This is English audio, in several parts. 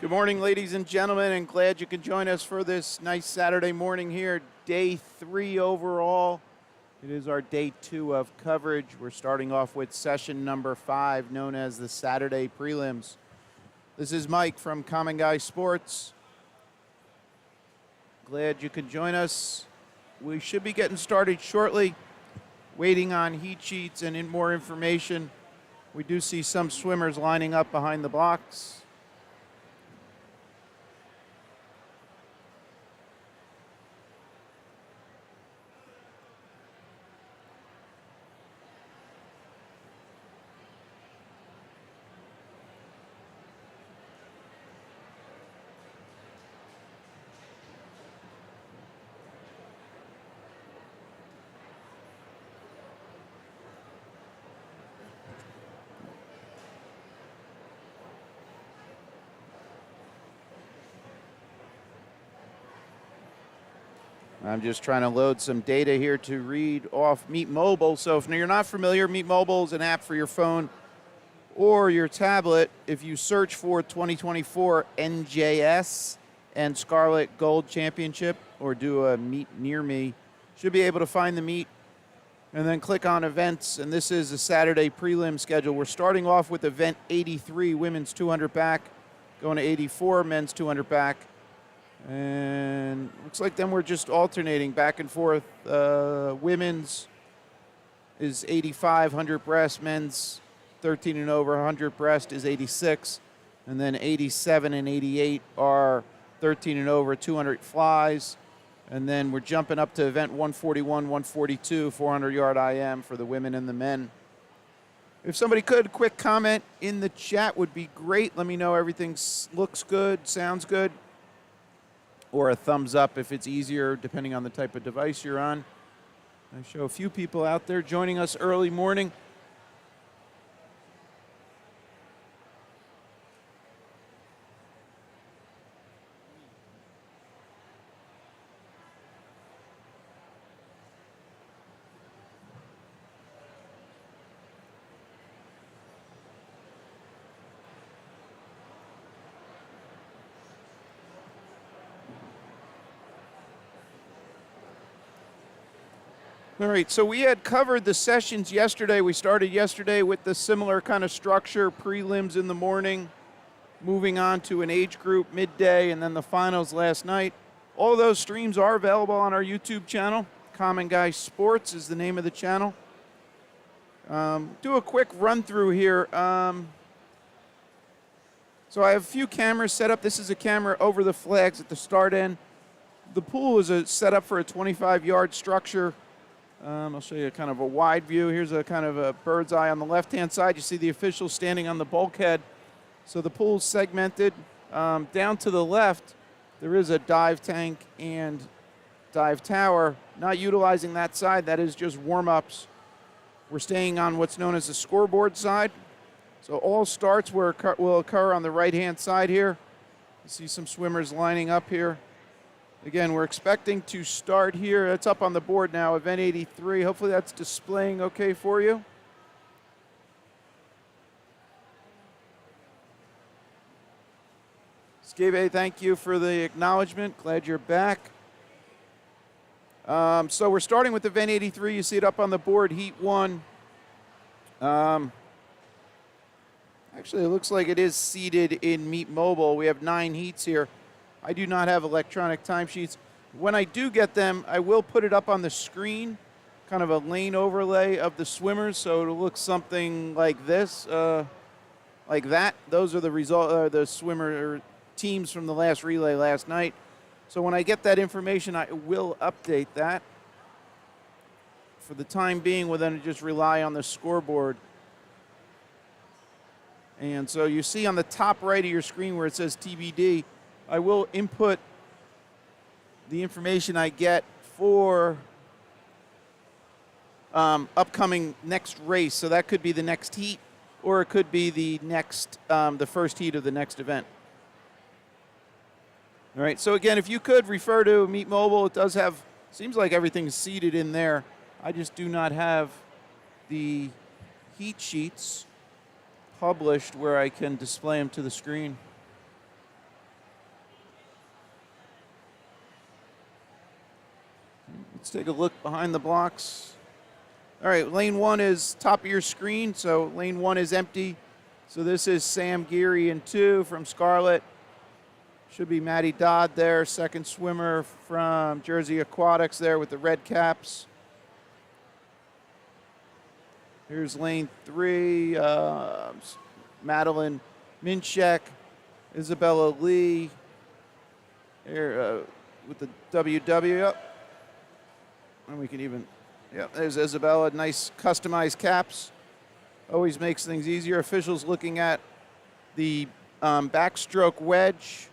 Good morning, ladies and gentlemen, and glad you can join us for this nice Saturday morning here. Day 3 overall. It is our day 2 of coverage. We're starting off with session number 5, known as the Saturday Prelims. This is Mike from Common Guy Sports. Glad you could join us. We should be getting started shortly, waiting on heat sheets and more information. We do see some swimmers lining up behind the blocks. I'm just trying to load some data here to read off Meet Mobile. So if you're not familiar, Meet Mobile is an app for your phone or your tablet. If you search for 2024 NJS and Scarlet Gold Championship or do a meet near me, should be able to find the meet and then click on events. And this is a Saturday prelim schedule. We're starting off with event 83, women's 200 back, going to 84, men's 200 back. And looks like then we're just alternating back and forth. Women's is 85, 100 breast. Men's 13 and over, 100 breast is 86. And then 87 and 88 are 13 and over, 200 flies. And then we're jumping up to event 141, 142, 400-yard IM for the women and the men. If somebody could, quick comment in the chat would be great. Let me know everything looks good, sounds good. Or a thumbs up if it's easier, depending on the type of device you're on. I show a few people out there joining us early morning. All right, so we had covered the sessions yesterday. We started yesterday with the similar kind of structure, prelims in the morning, moving on to an age group midday, and then the finals last night. All of those streams are available on our YouTube channel. Common Guy Sports is the name of the channel. Do a quick run through here. So I have a few cameras set up. This is a camera over the flags at the start end. The pool is set up for a 25-yard structure. I'll show you kind of a wide view. Here's a kind of a bird's eye on the left-hand side. You see the officials standing on the bulkhead. So the pool's segmented. Down to the left, there is a dive tank and dive tower. Not utilizing that side. That is just warm-ups. We're staying on what's known as the scoreboard side. So all starts will occur on the right-hand side here. You see some swimmers lining up here. Again, we're expecting to start here. It's up on the board now, event 83. Hopefully that's displaying okay for you. Skave, thank you for the acknowledgement. Glad you're back. So we're starting with event 83. You see it up on the board, heat 1. Actually, it looks like it is seated in Meet Mobile. We have 9 heats here. I do not have electronic timesheets. When I do get them, I will put it up on the screen, kind of a lane overlay of the swimmers, so it'll look something like this, like that. Those are the swimmer teams from the last relay last night. So when I get that information, I will update that. For the time being, we'll then just rely on the scoreboard. And so you see on the top right of your screen where it says TBD, I will input the information I get for upcoming next race. So that could be the next heat, or it could be the next, the first heat of the next event. All right, so again, if you could refer to Meet Mobile, it does have, seems like everything's seated in there. I just do not have the heat sheets published where I can display them to the screen. take a look behind the blocks. All right, lane 1 is top of your screen, so lane 1 is empty. So this is Sam Geary in 2 from Scarlet. Should be Maddie Dodd there, second swimmer from Jersey Aquatics there with the red caps. Here's lane 3, Madeline Minchek, Isabella Lee here with the WW. Yep. And we can even, yep, there's Isabella, nice customized caps. Always makes things easier. Officials looking at the backstroke wedge.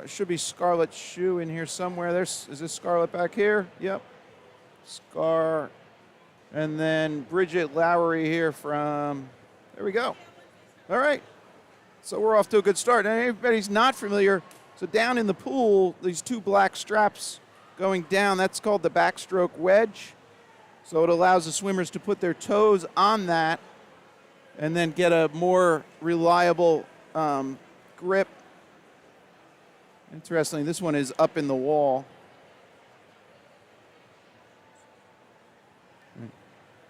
Should be Scarlet's shoe in here somewhere. Is this Scarlet back here? Yep. Scar. And then Bridget Lowery here from, there we go. All right. So we're off to a good start. And everybody's not familiar, so down in the pool, these 2 black straps going down, that's called the backstroke wedge. So it allows the swimmers to put their toes on that and then get a more reliable grip. Interestingly, this one is up in the wall.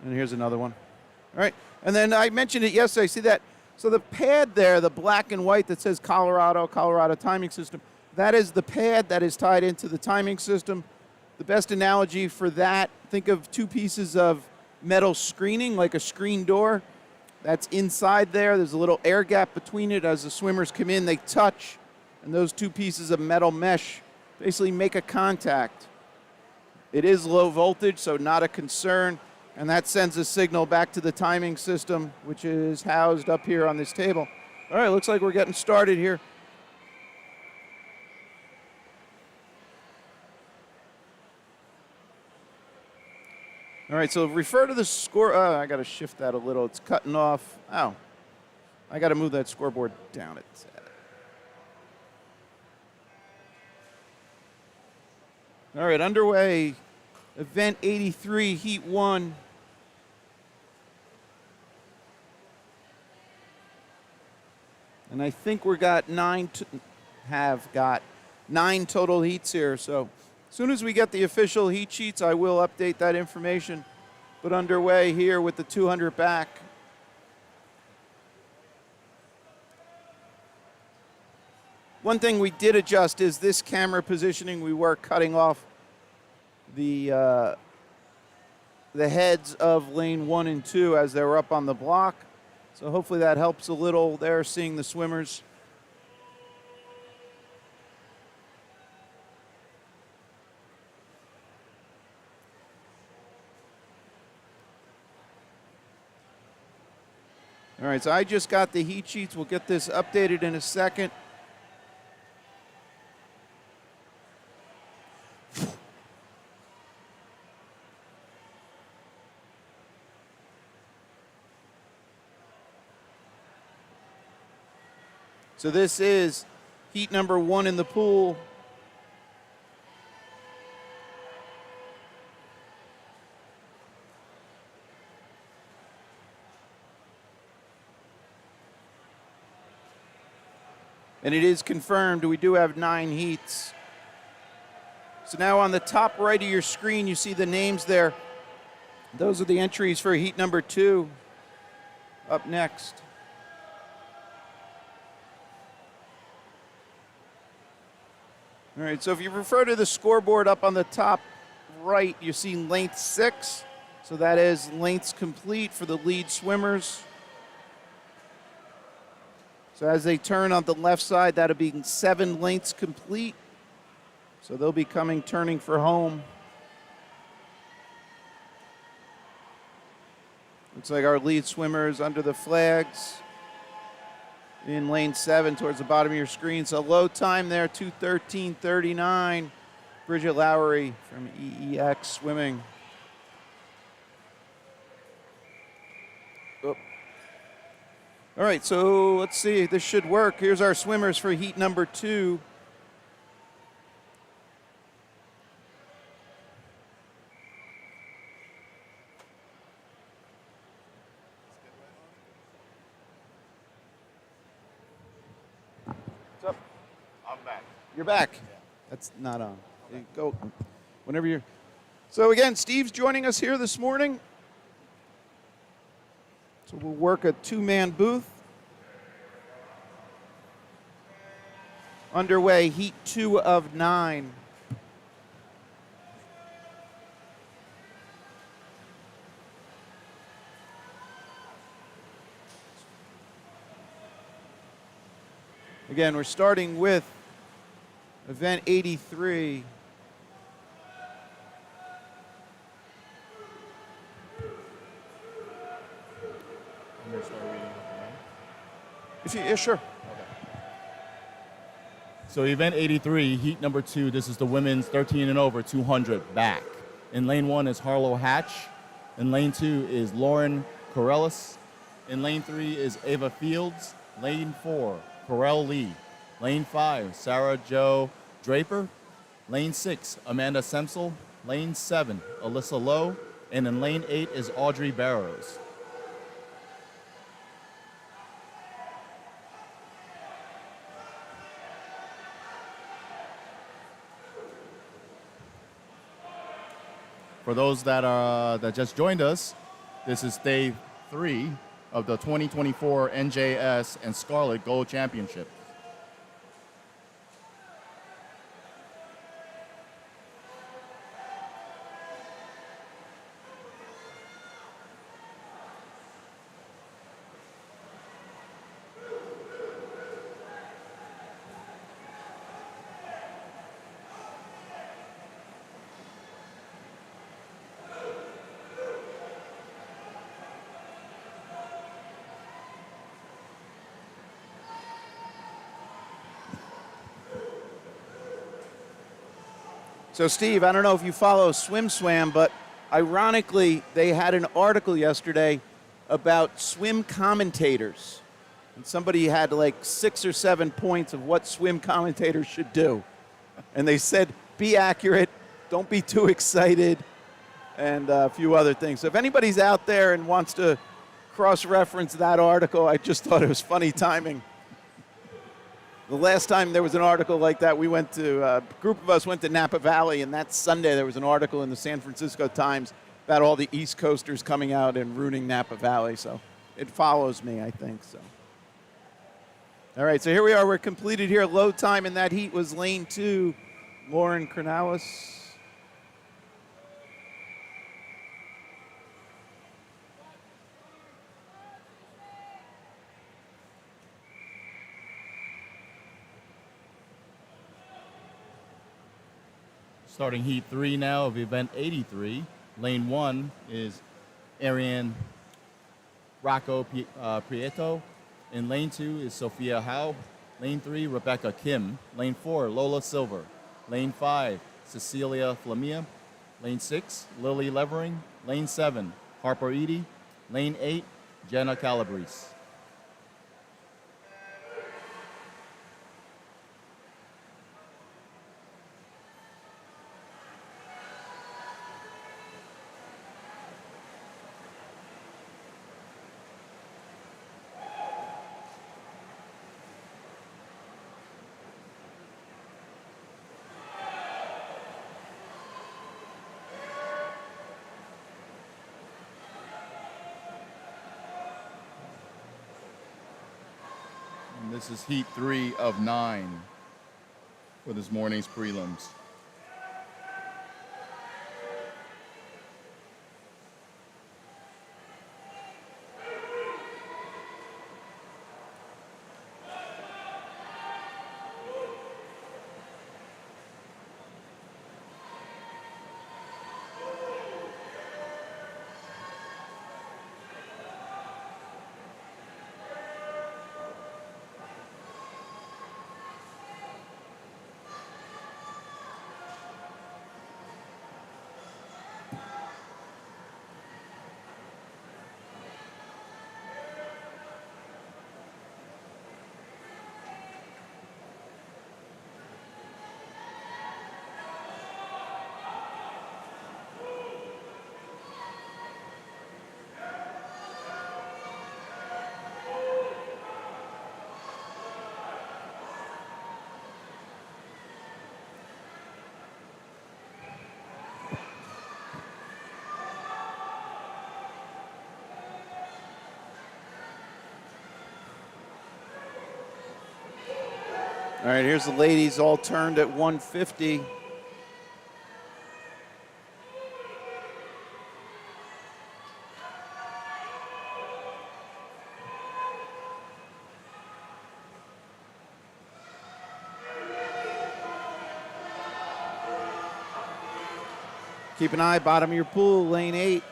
And here's another one. All right. And then I mentioned it yesterday. See that? So the pad there, the black and white that says Colorado timing system, that is the pad that is tied into the timing system. The best analogy for that, think of 2 pieces of metal screening, like a screen door. That's inside there. There's a little air gap between it. As the swimmers come in, they touch, and those 2 pieces of metal mesh basically make a contact. It is low voltage, so not a concern, and that sends a signal back to the timing system, which is housed up here on this table. All right, looks like we're getting started here. All right, so refer to the score. I got to shift that a little. It's cutting off. Oh, I got to move that scoreboard down. All right, underway. Event 83, Heat 1. And I think we have got 9 total heats here. So as soon as we get the official heat sheets, I will update that information. But underway here with the 200 back. One thing we did adjust is this camera positioning. We were cutting off the heads of lane 1 and 2 as they were up on the block. So hopefully that helps a little there, seeing the swimmers. All right, so I just got the heat sheets. We'll get this updated in a second. So this is heat number 1 in the pool. And it is confirmed we do have 9 heats. So now on the top right of your screen, you see the names there. Those are the entries for heat number 2 up next. All right, so if you refer to the scoreboard up on the top right, you see length 6. So that is lengths complete for the lead swimmers. So as they turn on the left side, that'll be 7 lengths complete. So they'll be turning for home. Looks like our lead swimmers under the flags in lane 7 towards the bottom of your screen. So low time there, 2:13.39. Bridget Lowery from EEX Swimming. Oh. All right, so let's see. This should work. Here's our swimmers for heat number 2. What's up? I'm back. You're back. Yeah. That's not on. You go whenever you're. So again, Steve's joining us here this morning. So we'll work a two-man booth. Underway, heat 2 of 9. Again, we're starting with event 83. Yeah, sure. Okay. So event 83, heat number 2, this is the women's 13 and over 200 back. In lane 1 is Harlow Hatch. In lane 2 is Lauren Corellis. In lane 3 is Ava Fields. Lane 4, Corel Lee. Lane 5, Sarah Jo Draper. Lane 6, Amanda Semsel. Lane 7, Alyssa Lowe. And in lane 8 is Audrey Barrows. For those that just joined us, this is day 3 of the 2024 NJS and Scarlet Gold Championship. So, Steve, I don't know if you follow SwimSwam, but ironically, they had an article yesterday about swim commentators. And somebody had like 6 or 7 points of what swim commentators should do. And they said, be accurate, don't be too excited, and a few other things. So if anybody's out there and wants to cross-reference that article, I just thought it was funny timing. The last time there was an article like that, we went to, a group of us went to Napa Valley, and that Sunday there was an article in the San Francisco Times about all the East Coasters coming out and ruining Napa Valley. So it follows me, I think. So. All right, so here we are. We're completed here. Low time in that heat was lane 2, Lauren Cornellis. Starting heat 3 now of event 83. Lane 1 is Ariane Rocco Prieto. In lane 2 is Sophia Howe. Lane 3, Rebecca Kim. Lane 4, Lola Silver. Lane 5, Cecilia Flamia. Lane 6, Lily Levering. Lane 7, Harper Edie. Lane 8, Jenna Calabrese. This is heat 3 of 9 for this morning's prelims. All right, here's the ladies all turned at 150. Keep an eye, bottom of your pool, lane 8.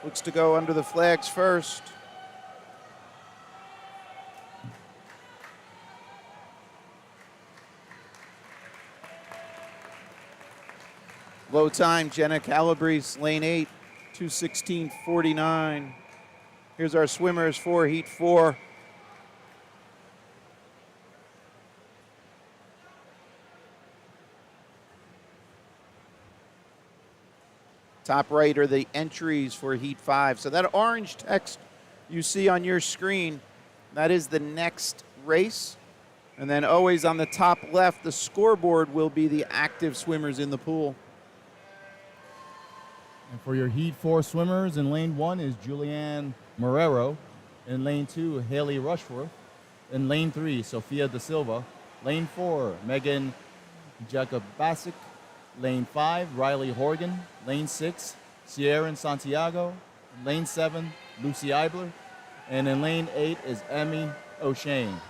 Looks to go under the flags first. Low time, Jenna Calabrese, lane 8, 2:16.49. Here's our swimmers for heat 4. Top right are the entries for heat 5. So that orange text you see on your screen, that is the next race. And then always on the top left, the scoreboard will be the active swimmers in the pool. And for your Heat 4 swimmers, in lane 1 is Julianne Marrero. In lane 2, Haley Rushforth. In lane 3, Sofia Da Silva. Lane 4, Megan Jakubasic. Lane 5, Riley Horgan. Lane 6, Sierra Santiago. Lane 7, Lucy Eibler. And in lane 8 is Emmy O'Shane.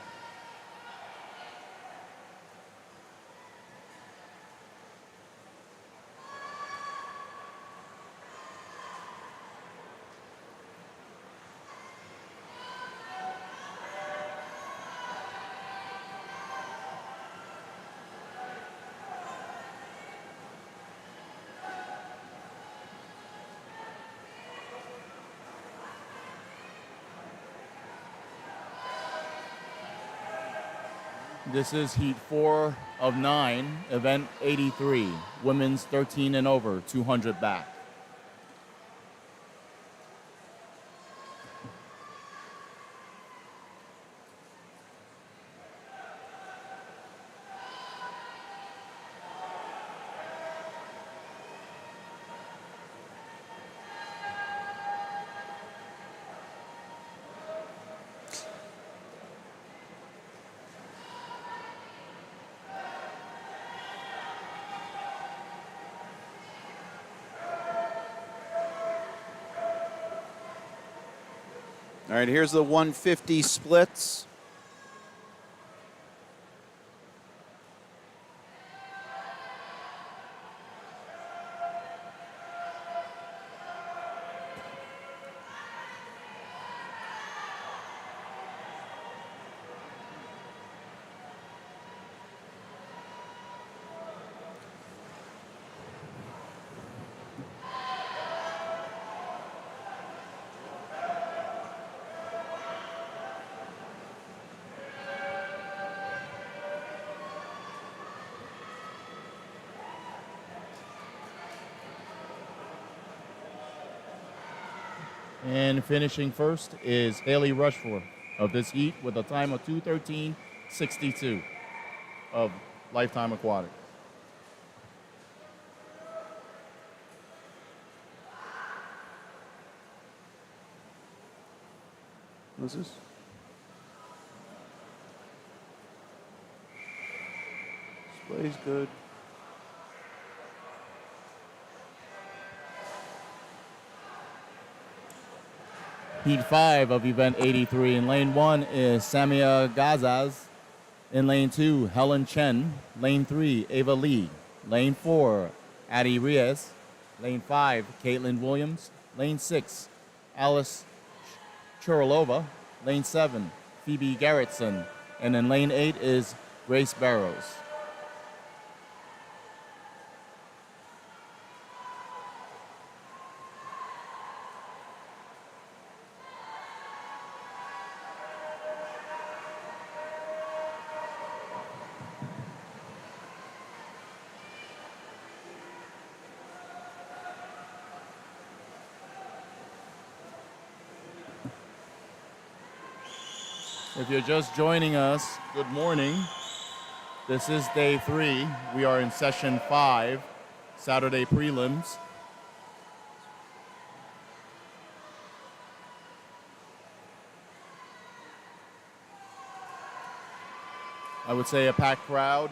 This is Heat 4 of 9, event 83, women's 13 and over, 200 back. All right, here's the 150 splits. And finishing first is Haley Rushforth of this heat with a time of 2:13.62 of Lifetime Aquatic. What's this? Display's good. Heat 5 of event 83. In lane 1 is Samia Gazaz. In lane 2, Helen Chen. Lane 3, Ava Lee. Lane 4, Addie Reyes. Lane 5, Caitlin Williams. Lane 6, Alice Churlova. Lane 7, Phoebe Garrettson. And in lane 8 is Grace Barrows. If you're just joining us, good morning. This is day 3. We are in session 5, Saturday prelims. I would say a packed crowd.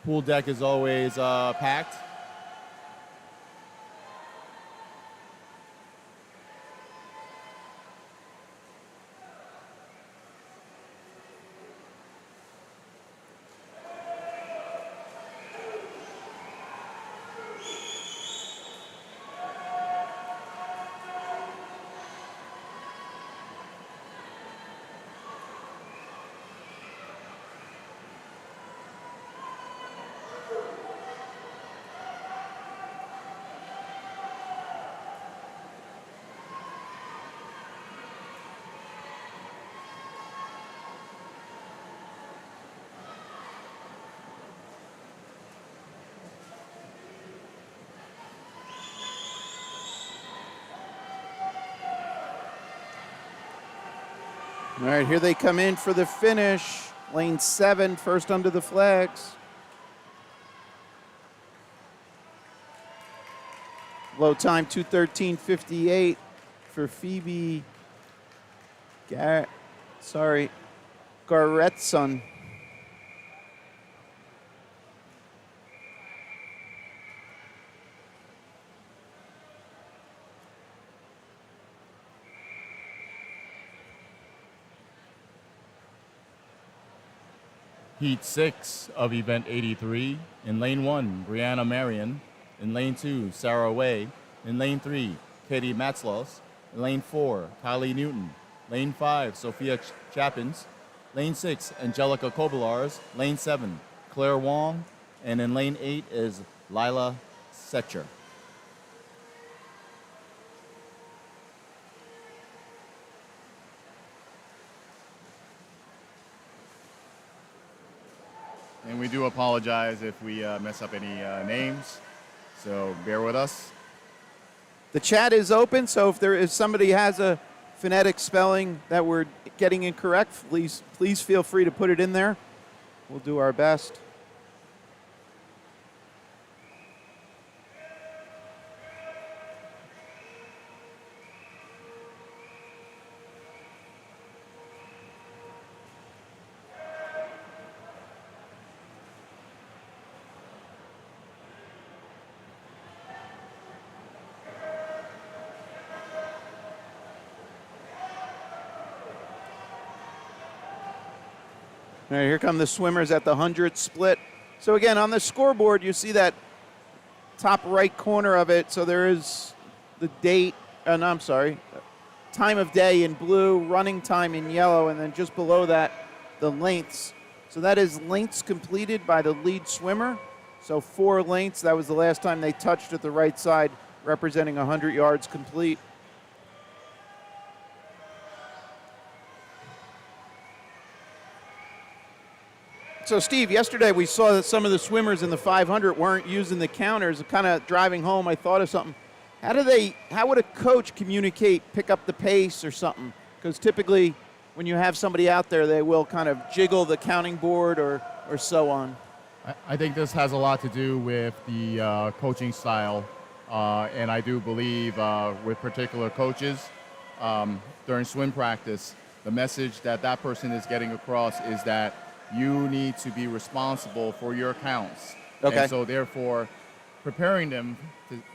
Pool deck is always packed. All right, here they come in for the finish. Lane 7, first under the flags. Low time 2:13.58 for Phoebe Garretson. Heat 6 of event 83. In lane 1, Brianna Marion. In lane 2, Sarah Way. In lane 3, Katie Matzlos. In lane 4, Kylie Newton. Lane 5, Sophia Chapins. Lane 6, Angelica Kobalars. Lane 7, Claire Wong. And in lane 8 is Lila Setcher. And we do apologize if we mess up any names, so bear with us. The chat is open, so if somebody has a phonetic spelling that we're getting incorrect, please feel free to put it in there. We'll do our best. All right, here come the swimmers at the 100 split. So again, on the scoreboard, you see that top right corner of it. So there is the date, time of day in blue, running time in yellow, and then just below that, the lengths. So that is lengths completed by the lead swimmer. So 4 lengths, that was the last time they touched at the right side, representing 100 yards complete. So, Steve, yesterday we saw that some of the swimmers in the 500 weren't using the counters. Kind of driving home, I thought of something. How would a coach communicate, pick up the pace or something? Because typically when you have somebody out there, they will kind of jiggle the counting board or so on. I think this has a lot to do with the coaching style, and I do believe with particular coaches during swim practice, the message that person is getting across is that you need to be responsible for your counts. Okay. And so therefore, preparing them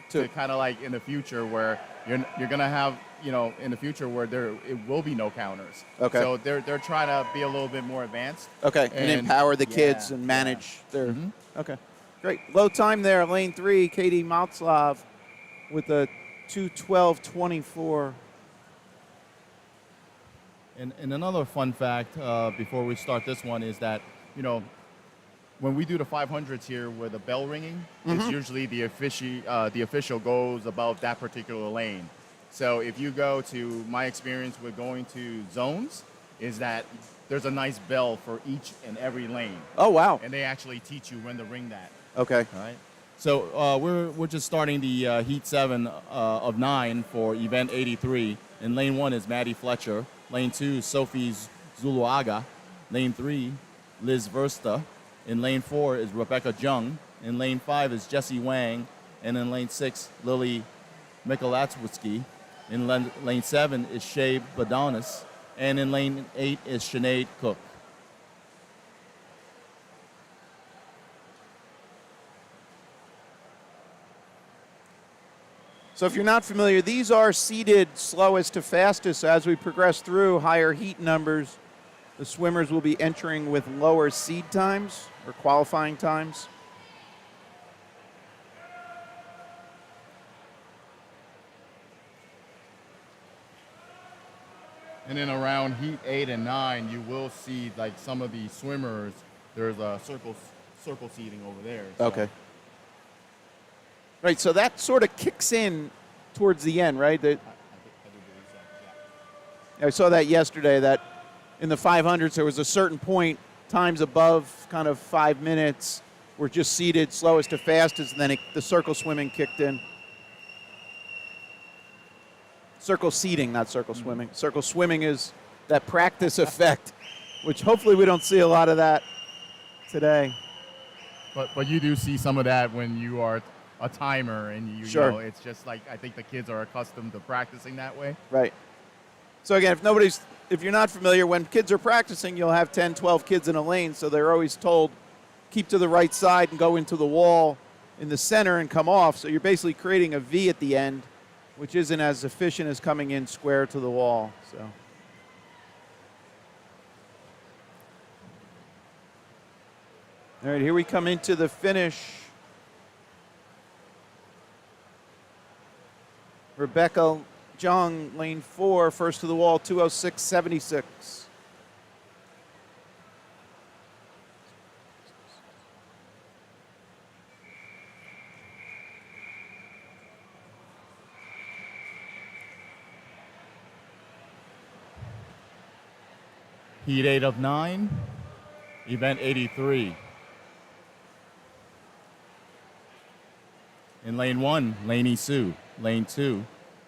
to kind of like in the future where you're going to have, in the future where it will be no counters. Okay. So they're trying to be a little bit more advanced. Okay, and empower the kids and manage their. Mm-hmm. Okay, great. Low time there, lane 3, Katie Maltslav with a 2:12.24. And another fun fact before we start this one is that, when we do the 500s here with the bell ringing, it's usually the official goes about that particular lane. So if you go to my experience with going to zones, is that there's a nice bell for each and every lane. Oh, wow. And they actually teach you when to ring that. Okay. All right. So we're just starting the Heat 7 of 9 for event 83. In lane 1 is Maddie Fletcher. Lane 2 is Sophie Zuluaga. Lane 3, Liz Versta. In lane 4 is Rebecca Jung. In lane 5 is Jessie Wang. And in lane 6, Lily Mikalatswitsky. In lane 7 is Shay Badonis. And in lane 8 is Sinead Cook. So if you're not familiar, these are seeded slowest to fastest. As we progress through higher heat numbers, the swimmers will be entering with lower seed times or qualifying times. And then around heat 8 and 9, you will see like some of the swimmers. There's a circle seating over there. So. Okay. Right, so that sort of kicks in towards the end, right? I do believe so. Yeah. I saw that yesterday, that in the 500s there was a certain point, times above kind of 5 minutes, were just seeded slowest to fastest, and then the circle swimming kicked in. Circle seating, not circle swimming. Circle swimming is that practice effect, which hopefully we don't see a lot of that today. But you do see some of that when you are a timer and you Sure. know, it's just like I think the kids are accustomed to practicing that way. Right. So again, if you're not familiar, when kids are practicing, you'll have 10, 12 kids in a lane, so they're always told, keep to the right side and go into the wall in the center and come off. So you're basically creating a V at the end, which isn't as efficient as coming in square to the wall. So. All right, here we come into the finish. Rebecca Jung, lane 4, first to the wall, 206.76. Heat 8 of 9, event 83. In lane 1, Lainey Sue. Lane 2,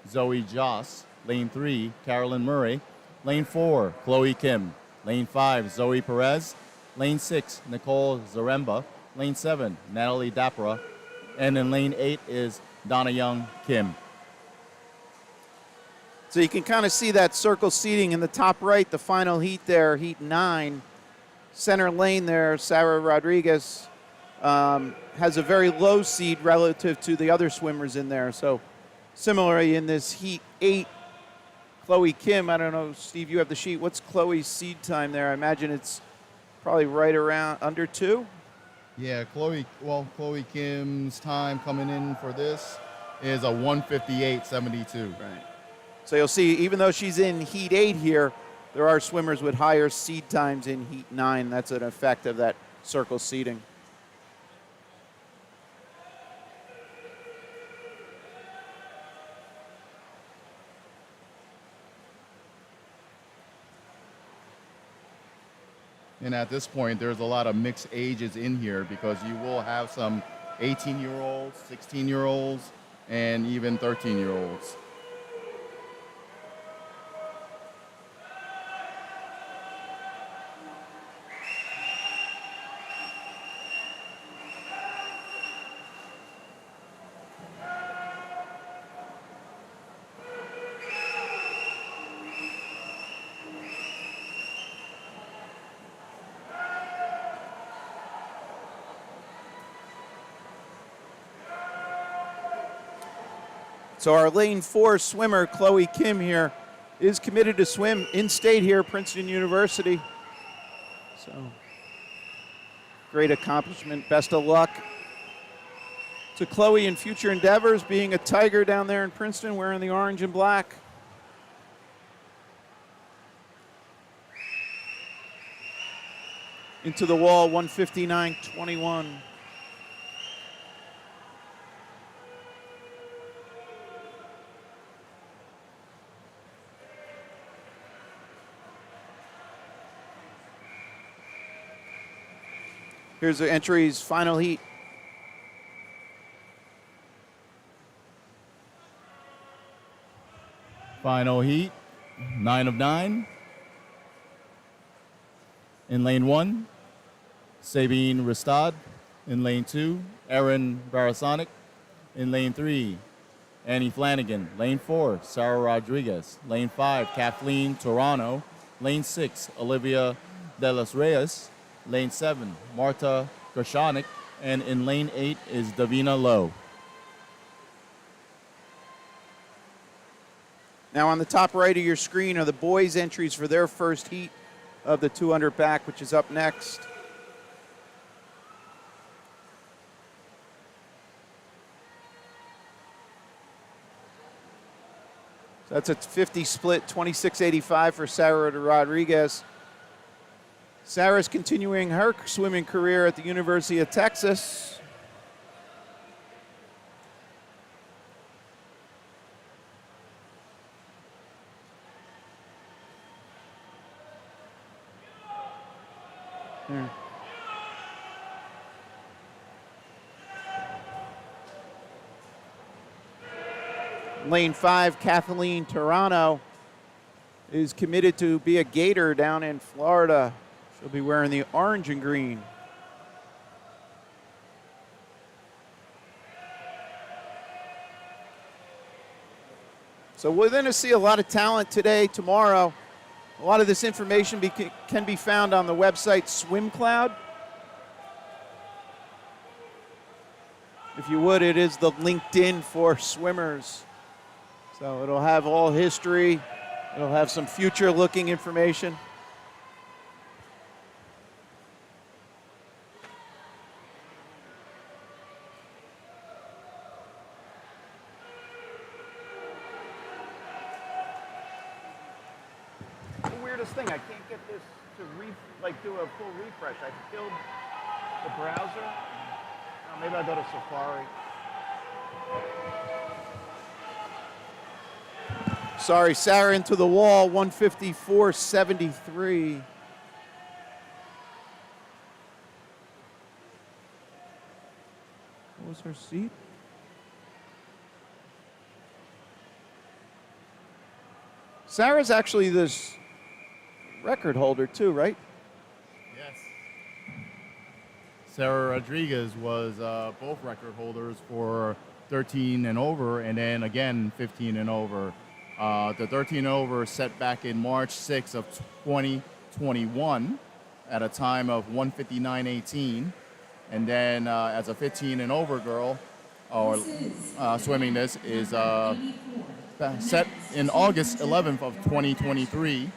Zoe Joss. Lane 3, Carolyn Murray. Lane 4, Chloe Kim. Lane 5, Zoe Perez. Lane 6, Nicole Zaremba. Lane 7, Natalie Dapra. And in lane 8 is Donna Young Kim. So you can kind of see that circle seating in the top right, the final heat there, heat 9. Center lane there, Sarah Rodriguez has a very low seed relative to the other swimmers in there. So similarly in this heat 8, Chloe Kim, I don't know, Steve, you have the sheet. What's Chloe's seed time there? I imagine it's probably right around under 2. Yeah, Chloe Kim's time coming in for this is a 158.72. Right. So you'll see, even though she's in heat 8 here, there are swimmers with higher seed times in heat 9. That's an effect of that circle seating. And at this point, there's a lot of mixed ages in here because you will have some 18-year-olds, 16-year-olds, and even 13-year-olds. So our lane 4 swimmer, Chloe Kim here, is committed to swim in-state here at Princeton University. So great accomplishment. Best of luck to Chloe in future endeavors, being a Tiger down there in Princeton, wearing the orange and black. Into the wall, 159.21. Here's the entries, final heat. Final heat, 9 of 9. In lane 1, Sabine Ristad. In lane 2, Erin Barasonic. In lane 3, Annie Flanagan. Lane 4, Sarah Rodriguez. Lane 5, Kathleen Torano. Lane 6, Olivia De Los Reyes. Lane 7, Marta Gershonik. And in lane 8 is Davina Lowe. Now on the top right of your screen are the boys' entries for their first heat of the 200 back, which is up next. So that's a 50 split, 26.85 for Sarah Rodriguez. Sarah's continuing her swimming career at the University of Texas. Here. Lane 5, Kathleen Toronto is committed to be a Gator down in Florida. She'll be wearing the orange and green. So we're going to see a lot of talent today, tomorrow. A lot of this information can be found on the website SwimCloud. If you would, it is the LinkedIn for swimmers. So it'll have all history. It'll have some future-looking information. The weirdest thing, I can't get this to do a full refresh. I killed the browser. Oh, maybe I'll go to Safari. Sorry, Sarah into the wall, 154.73. What was her seat? Sarah's actually this record holder too, right? Yes. Sarah Rodriguez was both record holders for 13 and over, and then again 15 and over. The 13 and over set back in March 6th of 2021 at a time of 159.18, and then as a 15 and over girl, or swimming this is set in August 11th of 2023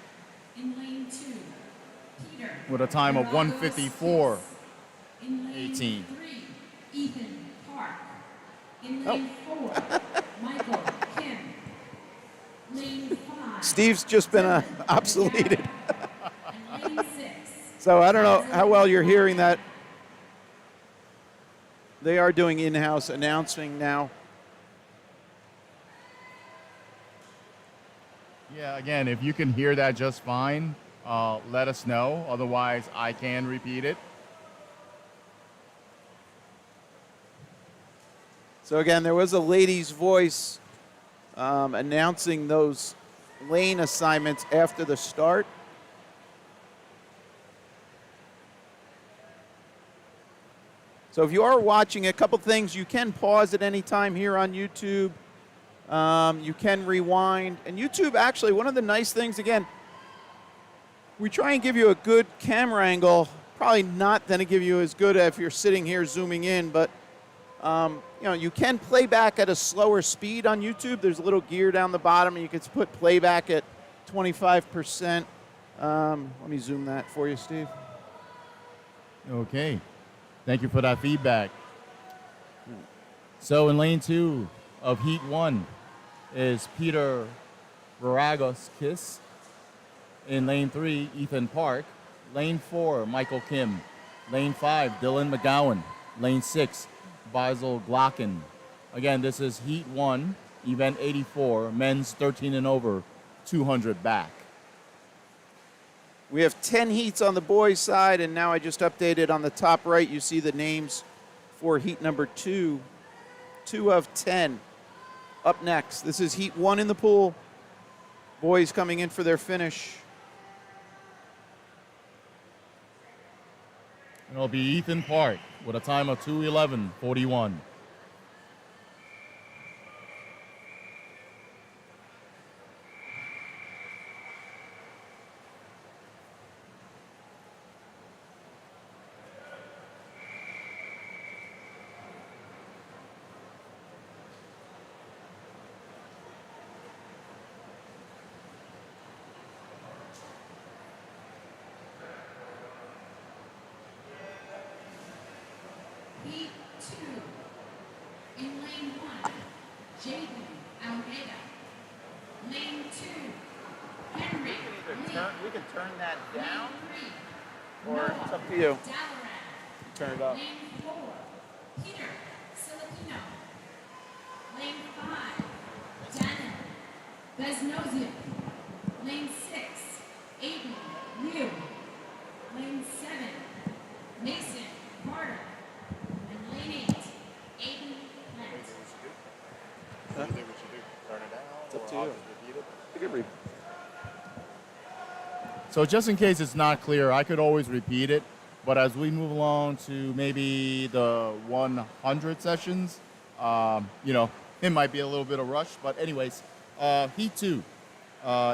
with a time of 154.18. Ethan Park. In lane 4, Michael Kim. Lane 5. Steve's just been obsoleted. And lane 6. So I don't know how well you're hearing that. They are doing in-house announcing now. Yeah, again, if you can hear that just fine, let us know. Otherwise, I can repeat it. So again, there was a lady's voice announcing those lane assignments after the start. So if you are watching a couple things, you can pause at any time here on YouTube. You can rewind. And YouTube, actually, one of the nice things, again, we try and give you a good camera angle. Probably not going to give you as good if you're sitting here zooming in, but you can play back at a slower speed on YouTube. There's a little gear down the bottom, and you can put playback at 25%. Let me zoom that for you, Steve. Okay. Thank you for that feedback. So in lane 2 of heat 1 is Peter Varagas-Kiss. In lane 3, Ethan Park. Lane 4, Michael Kim. Lane 5, Dylan McGowan. Lane 6, Basil Glocken. Again, this is heat 1, event 84, men's 13 and over, 200 back. We have 10 heats on the boys' side, and now I just updated on the top right. You see the names for heat number 2. 2 of 10. Up next, this is heat 1 in the pool. Boys coming in for their finish. And it'll be Ethan Park with a time of 2:11:41. Lane 2, Henry Lee. We can turn that Lane 3, or Noah it's up to you. Dallaran. Turn it up. Lane 4, Peter Filipino. Lane 5, Daniel Beznosian. Lane 6, Aiden Liu. Lane 7, Mason Carter. And lane 8, Aiden Plant. It's up to you. You can read. So just in case it's not clear, I could always repeat it. But as we move along to maybe the 100 sessions, it might be a little bit of rush. But anyways, Heat 2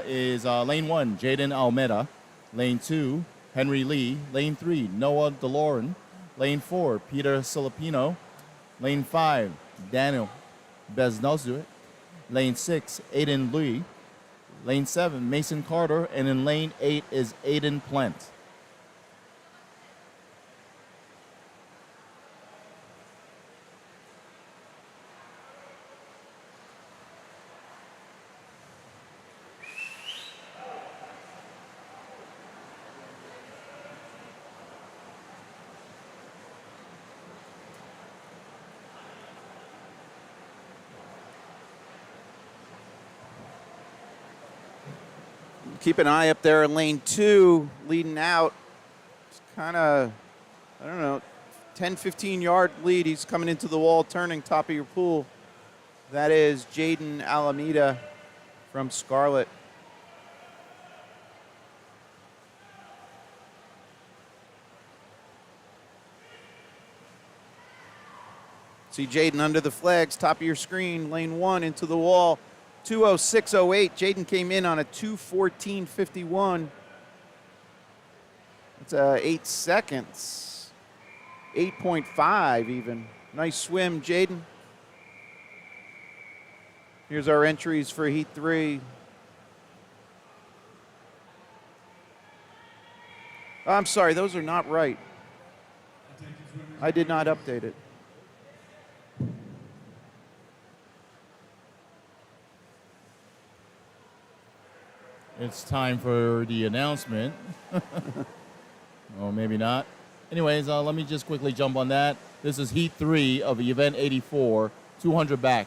is Lane 1, Jaden Almeida. Lane 2, Henry Lee. Lane 3, Noah DeLorean. Lane 4, Peter Filipino. Lane 5, Daniel Beznosian. Lane 6, Aiden Lee. Lane 7, Mason Carter. And in lane 8 is Aiden Plant. Keep an eye up there in lane 2, leading out. It's kind of, 10, 15-yard lead. He's coming into the wall, turning top of your pool. That is Jaden Alameda from Scarlet. See Jaden under the flags, top of your screen, lane 1 into the wall. 2:06:08. Jaden came in on a 2:14:51. That's 8 seconds. 8.5 even. Nice swim, Jaden. Here's our entries for Heat 3. I'm sorry, those are not right. I did not update it. It's time for the announcement. Or maybe not. Anyways, let me just quickly jump on that. This is Heat 3 of Event 84, 200 back.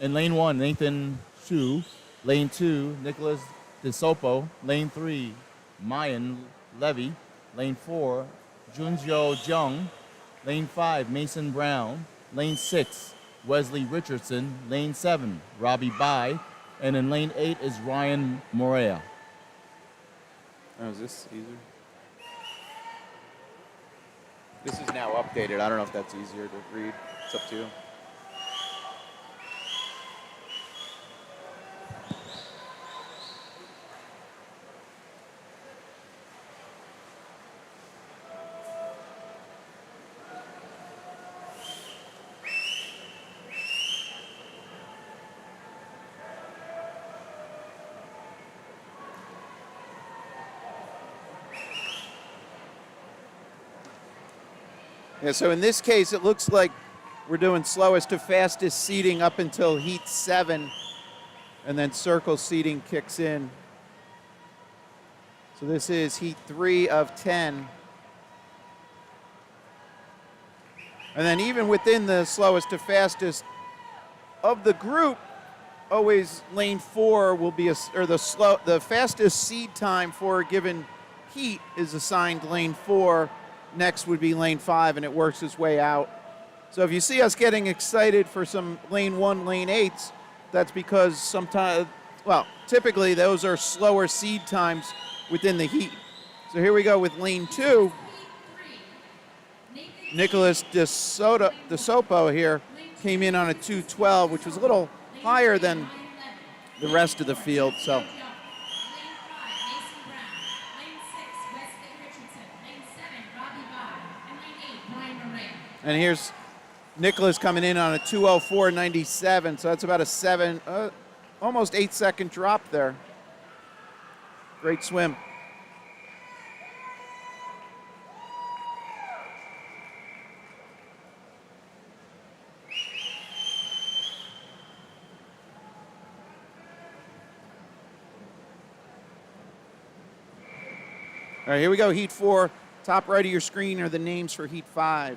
In lane 1, Nathan Shu. Lane 2, Nicholas DeSopo. Lane 3, Mayan Levy. Lane 4, Junjo Jung. Lane 5, Mason Brown. Lane 6, Wesley Richardson. Lane 7, Robbie Bai. And in lane 8 is Ryan Morea. Oh, is this easier? This is now updated. I don't know if that's easier to read. It's up to you. Yeah, so in this case, it looks like we're doing slowest to fastest seeding up until Heat 7, and then circle seeding kicks in. So this is Heat 3 of 10. And then even within the slowest to fastest of the group, always lane 4 will be, the fastest seed time for a given heat is assigned lane 4. Next would be lane 5, and it works its way out. So if you see us getting excited for some lane 1, lane 8s, that's because sometimes, typically those are slower seed times within the heat. So here we go with lane 2. Nicholas DeSopo here came in on a 2:12, which was a little higher than the rest of the field. So and here's Nicholas coming in on a 2:04.97, so that's about a almost 8-second drop there. Great swim. All right, here we go. Heat 4. Top right of your screen are the names for Heat 5.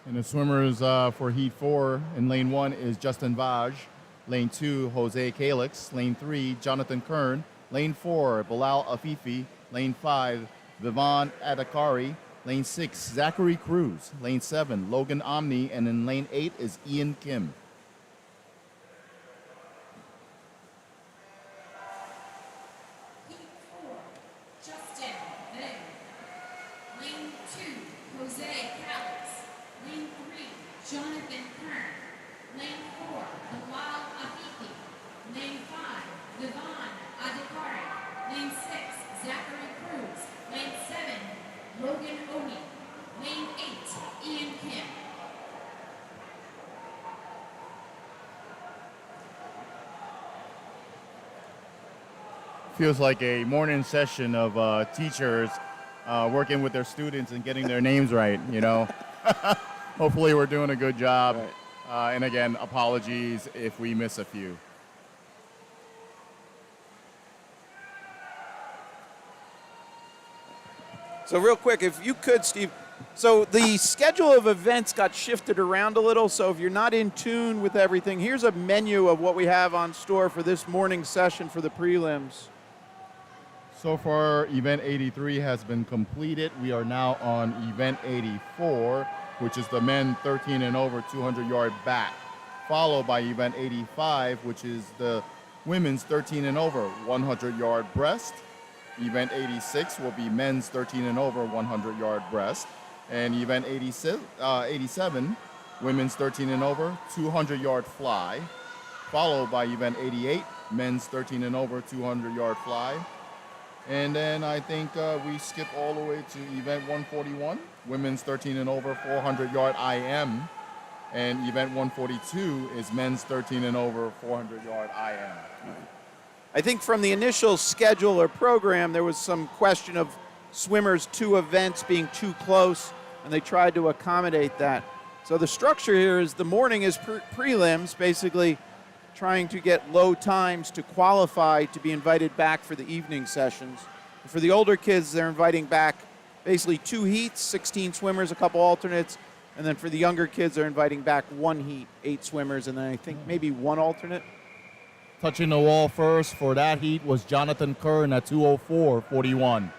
And the swimmers for Heat 4 in Lane 1 is Justin Vaj. Lane 2, Jose Calix. Lane 3, Jonathan Kern. Lane 4, Bilal Afifi. Lane 5, Vivan Adakari. Lane 6, Zachary Cruz. Lane 7, Logan Omni. And in Lane 8 is Ian Kim. Heat 4, Justin Veng. Lane 2, Jose Calix. Lane 3, Jonathan Kern. Lane 4, Bilal Afifi. Lane 5, Devon Adekari. Lane 6, Zachary Cruz. Lane 7, Logan Oni. Lane 8, Ian Kim. Feels like a morning session of teachers working with their students and getting their names right, you know. Hopefully we're doing a good job. And again, apologies if we miss a few. So real quick, if you could, Steve. So the schedule of events got shifted around a little, so if you're not in tune with everything, here's a menu of what we have on store for this morning session for the prelims. So far, event 83 has been completed. We are now on event 84, which is the men 13 and over 200-yard back, followed by event 85, which is the women's 13 and over 100-yard breast. Event 86 will be men's 13 and over 100-yard breast. And event 87, women's 13 and over 200-yard fly, followed by event 88, men's 13 and over 200-yard fly. And then I think we skip all the way to event 141, women's 13 and over 400-yard IM. And event 142 is men's 13 and over 400-yard IM. I think from the initial schedule or program, there was some question of swimmers' two events being too close, and they tried to accommodate that. So the structure here is the morning is prelims, basically trying to get low times to qualify to be invited back for the evening sessions. And for the older kids, they're inviting back basically 2 heats, 16 swimmers, a couple alternates, and then for the younger kids, they're inviting back 1 heat, 8 swimmers, and then I think maybe 1 alternate. Touching the wall first for that heat was Jonathan Kern at 2:04.41.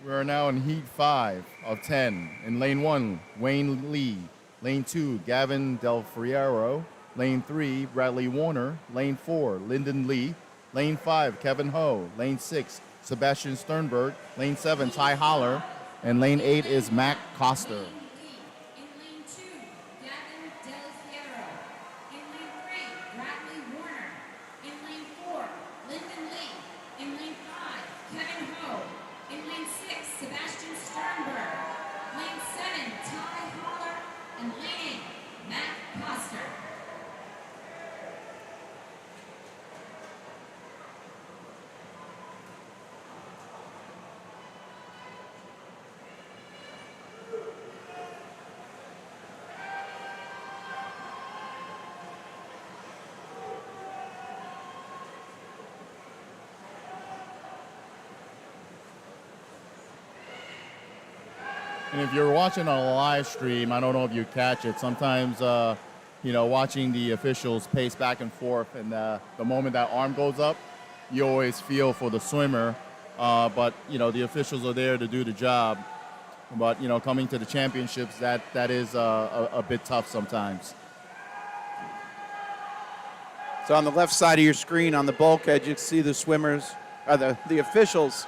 We are now in Heat 5 of 10. In Lane 1, Wayne Lee. Lane 2, Gavin Del Friero. Lane 3, Bradley Warner. Lane 4, Lyndon Lee. Lane 5, Kevin Ho. Lane 6, Sebastian Sternberg. Lane 7, Ty Holler. And Lane 8 is Mac Coster. In lane 2, Gavin Del Fiero. In lane 3, Bradley Warner. In lane 4, Lyndon Lee. In lane 5, Kevin Ho. In lane 6, Sebastian Sternberg. Lane 7, Ty Holler. And lane 8, Matt Coster. And if you're watching on a live stream, I don't know if you catch it. Sometimes, watching the officials pace back and forth, and the moment that arm goes up, you always feel for the swimmer. But the officials are there to do the job. But coming to the championships, that is a bit tough sometimes. So on the left side of your screen, on the bulkhead, you can see the swimmers, or the officials.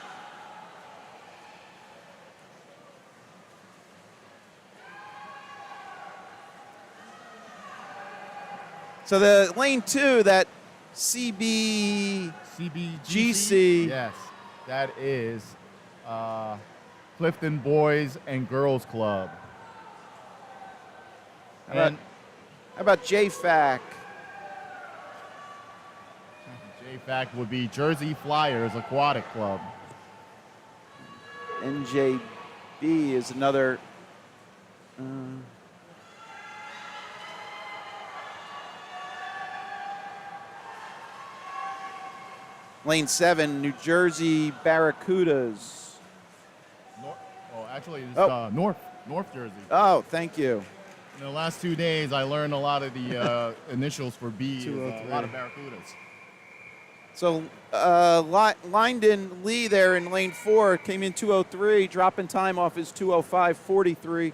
So the lane 2, that CBGC. Yes, that is Clifton Boys and Girls Club. How about JFAC? JFAC would be Jersey Flyers Aquatic Club. NJB is another. Lane 7, New Jersey Barracudas. Actually, it's Oh. North Jersey. Oh, thank you. In the last 2 days, I learned a lot of the initials for B. Is, a 203. lot of Barracudas. So Lyndon Lee there in lane 4 came in 203, dropping time off his 205.43.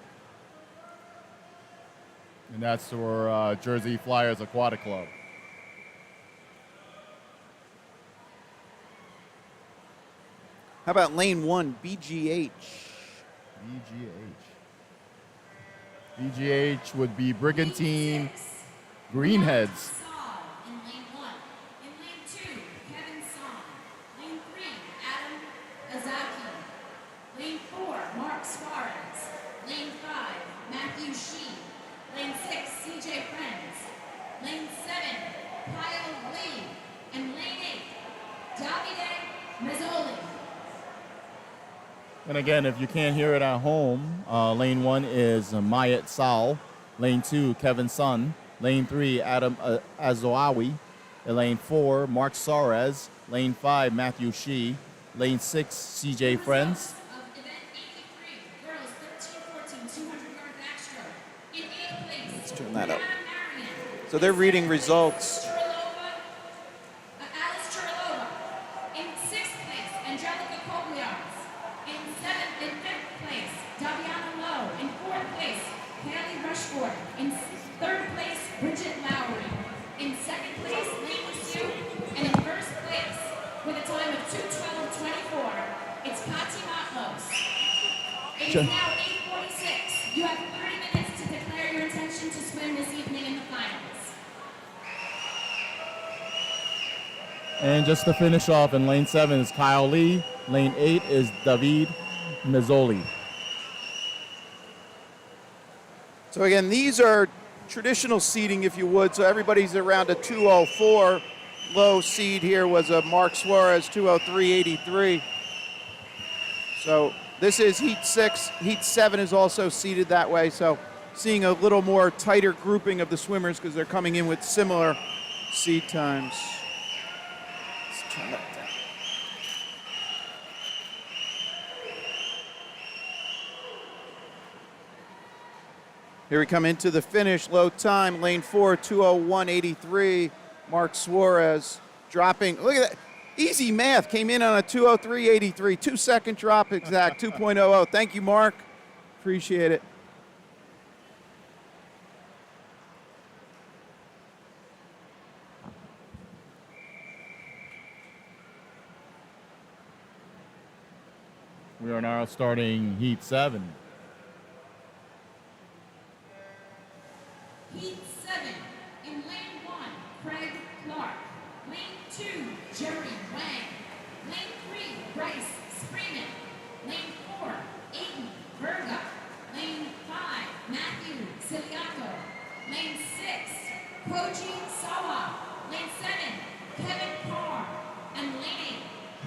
And that's for Jersey Flyers Aquatic Club. How about lane 1, BGH? BGH would be Brigantine Greenheads. Saul in lane 1. In lane 2, Kevin Song. Lane 3, Adam Azaki. Lane 4, Mark Suarez. Lane 5, Matthew Shee. Lane 6, CJ Friends. Lane 7, Kyle Lee. And lane 8, Davide Mazzoli. And again, if you can't hear it at home, lane 1 is Mayat Sal. Lane 2, Kevin Sun. Lane 3, Adam Azoawi. Lane 4, Mark Suarez. Lane 5, Matthew Shee. Lane 6, CJ Friends. Of event 83, girls 13-14, 200-yard backstroke. In 8th place, Let's turn that up. Brianna Marion. So they're reading results. Alice Churlova. In 6th place, Angelica Kobliars. In 5th place, Daviana Lowe. In 4th place, Haley Rushford. In 3rd place, Bridget Lowry. In 2nd place, Lainey Sue. And in 1st place, with a time of 2:12:24, it's Kati Matlos. It is now 8:46. You have 30 minutes to declare your intention to swim this evening in the finals. And just to finish off, in lane 7 is Kyle Lee. Lane 8 is David Mazzoli. So again, these are traditional seeding, if you would. So everybody's around a 204. Low seed here was a Mark Suarez, 203.83. So this is Heat 6. Heat 7 is also seeded that way. So seeing a little more tighter grouping of the swimmers because they're coming in with similar seed times. Let's turn that down. Here we come into the finish. Low time, lane 4, 201.83. Mark Suarez dropping. Look at that. Easy math. Came in on a 203.83. 2-second drop exact, 2.00. Thank you, Mark. Appreciate it. We are now starting Heat 7. Heat 7, in lane 1, Craig Clark. Lane 2, Jerry Wang. Lane 3, Bryce Spreeman. Lane 4, Aiden Berga. Lane 5, Matthew Siliaco. Lane 6, Koji Sawa. Lane 7, Kevin Parr. And lane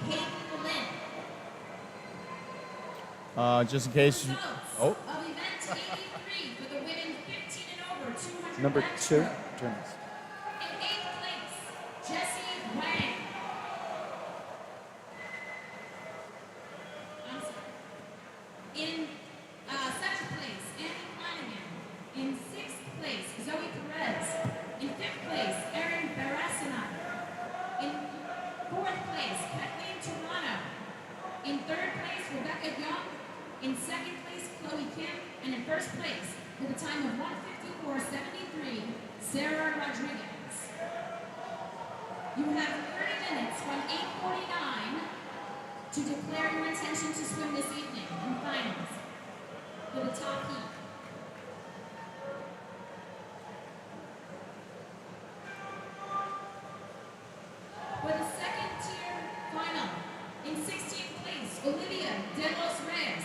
8, Hayden Lynn. Just in case you... Results Oh, of event 83 for the women 15 and over 200 Number 2. backstroke. Turn this. In 8th place, Jessie Wang. I'm sorry. In 7th place, Annie Flanagan. In 6th place, Zoe Perez. In 5th place, Erin Barasana. In 4th place, Kathleen Toronto. In 3rd place, Rebecca Young. In 2nd place, Chloe Kim. And in 1st place, with a time of 1:54.73, Sarah Rodriguez. You have 30 minutes from 8:49 to declare your intention to swim this evening in finals for the top heat. For the second tier final, in 16th place, Olivia De Los Reyes.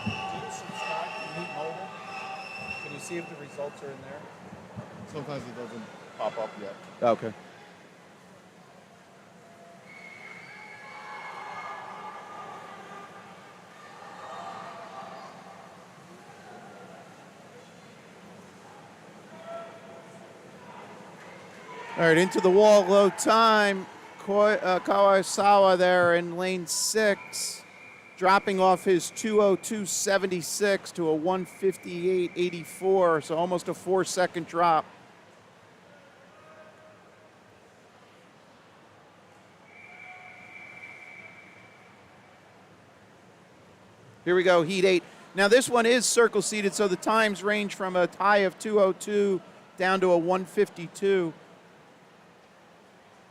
Do you subscribe to Meet Mobile? Can you see if the results are in there? Sometimes it doesn't pop up yet. Okay. All right, into the wall, low time. Kawasawa there in lane 6, dropping off his 2:02.76 to a 1:58.84, so almost a 4-second drop. Here we go, heat 8. Now this one is circle seated, so the times range from a high of 2:02 down to a 1:52.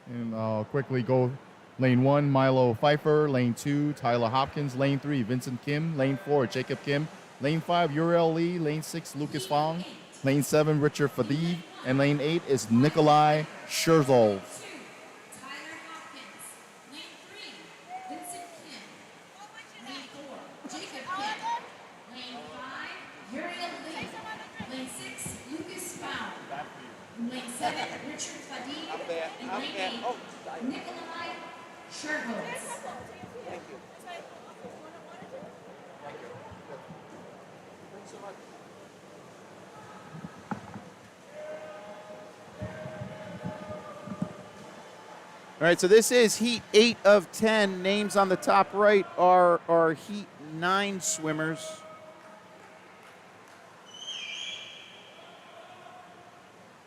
And I'll quickly go lane 1, Milo Pfeiffer. Lane 2, Tyler Hopkins. Lane 3, Vincent Kim. Lane 4, Jacob Kim. Lane 5, Uriel Lee. Lane 6, Lucas Fong. Lane 7, Richard Fadib. And lane 8 is Nikolai Scherzol. Tyler Hopkins. Lane 3, Vincent Kim. Lane 4, Jacob Kim. Lane 5, Uriel Lee. Lane 6, Lucas Baum. Lane 7, Richard Fadib. And lane 8, Nikolai Sherholz. All right, so this is heat 8 of 10. Names on the top right are heat 9 swimmers.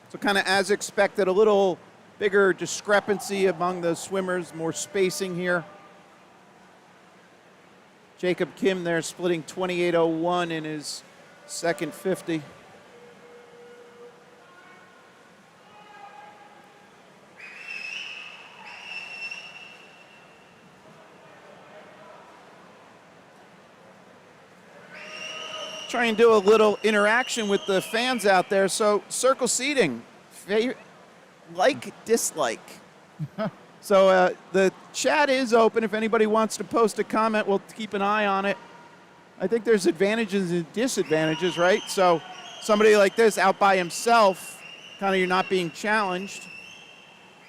So kind of as expected, a little bigger discrepancy among the swimmers, more spacing here. Jacob Kim there splitting 28.01 in his second 50. Try and do a little interaction with the fans out there. So circle seating, like, dislike. So the chat is open. If anybody wants to post a comment, we'll keep an eye on it. I think there's advantages and disadvantages, right? So somebody like this out by himself, kind of you're not being challenged,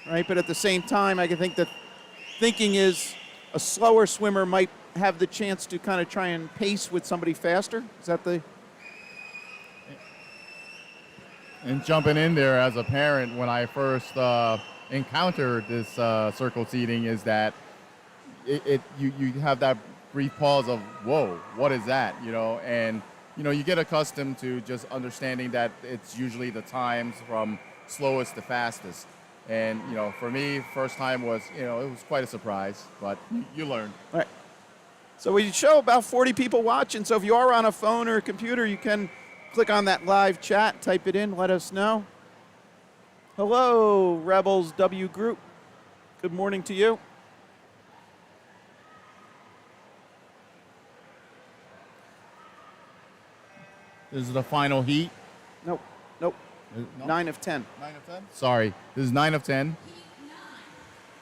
right? But at the same time, I can think the thinking is a slower swimmer might have the chance to kind of try and pace with somebody faster. Is that the... And jumping in there as a parent, when I first encountered this circle seating, is that you have that brief pause of, whoa, what is that? And you get accustomed to just understanding that it's usually the times from slowest to fastest. And for me, first time was it was quite a surprise, but you learn. All right. So we show about 40 people watching. So if you are on a phone or a computer, you can click on that live chat, type it in, let us know. Hello, Rebels W Group. Good morning to you. This is the final heat. Nope. No? 9 of 10. 9 of 10? Sorry, this is 9 of 10. Heat 9,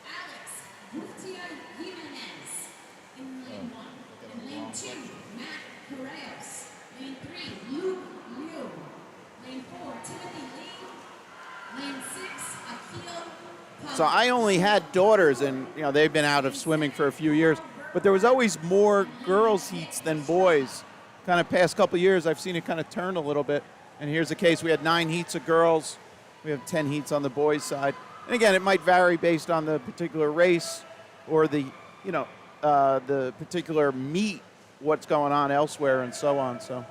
Alex Gutiérrez Jimenez. In lane 1. In lane 2, Matt Correos. Lane 3, Luke Liu. Lane 4, Timothy Lee. Lane 6, Akil. So I only had daughters, and they've been out of swimming for a few years, but there was always more girls heats than boys. Kind of past couple years, I've seen it kind of turn a little bit. And here's the case: we had 9 heats of girls, we have 10 heats on the boys' side. And again, it might vary based on the particular race or the particular meet, what's going on elsewhere, and so on. So.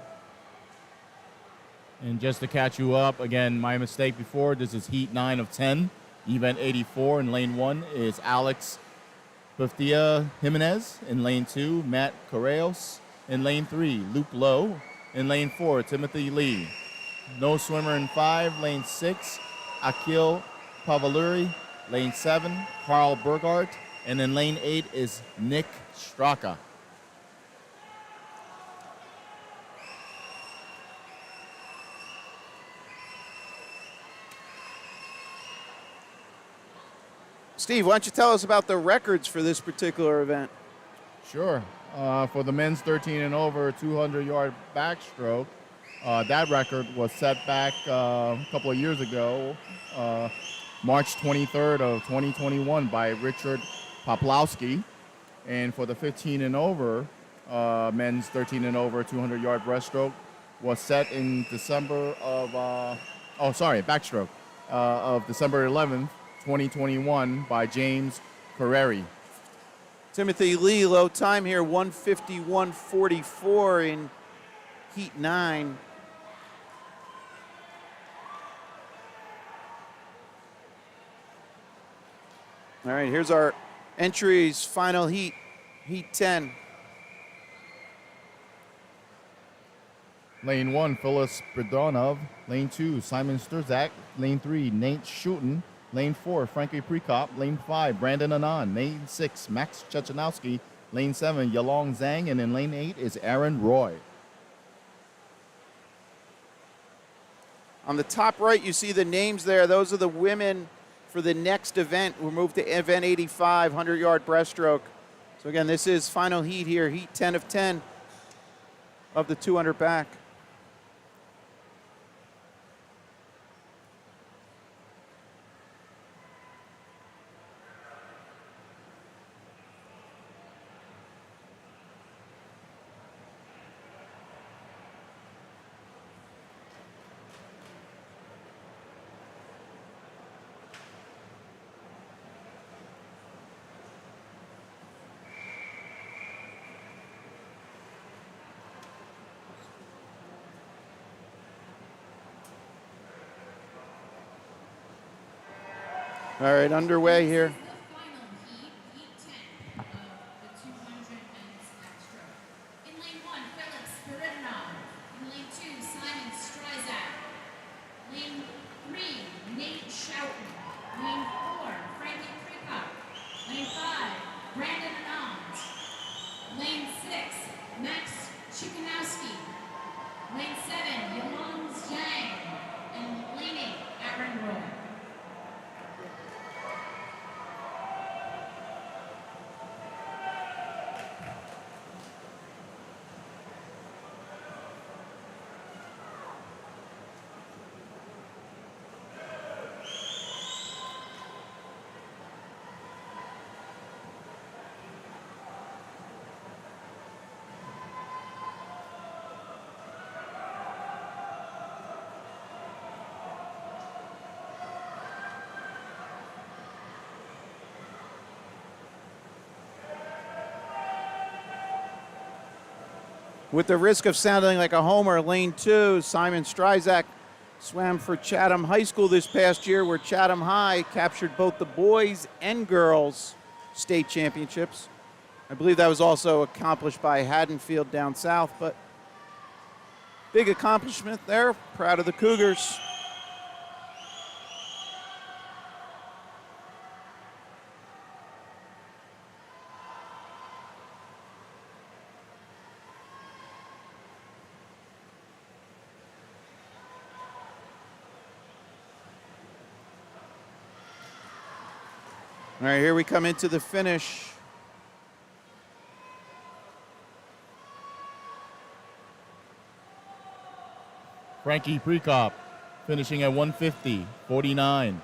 And just to catch you up, again, my mistake before, this is heat 9 of 10. Event 84 in lane 1 is Alex Gutiérrez Jimenez. In lane 2, Matt Correos. In lane 3, Luke Lowe. In lane 4, Timothy Lee. No swimmer in 5. Lane 6, Akil Pavaluri. Lane 7, Carl Burgart. And in lane 8 is Nick Straka. Steve, why don't you tell us about the records for this particular event? Sure. For the men's 13 and over 200-yard backstroke, that record was set back a couple of years ago, March 23rd of 2021 by Richard Poplowski. And for the 15 and over, men's 13 and over 200-yard breaststroke was set in December of, backstroke. of December 11th, 2021 by James Carreri. Timothy Lee, low time here, 151.44 in Heat 9. All right, here's our entries, final heat, Heat 10. Lane 1, Phyllis Bredonov. Lane 2, Simon Sturzak. Lane 3, Nate Schutten. Lane 4, Frankie Prekop. Lane 5, Brandon Anand. Lane 6, Max Chechanowski. Lane 7, Yalong Zhang. And in lane 8 is Aaron Roy. On the top right, you see the names there. Those are the women for the next event. We'll move to event 85, 100-yard breaststroke. So again, this is final heat here, Heat 10 of 10 of the 200 back. All right, underway here. The final heat, Heat 10 of the 200 men's backstroke. In lane 1, Philip Spiridonov. In lane 2, Simon Stryzak. Lane 3, Nate Schouten. Lane 4, Frankie Prekop. Lane 5, Brandon Anand. Lane 6, Max Chickanowski. Lane 7, Yalong Zhang. And lane 8, Aaron Roy. With the risk of sounding like a homer, lane 2, Simon Stryzak swam for Chatham High School this past year, where Chatham High captured both the boys and girls state championships. I believe that was also accomplished by Haddonfield down south, but big accomplishment there. Proud of the Cougars. All right, here we come into the finish. Frankie Prekop finishing at 150.49.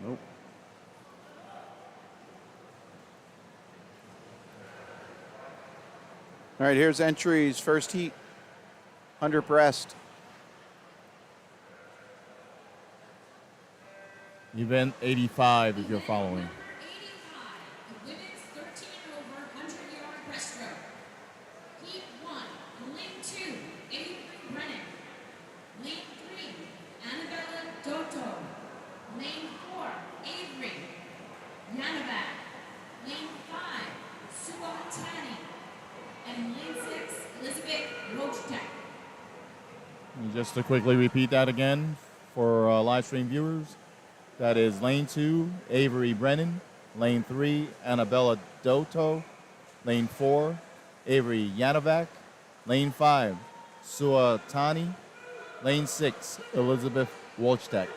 Nope. All right, here's entries. First heat, 100 breast. Event 85 if you're following. Number 85, the women's 13 and over 100-yard breaststroke. Heat 1, lane 2, Avery Brennan. Lane 3, Annabella Dotto. Lane 4, Avery Yanovac. Lane 5, Sua Tani. And lane 6, Elizabeth Rochtek. And just to quickly repeat that again for live stream viewers. That is lane 2, Avery Brennan. Lane 3, Annabella Dotto. Lane 4, Avery Yanovac. Lane 5, Sua Tani. Lane 6, Elizabeth Wolchtek.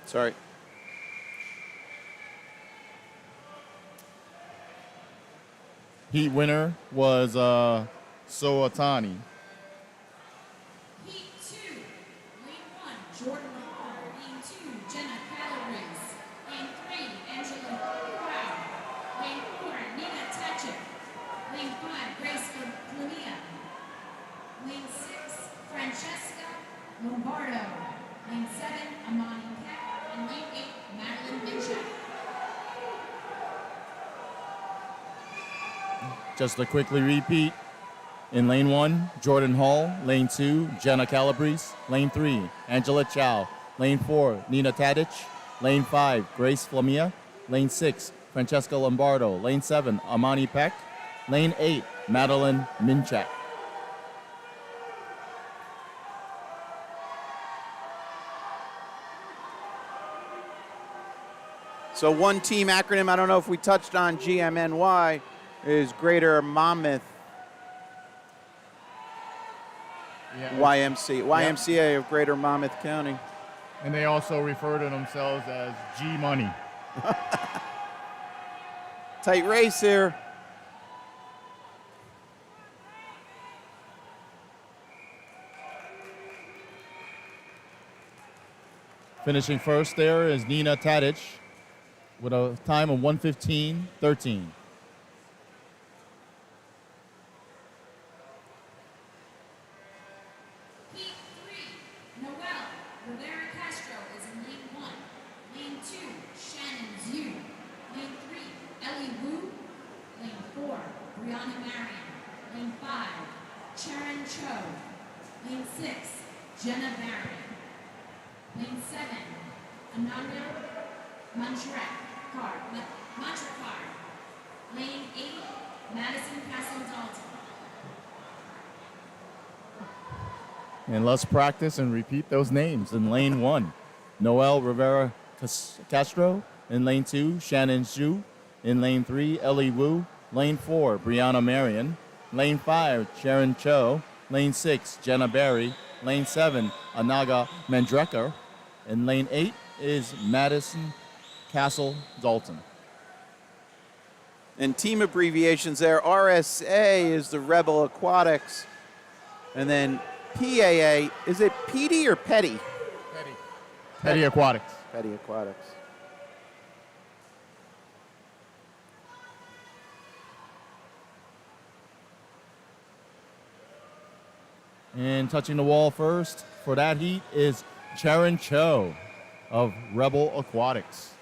Sorry. Heat winner was Soatani. Heat 2, lane 1, Jordan Hall. Lane 2, Jenna Calabrese. Lane 3, Angela Wow. Lane 4, Nina Tachik. Lane 5, Grace Flamia. Lane 6, Francesca Lombardo. Lane 7, Amani Peck. And lane 8, Madeline Minchak. Just to quickly repeat, in lane 1, Jordan Hall. Lane 2, Jenna Calabrese. Lane 3, Angela Chow. Lane 4, Nina Tadic. Lane 5, Grace Flamia. Lane 6, Francesca Lombardo. Lane 7, Amani Peck. Lane 8, Madeline Minchak. So one team acronym, I don't know if we touched on GMNY, is Greater Monmouth Yeah. YMCA of Greater Monmouth County. And they also refer to themselves as G Money. Tight race here. Finishing first there is Nina Tadic with a time of 1:15.13. Heat 3, Noel Rivera Castro is in lane 1. Lane 2, Shannon Zhu. Lane 3, Ellie Wu. Lane 4, Brianna Marion. Lane 5, Sharon Cho. Lane 6, Jenna Barry. Lane 7, Ananda Montrakar. Lane 8, Madison Castle Dalton. And let's practice and repeat those names. In lane 1, Noel Rivera Castro. In lane 2, Shannon Zhu. In lane 3, Ellie Wu. Lane 4, Brianna Marion. Lane 5, Sharon Cho. Lane 6, Jenna Barry. Lane 7, Anaga Mandrekar. And lane 8 is Madison Castle Dalton. And team abbreviations there. RSA is the Rebel Aquatics. And then PAA, is it PD or Petty? Petty Aquatics. Petty Aquatics. And touching the wall first for that heat is Sharon Cho of Rebel Aquatics.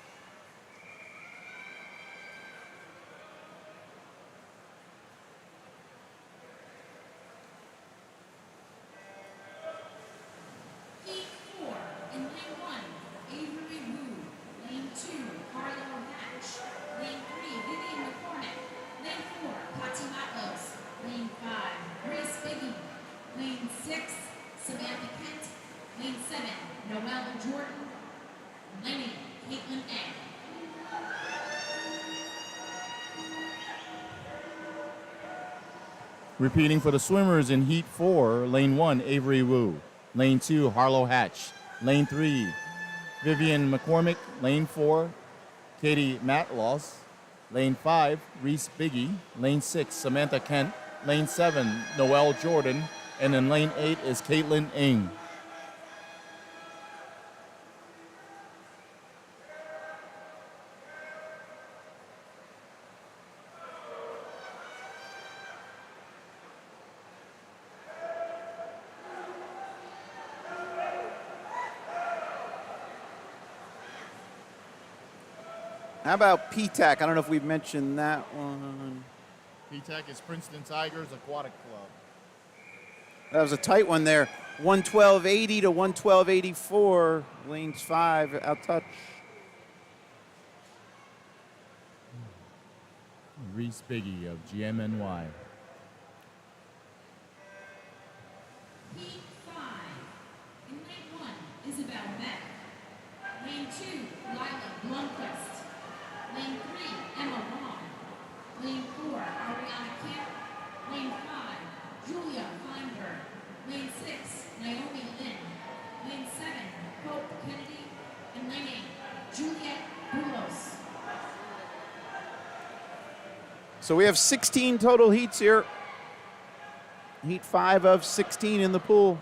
Heat 4, in lane 1, Avery Wu. Lane 2, Harlow Hatch. Lane 3, Vivian McCormick. Lane 4, Patti Matlos. Lane 5, Grace Biggie. Lane 6, Samantha Kent. Lane 7, Noelle Jordan. Lane 8, Caitlin A. Repeating for the swimmers in Heat 4, Lane 1, Avery Wu. Lane 2, Harlow Hatch. Lane 3, Vivian McCormick. Lane 4, Katie Matlos. Lane 5, Reese Biggie. Lane 6, Samantha Kent. Lane 7, Noelle Jordan. And in Lane 8 is Caitlin Ng. How about PTAC? I don't know if we've mentioned that one. PTAC is Princeton Tigers Aquatic Club. That was a tight one there. 112.80 to 112.84. Lanes 5 out touch. Reese Biggie of GMNY. Heat 5, in lane 1, Isabel Beck. Lane 2, Lila Blomquist. Lane 3, Emma Wong. Lane 4, Ariana Camp. Lane 5, Julia Feinberg. Lane 6, Naomi Lynn. Lane 7, Hope Kennedy. And lane 8, So we have 16 total heats here. Heat 5 of 16 in the pool.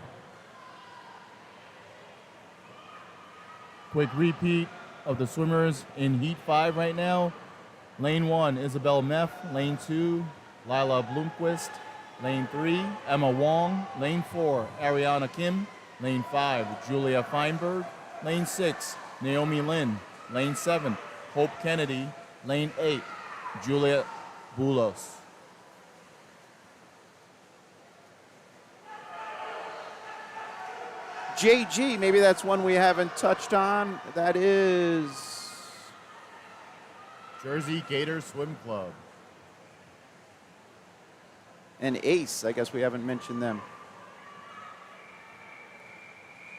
Quick repeat of the swimmers in Heat 5 right now. Lane 1, Isabel Meff. Lane 2, Lila Bloomquist. Lane 3, Emma Wong. Lane 4, Ariana Kim. Lane 5, Julia Feinberg. Lane 6, Naomi Lin. Lane 7, Hope Kennedy. Lane 8, Julia Bulos. JG, maybe that's one we haven't touched on. That is Jersey Gator Swim Club. an Ace. I guess we haven't mentioned them.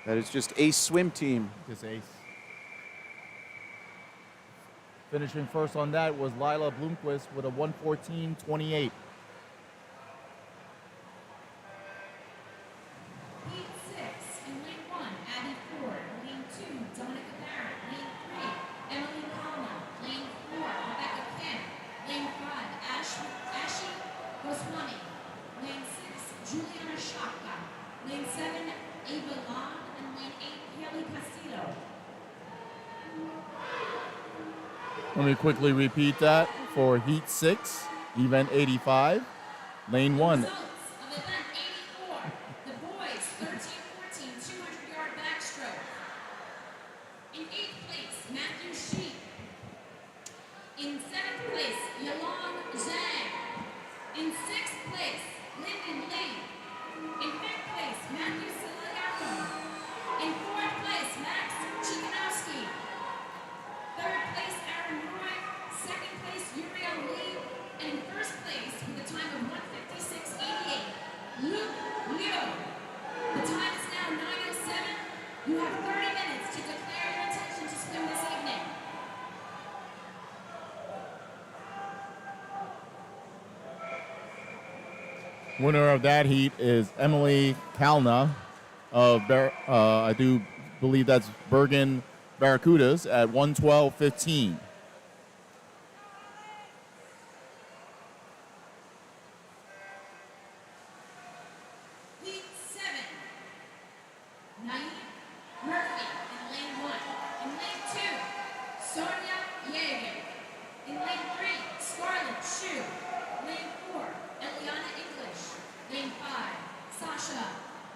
That is just Ace Swim Team. This ace. Finishing first on that was Lila Bloomquist with a 1:14.28. Heat 6 in lane 1, Abby Ford. Lane 2, Donica Barrett. Lane 3, Emily Palma. Lane 4, Rebecca Kim. Lane 5, Ashi Goswami. Lane 6, Juliana Shaka. Lane 7, Ava Long. And lane 8, Haley Castillo. Let me quickly repeat that for Heat 6, Event 85. Lane 1, Results of event 84. The boys 13-14 200-yard backstroke. In 8th place, Matthew Sheep. In 7th place, Yalong Zhang. In 6th place, Lyndon Lee. In 5th place, Matthew Siliano. In 4th place, Max Chikanowski. 3rd place, Aaron Roy. 2nd place, Uriel Lee. And in 1st place, with a time of 1:56.88, Luke Liu. The time is now 9:07. You have 30 minutes to declare your intention to swim this evening. winner of that heat is Emily Kalna of, I do believe that's Bergen Barracudas at 1:12.15. Heat 7. Naeem Murphy in lane 1. In lane 2, Sonia Yeager. In lane 3, Scarlet Shu. Lane 4, Eliana English. Lane 5, Sasha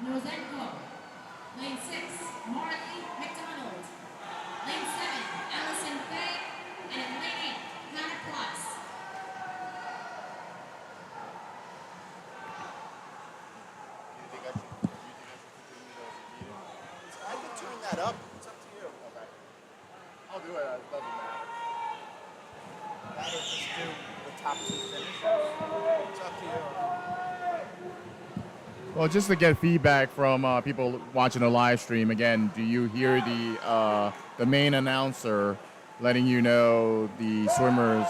Nozenko. Lane 6, Marley McDonald. Lane 7, Allison Fay. And in lane 8, Hannah Plus. I can turn that up. It's up to you. Okay. I'll do it. It doesn't matter. That or just do the top 2 finishers. It's up to you. Well, just to get feedback from people watching the live stream, again, do you hear the main announcer letting you know the swimmers,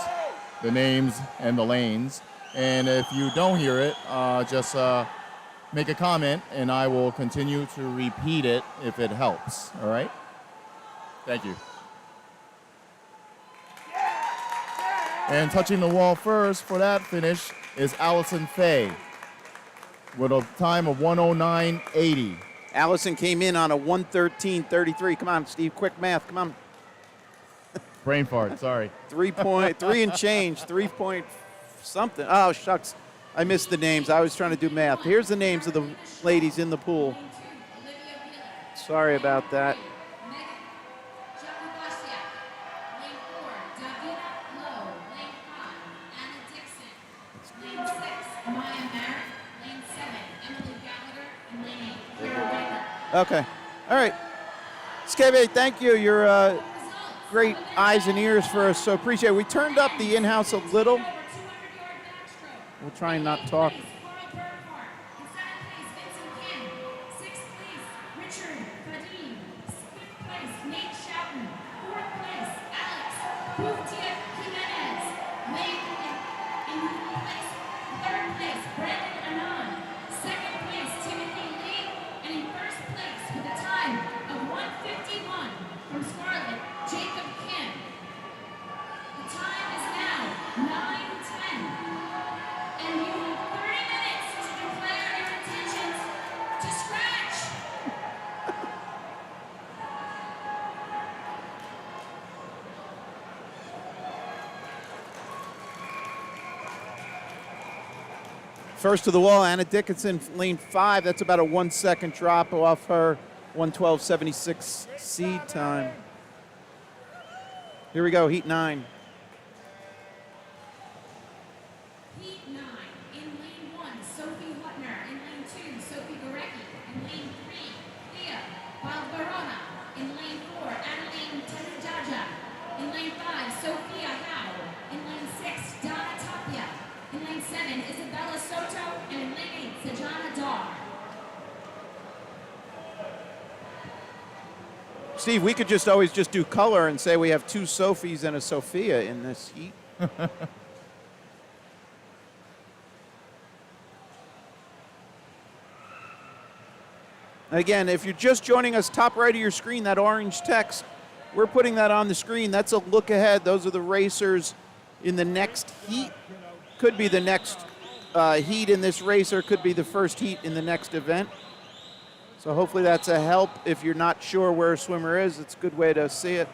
the names and the lanes? And if you don't hear it, just make a comment, and I will continue to repeat it if it helps. All right? Thank you. And touching the wall first for that finish is Allison Fay with a time of 1:09.80. Allison came in on a 1:13.33. Come on, Steve, quick math. Come on. Brain fart, sorry. 3 and change. 3 point something. Oh, shucks. I missed the names. I was trying to do math. Here's the names of the ladies in the pool. Lane 2, Olivia Wheeler. Sorry about that. Megan Jacobasiak. Lane 4, Davina Lowe. Lane 5, Anna Dixon. Lane 6, Maya Merritt. Lane 7, Emily Gallagher. And lane 8, Kara Baker. Okay. All right. Skebe, thank you. You're Results great of event eyes and ears for us, so appreciate it. We turned up the in-house a little. over 200-yard backstroke. We'll try and not In talk. eighth place, Carl Burkhart. In 7th place, Vincent Kim. 6th place, Richard Vadim. 5th place, Nate Shoughton. 4th place, Alex Guftia Jimenez. In place, 3rd place, Brandon Anand. 2nd place, Timothy Lee. And in 1st place, with a time of 1:51 from Scarlet, Jacob Kim. The time is now 9:10. First to the wall, Anna Dickinson, lane 5. That's about a 1 second drop off her 1:12.76 seed time. Here we go, heat 9. Heat 9. In lane 1, Sophie Hutner. In lane 2, Sophie Gorecki. In lane 3, Thea Balbarona. In lane 4, Adeline Terujaja. In lane 5, Sophia Howe. In lane 6, Donna Tapia. In lane 7, Isabella Soto. And in lane 8, Sajana Dar. Steve, we could just always just do color and say we have 2 Sophies and a Sophia in this heat. Again, if you're just joining us, top right of your screen, that orange text, we're putting that on the screen. That's a look ahead. Those are the racers in the next heat. Could be the next heat in this race, or could be the first heat in the next event. So hopefully that's a help. If you're not sure where a swimmer is, it's a good way to see it.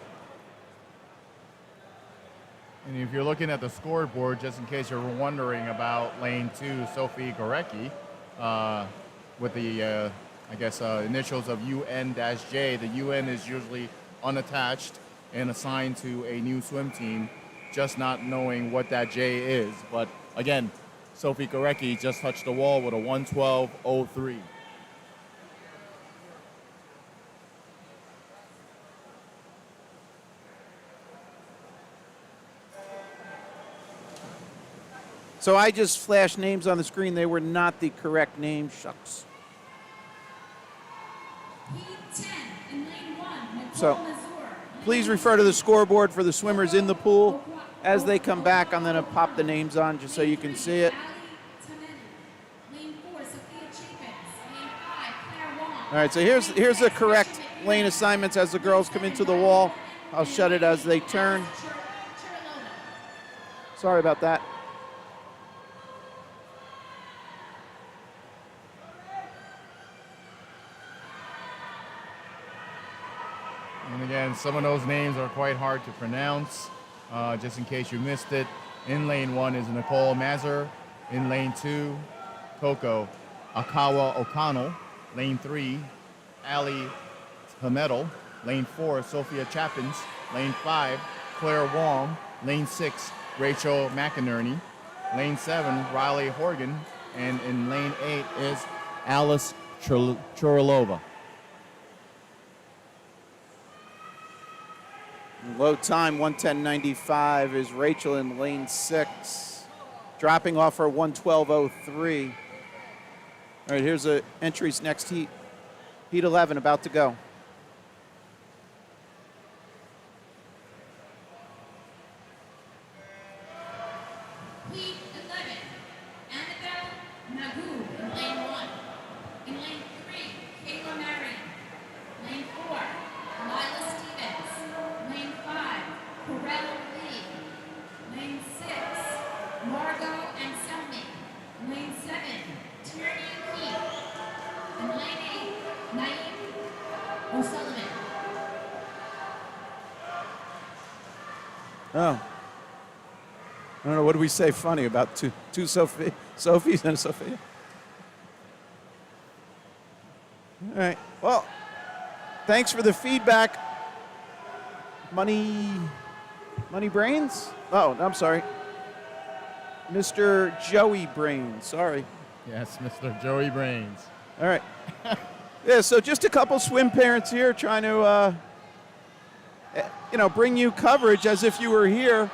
And if you're looking at the scoreboard, just in case you're wondering about lane 2, Sophie Gorecki, with the, initials of UN-J, the UN is usually unattached and assigned to a new swim team, just not knowing what that J is. But again, Sophie Gorecki just touched the wall with a 1:12.03. So I just flashed names on the screen. They were not the correct name. Shucks. Heat 10. In lane 1, Nicole So, Mazur. Please refer to the scoreboard for the swimmers in the pool. As they come back, I'm going to pop the names on just so you can see it. Lane 4, Sophia Chapins. Lane 5, Claire Wong. All right, so here's the correct lane assignments as the girls come into the wall. I'll shut it as they turn. Sorry about that. And again, some of those names are quite hard to pronounce. Just in case you missed it, in lane 1 is Nicole Mazur. In lane 2, Coco Akawa O'Connell. Lane 3, Ali Pametal. Lane 4, Sophia Chapins. Lane 5, Claire Wong. Lane 6, Rachel McInerney. Lane 7, Riley Horgan. And in lane 8 is Alice Churlova. Low time, 1:10.95 is Rachel in lane 6, dropping off her 1:12.03. All right, here's the entries next heat. Heat 11 about to go. Heat 11. Annabelle Nagu in lane 1. In lane 3, Kayla Marion. Lane 4, Lila Stevens. Lane 5, Corella Lee. Lane 6, Margot Anselmi. Lane 7, Tierney Keith. And lane 8, Naeem O'Sullivan. Oh. I don't know, what do we say funny about two Sophies and a Sophia? All right, well, thanks for the feedback. Money Brains? Oh, I'm sorry. Mr. Joey Brains, sorry. Yes, Mr. Joey Brains. All right. Yeah, so just a couple swim parents here trying to, bring you coverage as if you were here.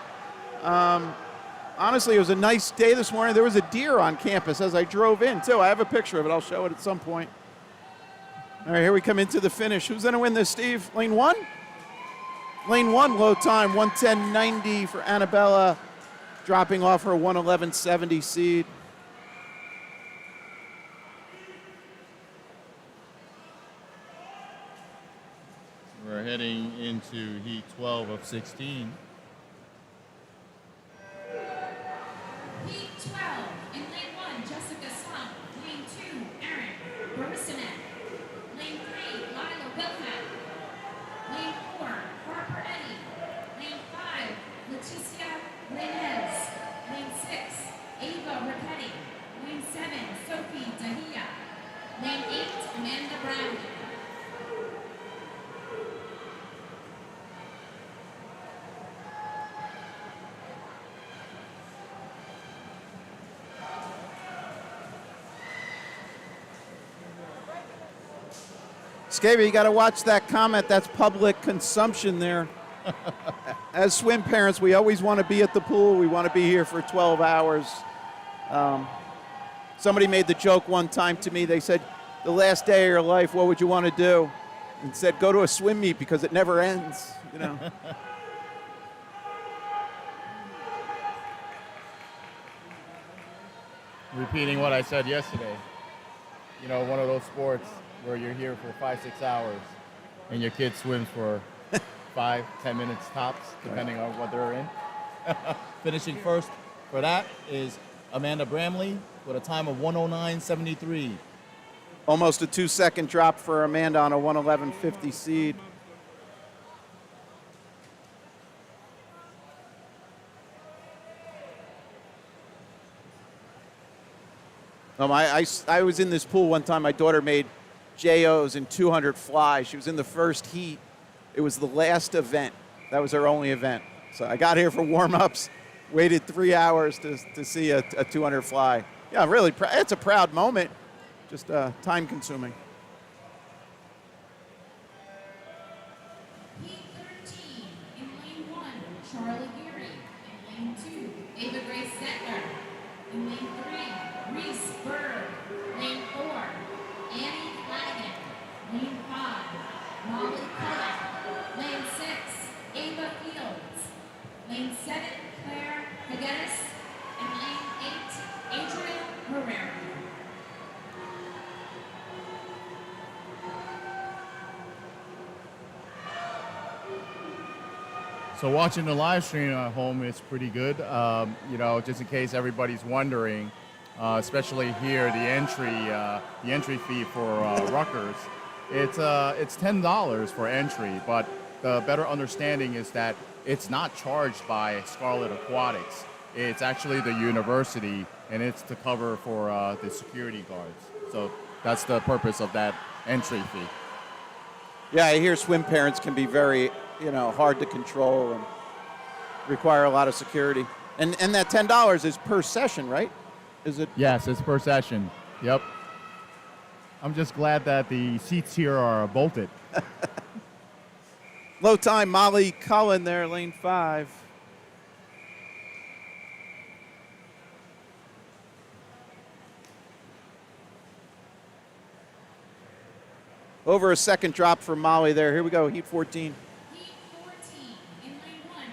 Honestly, it was a nice day this morning. There was a deer on campus as I drove in, too. I have a picture of it. I'll show it at some point. All right, here we come into the finish. Who's going to win this, Steve? Lane 1? Lane 1, low time, 1:10.90 for Annabella, dropping off her 1:11.70 seed. We're heading into heat 12 of 16. Heat 12. In lane 1, Jessica Slump. Lane 2, Erin Burmesinet. Lane 3, Lila Wilhat. Lane 4, Harper Eddy. Lane 5, Leticia Lenez. Lane 6, Ava Rapetti. Lane 7, Scabby, you got to watch that comment. That's public consumption there. As swim parents, we always want to be at the pool. We want to be here for 12 hours. Somebody made the joke one time to me. They said, the last day of your life, what would you want to do? And said, go to a swim meet because it never ends, you know. Repeating what I said yesterday. You know, one of those sports where you're here for 5-6 hours and your kid swims for 5-10 minutes tops, depending on what they're in. Finishing first for that is Amanda Bramley with a time of 109.73. Almost a 2-second drop for Amanda on a 111.50 seed. I was in this pool one time. My daughter made JOs in 200 fly. She was in the first heat. It was the last event. That was her only event. So I got here for warm-ups, waited 3 hours to see a 200 fly. Yeah, really, it's a proud moment, just time-consuming. Heat 13 in lane 1, Charlie Geary. In lane 2, Ava Grace Settler. In lane 3, Reese Bird. Lane 4, Annie Flanagan. Lane 5, Molly Cullen. Lane 6, Ava Fields. Lane 7, Claire Hagedis. And lane 8, Adrian Herrera. So watching the live stream at home is pretty good. You know, just in case everybody's wondering, especially here, the entry fee for Rutgers, it's $10 for entry. But the better understanding is that it's not charged by Scarlet Aquatics. It's actually the university, and it's to cover for the security guards. So that's the purpose of that entry fee. Yeah, I hear swim parents can be very, hard to control and require a lot of security. And that $10 is per session, right? Is it? Yes, it's per session. Yep. I'm just glad that the seats here are bolted. Low time, Molly Cullen there, lane 5. Over a second drop for Molly there. Here we go, heat 14. Heat 14 in lane 1,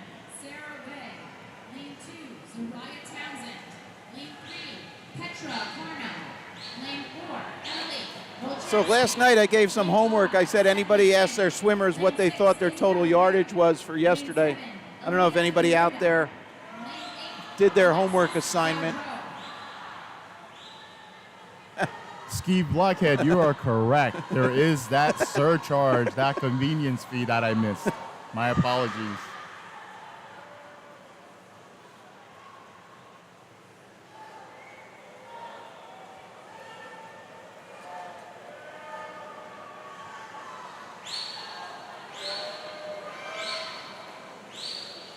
Sarah Ray. Lane 2, Zariah Townsend. Lane 3, Petra Carno. Lane 4, Emily. So last night I gave some homework. I said anybody asked their swimmers what they thought their total yardage was for yesterday. I don't know if anybody out there did their homework assignment. Steve Blockhead, you are correct. There is that surcharge, that convenience fee that I missed. My apologies.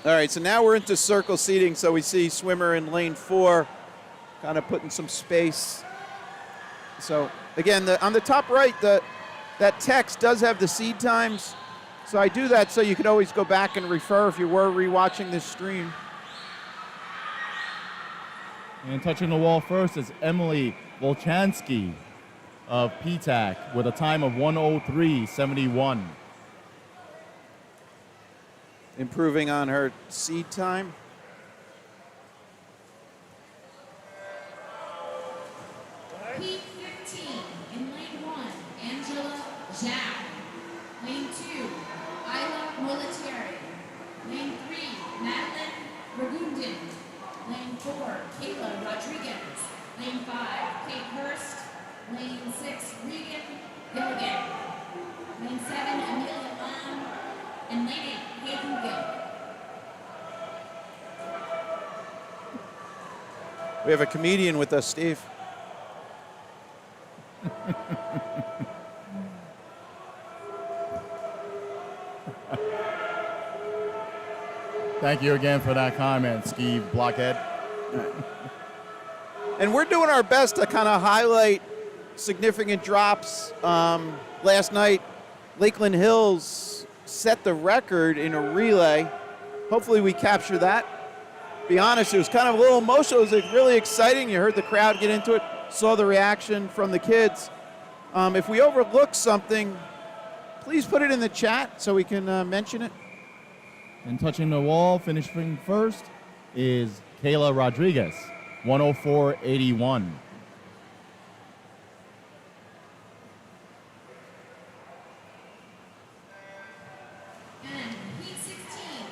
All right, so now we're into circle seating. So we see swimmer in lane 4, kind of putting some space. So again, on the top right, that text does have the seed times. So I do that so you could always go back and refer if you were rewatching this stream. And touching the wall first is Emily Volchansky of PTAC with a time of 103.71. Improving on her seed time. Heat 15 in lane 1, Angela Zhao. Lane 2, Isla Molitieri. Lane 3, Madeline Ragundan. Lane 4, Kayla Rodriguez. Lane 5, Kate Hurst. Lane 6, Regan Gilligan. Lane 7, Amelia Lam. And lane 8, Hayden Gill. We have a comedian with us, Steve. Thank you again for that comment, Steve Blockhead. And we're doing our best to kind of highlight significant drops. Last night, Lakeland Hills set the record in a relay. Hopefully we capture that. Be honest, it was kind of a little emotional. It was really exciting. You heard the crowd get into it, saw the reaction from the kids. If we overlook something, please put it in the chat so we can mention it. And touching the wall, finishing first, is Kayla Rodriguez, 104.81. And Heat 16,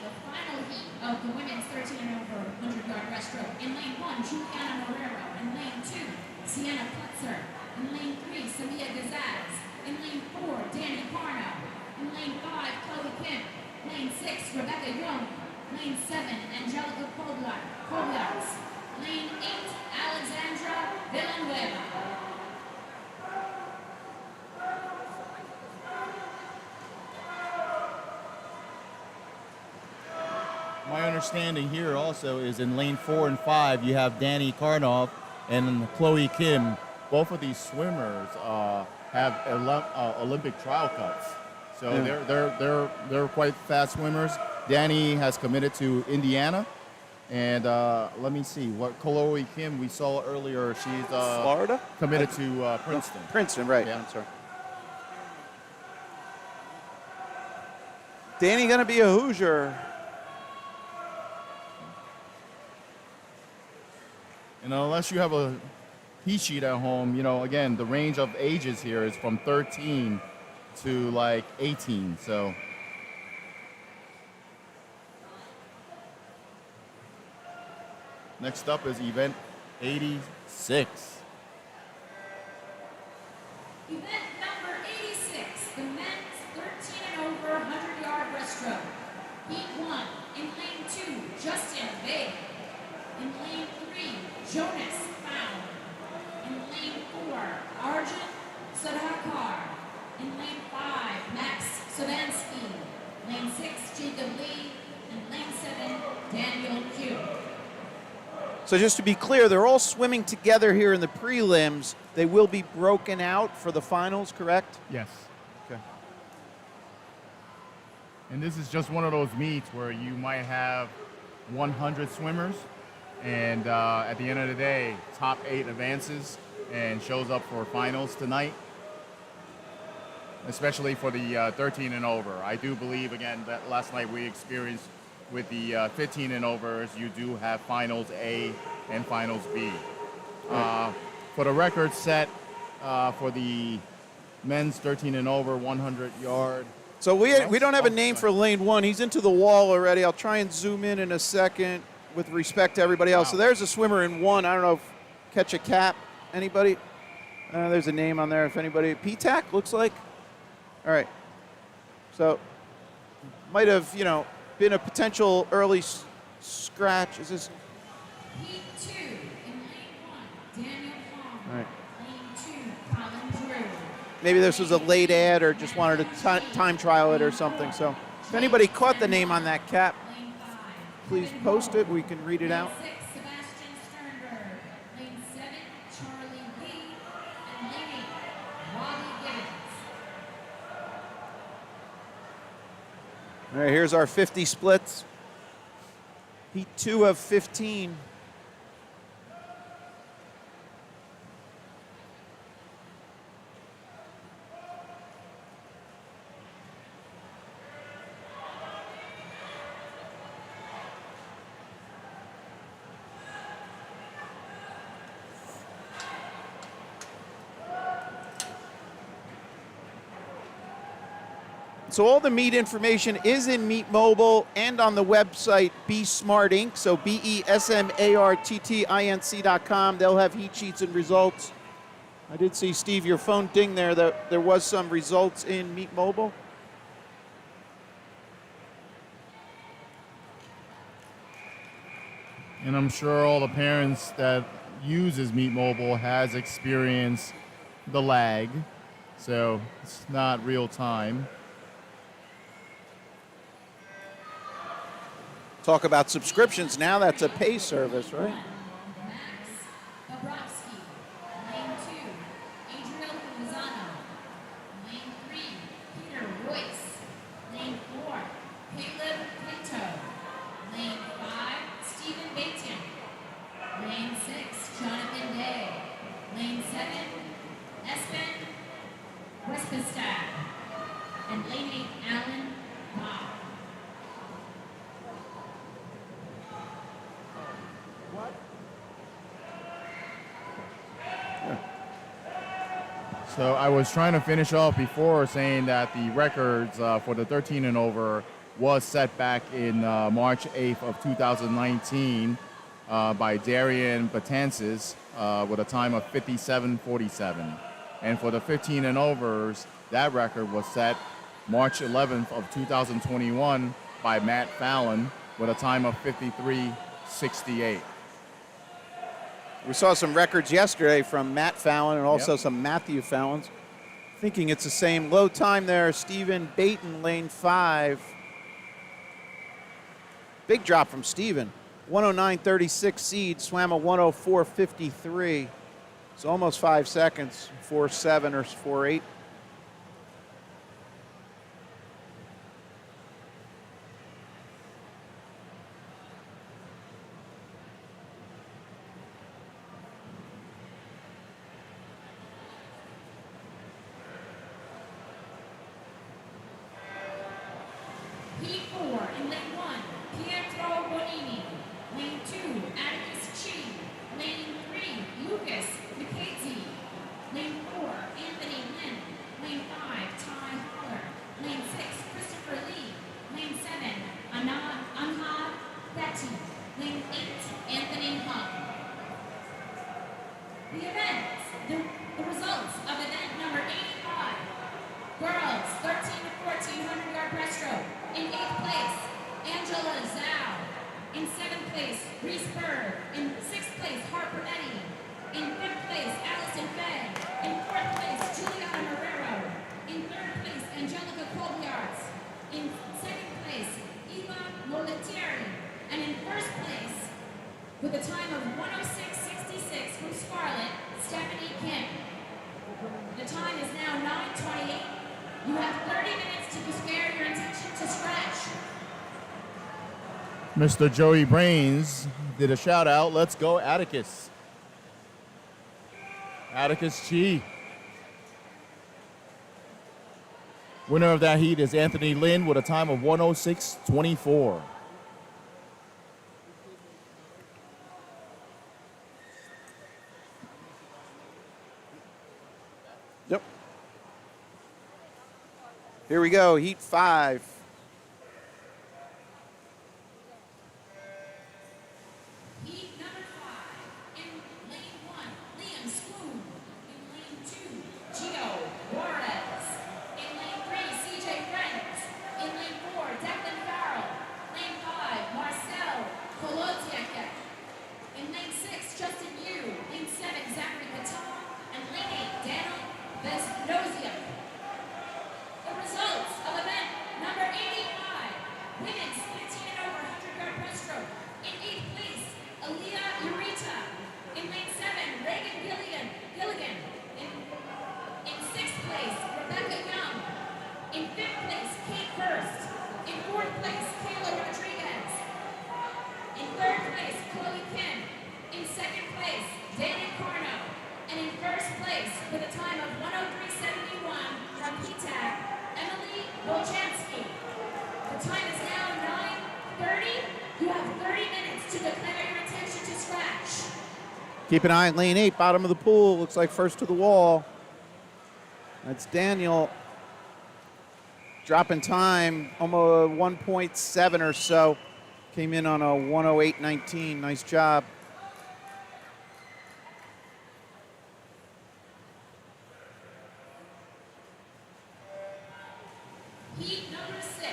the final heat of the women's 13 and over 100-yard breaststroke. In lane 1, Juliana Morero. In lane 2, Sienna Putzer. In lane 3, Samia Gazaz. In lane 4, Danny Parno. In lane 5, Chloe Kim. Lane 6, Rebecca Young. Lane 7, Angelica Koblars. Lane 8, Alexandra Villanueva. My understanding here also is in lane 4 and 5, you have Danny Karnov and Chloe Kim. Both of these swimmers have Olympic trial cuts, so they're quite fast swimmers. Danny has committed to Indiana, and let me see what Chloe Kim we saw earlier. She's Florida? committed to Princeton. Princeton, right. Yeah. I'm sorry. Danny going to be a Hoosier. And unless you have a heat sheet at home, you know, again, the range of ages here is from 13 to like 18. So next up is event 86. Event number 86, the men's 13 and over 100-yard breaststroke. Heat 1, in lane 2, Justin Bay. In lane 3, Jonas Found. In lane 4, Arjun Sadhakar. In lane 5, Max Sodansky. Lane 6, Jacob Lee. And lane 7, Daniel Q. So just to be clear, they're all swimming together here in the prelims. They will be broken out for the finals, correct? yes. Okay. And this is just one of those meets where you might have 100 swimmers, and at the end of the day, top 8 advances and shows up for finals tonight, especially for the 13 and over. I do believe, again, that last night we experienced with the 15 and overs, you do have finals A and finals B. For the record set for the men's 13 and over 100-yard. So we don't have a name for lane 1. He's into the wall already. I'll try and zoom in a second with respect to everybody else. Wow. So there's a swimmer in 1. I don't know if catch a cap. Anybody? There's a name on there if anybody. P-TAC looks like. All right. So might have, been a potential early scratch. Is this? Heat 2, in lane 1, Daniel Palmer. All right. Lane 2, Colin Drew. Maybe this was a late ad or just wanted to time trial it or something. So if anybody caught the name on that cap, Lane 5, please Kevin post Hall. it. We can read it out. Lane 6, Sebastian Sternberg. Lane 7, Charlie Lee. And lane 8, Robbie Gibbons. All right, here's our 50 splits. Heat 2 of 15. So all the meet information is in Meet Mobile and on the website Be Smart Inc. So BESMARTTINC.com. They'll have heat sheets and results. I did see, Steve, your phone ding there that there was some results in Meet Mobile. And I'm sure all the parents that uses Meet Mobile has experienced the lag, so it's not real time. Talk about subscriptions now. That's a pay service, right? Max Bobrovsky. Lane 2, Adriel Lozano. Lane 3, Peter Pistad. And lane 8, Alan Bob. So I was trying to finish off before saying that the records for the 13 and over was set back in March 8th of 2019 by Darian Batances with a time of 57:47. And for the 15 and overs, that record was set March 11th of 2021 by Matt Fallon with a time of 53:68. We saw some records yesterday from Matt Fallon and also Yep. some Matthew Fallons. Thinking it's the same low time there. Stephen Baton, lane 5. Big drop from Stephen. 109.36 seed, swam a 104.53. It's almost 5 seconds, 4.7 or 4.8. P4 in lane 1, Pietro Bonini. Lane 2, Atticus Chi. Lane 3, Lucas McCasey. Lane 4, Anthony Lynn. Lane 5, Ty Holler. Lane 6, Christopher Lee. Lane 7, Anhad Betty. Lane 8, Anthony Hung. The results of event number 85. Girls, 13 to 1400 yard breaststroke. In 8th place, Angela Zhao. In 7th place, Reese Bird. In 6th place, Harper Eddy. In 5th place, Allison Fay. In 4th place, Juliana Marrero. In 3rd place, Angelica Colbyards. In 2nd place, Eva Moletieri. And in 1st place, with a time of 106.66 from Scarlet, Stephanie Kim. The time is now 9:28. You have 30 minutes to spare your intention to scratch. Mr. Joey Brains did a shout out. Let's go, Atticus. Atticus Chi. Winner of that heat is Anthony Lynn with a time of 106.24. Yep. Here we go, heat 5. Heat number 5. In lane 1, Liam Spoon. In lane 2, Gio Juarez. In lane 3, CJ Friends. In lane 4, Declan Farrell. Lane 5, Marcel Kolodziak. In lane 6, Justin Yu. Lane 7, Zachary Patel. And lane 8, Daniel Vesnozia. The results of event number 85. Women's 15 and over 100 yard breaststroke. In 8th place, Aaliyah Ureta. In lane 7, Reagan Gilligan. In 6th place, Rebecca Young. In 5th place, Kate Hurst. In 4th place, Kayla Rodriguez. In 3rd place, Chloe Kim. In 2nd place, Danny Carno. And in 1st place, with a time of 103.71 from PTAC, Emily Wolchansky. The time is now 9:30. You have 30 minutes to declare your intention to scratch. Keep an eye on lane 8, bottom of the pool. Looks like first to the wall. That's Daniel. Dropping time, almost 1.7 or so. Came in on a 108.19. Nice job. Heat number 6.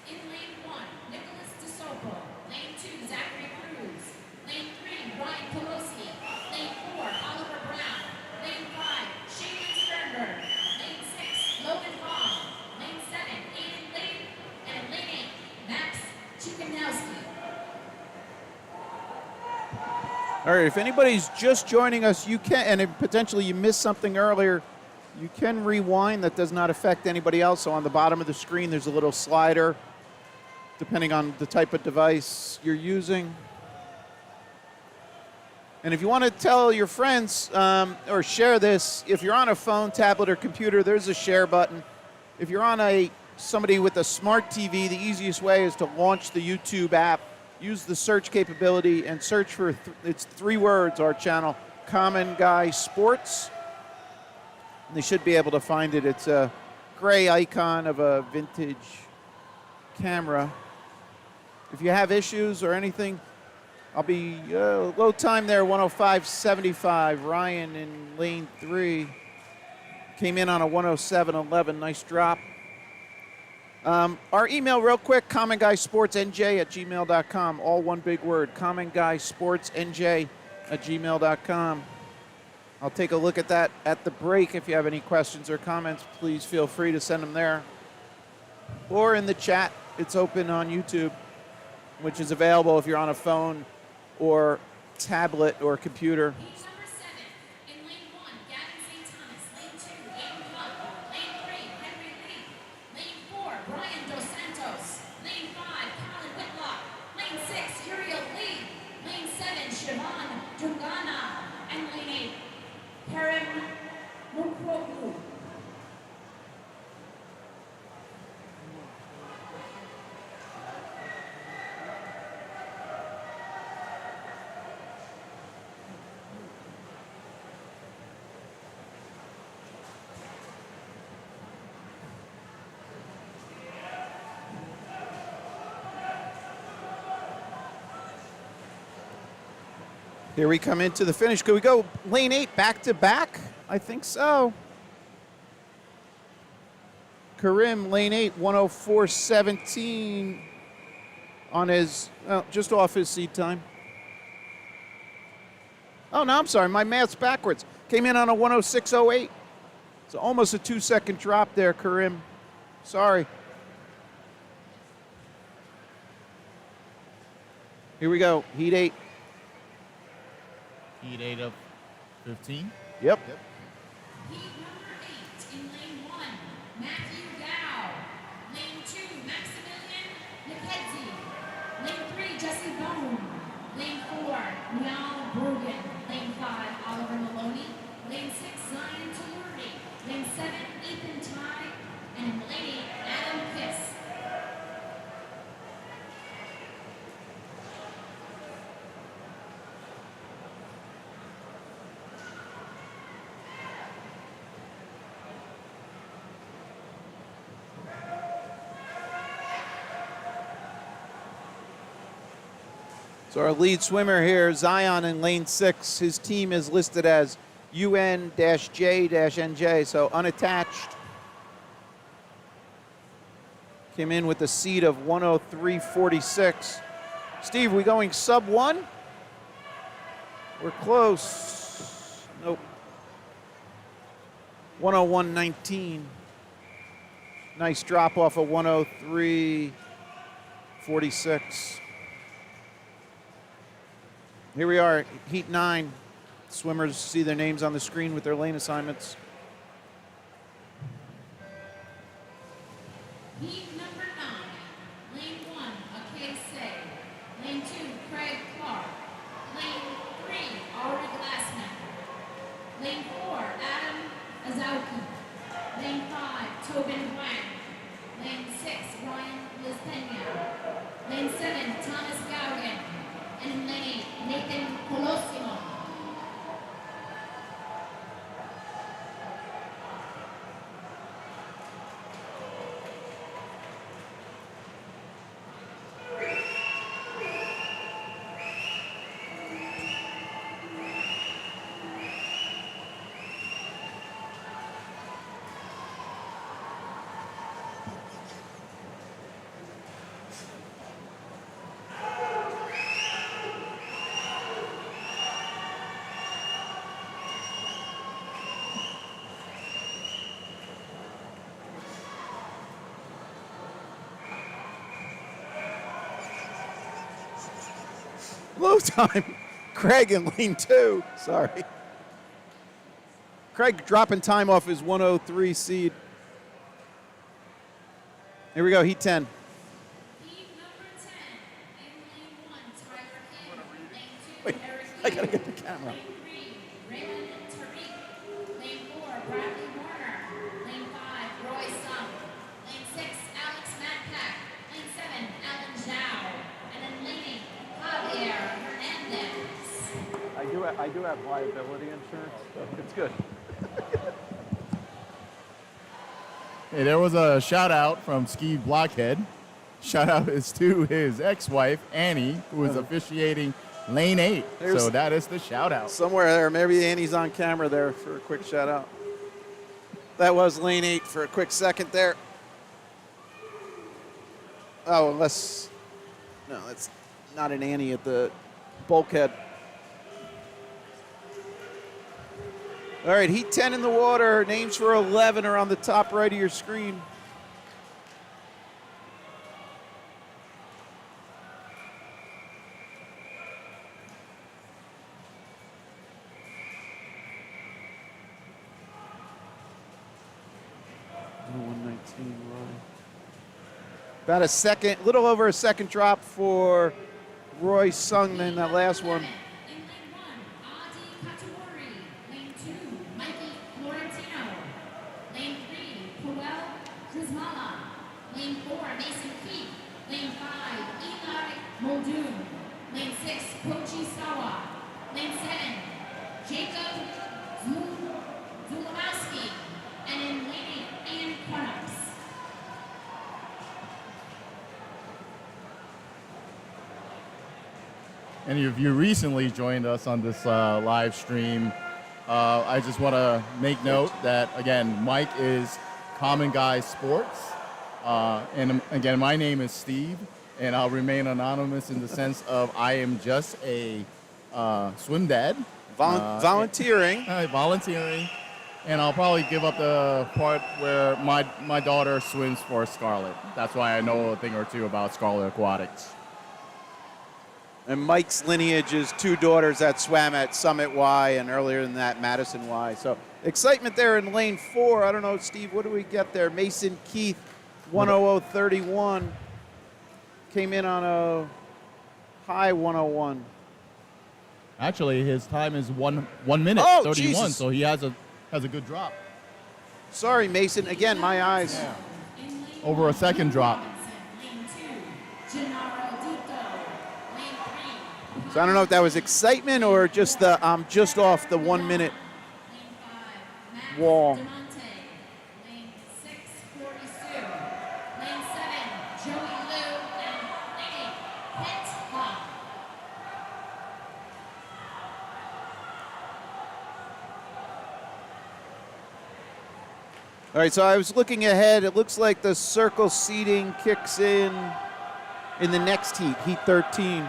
In lane 1, Nicholas DeSopo. Lane 2, Zachary Cruz. Lane 3, Ryan Pelosi. Lane 4, Oliver Brown. Lane 5, Shaylin Sternberg. Lane 6, Logan Hall. Lane 7, Aiden Lane. And lane 8, Max Chikanowski. All right, if anybody's just joining us, you can, and if potentially you missed something earlier, you can rewind. That does not affect anybody else. So on the bottom of the screen, there's a little slider, depending on the type of device you're using. And if you want to tell your friends or share this, if you're on a phone, tablet, or computer, there's a share button. If you're on somebody with a smart TV, the easiest way is to launch the YouTube app, use the search capability, and search for, it's 3 words, our channel, Common Guy Sports. And they should be able to find it. It's a gray icon of a vintage camera. If you have issues or anything, I'll be low time there, 105.75. Ryan in lane 3 came in on a 107.11. Nice drop. Our email real quick, commonguysportsnj@gmail.com. All one big word, commonguysportsnj@gmail.com. I'll take a look at that at the break. If you have any questions or comments, please feel free to send them there. Or in the chat, it's open on YouTube, which is available if you're on a phone or tablet or computer. Heat number 7, in lane 1, Gavin St. Thomas. Lane 2, Aiden Hunt. Lane 3, Henry Lee. Lane 4, Brian Dos Santos. Lane 5, Colin Whitlock. Lane 6, Uriel Lee. Lane 7, Siobhan Dungana. And lane 8, Karen Mukwogu. Here we come into the finish. Could we go lane 8 back to back? I think so. Karim, lane 8, 104.17 on his, just off his seed time. Oh, no, I'm sorry. My math's backwards. Came in on a 106.08. So almost a 2-second drop there, Karim. Sorry. Here we go. Heat 8. Heat 8 of 15. Yep. Heat number 8, in lane 1, Matthew Gow. Lane 2, Maximilian Nikedzi. Lane 3, Jesse Bone. Lane 4, Niall Brogan. Lane 5, Oliver Maloney. Lane 6, Zion Talluri. Lane 7, Ethan Ty. And in lane 8, Adam Kiss. So our lead swimmer here, Zion in lane 6. His team is listed as UN-J-NJ, so unattached. Came in with a seed of 103.46. Steve, we going sub 1? We're close. Nope. 101.19. Nice drop off of 103.46. Here we are, Heat 9. Swimmers see their names on the screen with their lane assignments. Heat number 9, lane 1, Akay Say. Lane 2, Craig Clark. Lane 3, Ari Glassman. Lane 4, Adam Azauki. Lane 5, Tobin Wang. Lane 6, Ryan Lispena. Lane 7, Thomas Gaugan. And in lane 8, Nathan Colosimo. Low time. Craig in lane 2. Sorry. Craig dropping time off his 103 seed. Here we go, Heat 10. Heat number 10, in lane 1, Tyler King. Lane 2, Eric I gotta get the camera. Lane 3, Raymond Tariq. Lane 4, Bradley Warner. Lane 5, Roy Sung. Lane 6, Alex Madpack. Lane 7, Alan Zhao. And then lane 8, Javier Hernandez. I do have liability insurance, so it's good. Hey, there was a shout out from Steve Blockhead. Shout out is to his ex-wife, Annie, who is officiating lane 8. So that is the shout out. Somewhere there, maybe Annie's on camera there for a quick shout out. That was lane 8 for a quick second there. Oh, unless, no, that's not an Annie at the bulkhead. All right, heat 10 in the water. Names for 11 are on the top right of your screen. About a second, little over a second drop for Roy Sung in that last one. In lane 1, Adi Katori. Lane 2, Mikey Florentino. Lane 3, Puel Trizmala. Lane 4, Mason Keith. Lane 5, Eli Muldoon. Lane 6, Kochi Sawa. Lane 7, Jacob Zulamowski. And in lane 8, Ian Quannox. And if you recently joined us on this live stream, I just want to make note that, again, Mike is Common Guy Sports. And again, my name is Steve, and I'll remain anonymous in the sense of I am just a swim dad. Volunteering. Volunteering. And I'll probably give up the part where my daughter swims for Scarlet. That's why I know a thing or two about Scarlet Aquatics. And Mike's lineage is 2 daughters that swam at Summit Y and earlier than that, Madison Y. So excitement there in lane 4. I don't know, Steve, what do we get there? Mason Keith, 100.31. Came in on a high 101. Actually, his time is 1 minute Oh, 31, Jesus. so he has a good drop. Sorry, Mason. Again, my eyes. Yeah. Over a second drop. Lane 2, Gennaro Dito. Lane 3, So I don't know if that was excitement or just the just off the 1 minute Lane 5, Max wall. DeMonte. Lane 6, Corey Sue. Lane 7, Joey Liu. And lane 8, Kent Hawk. All right, so I was looking ahead. It looks like the circle seating kicks in the next heat, heat 13.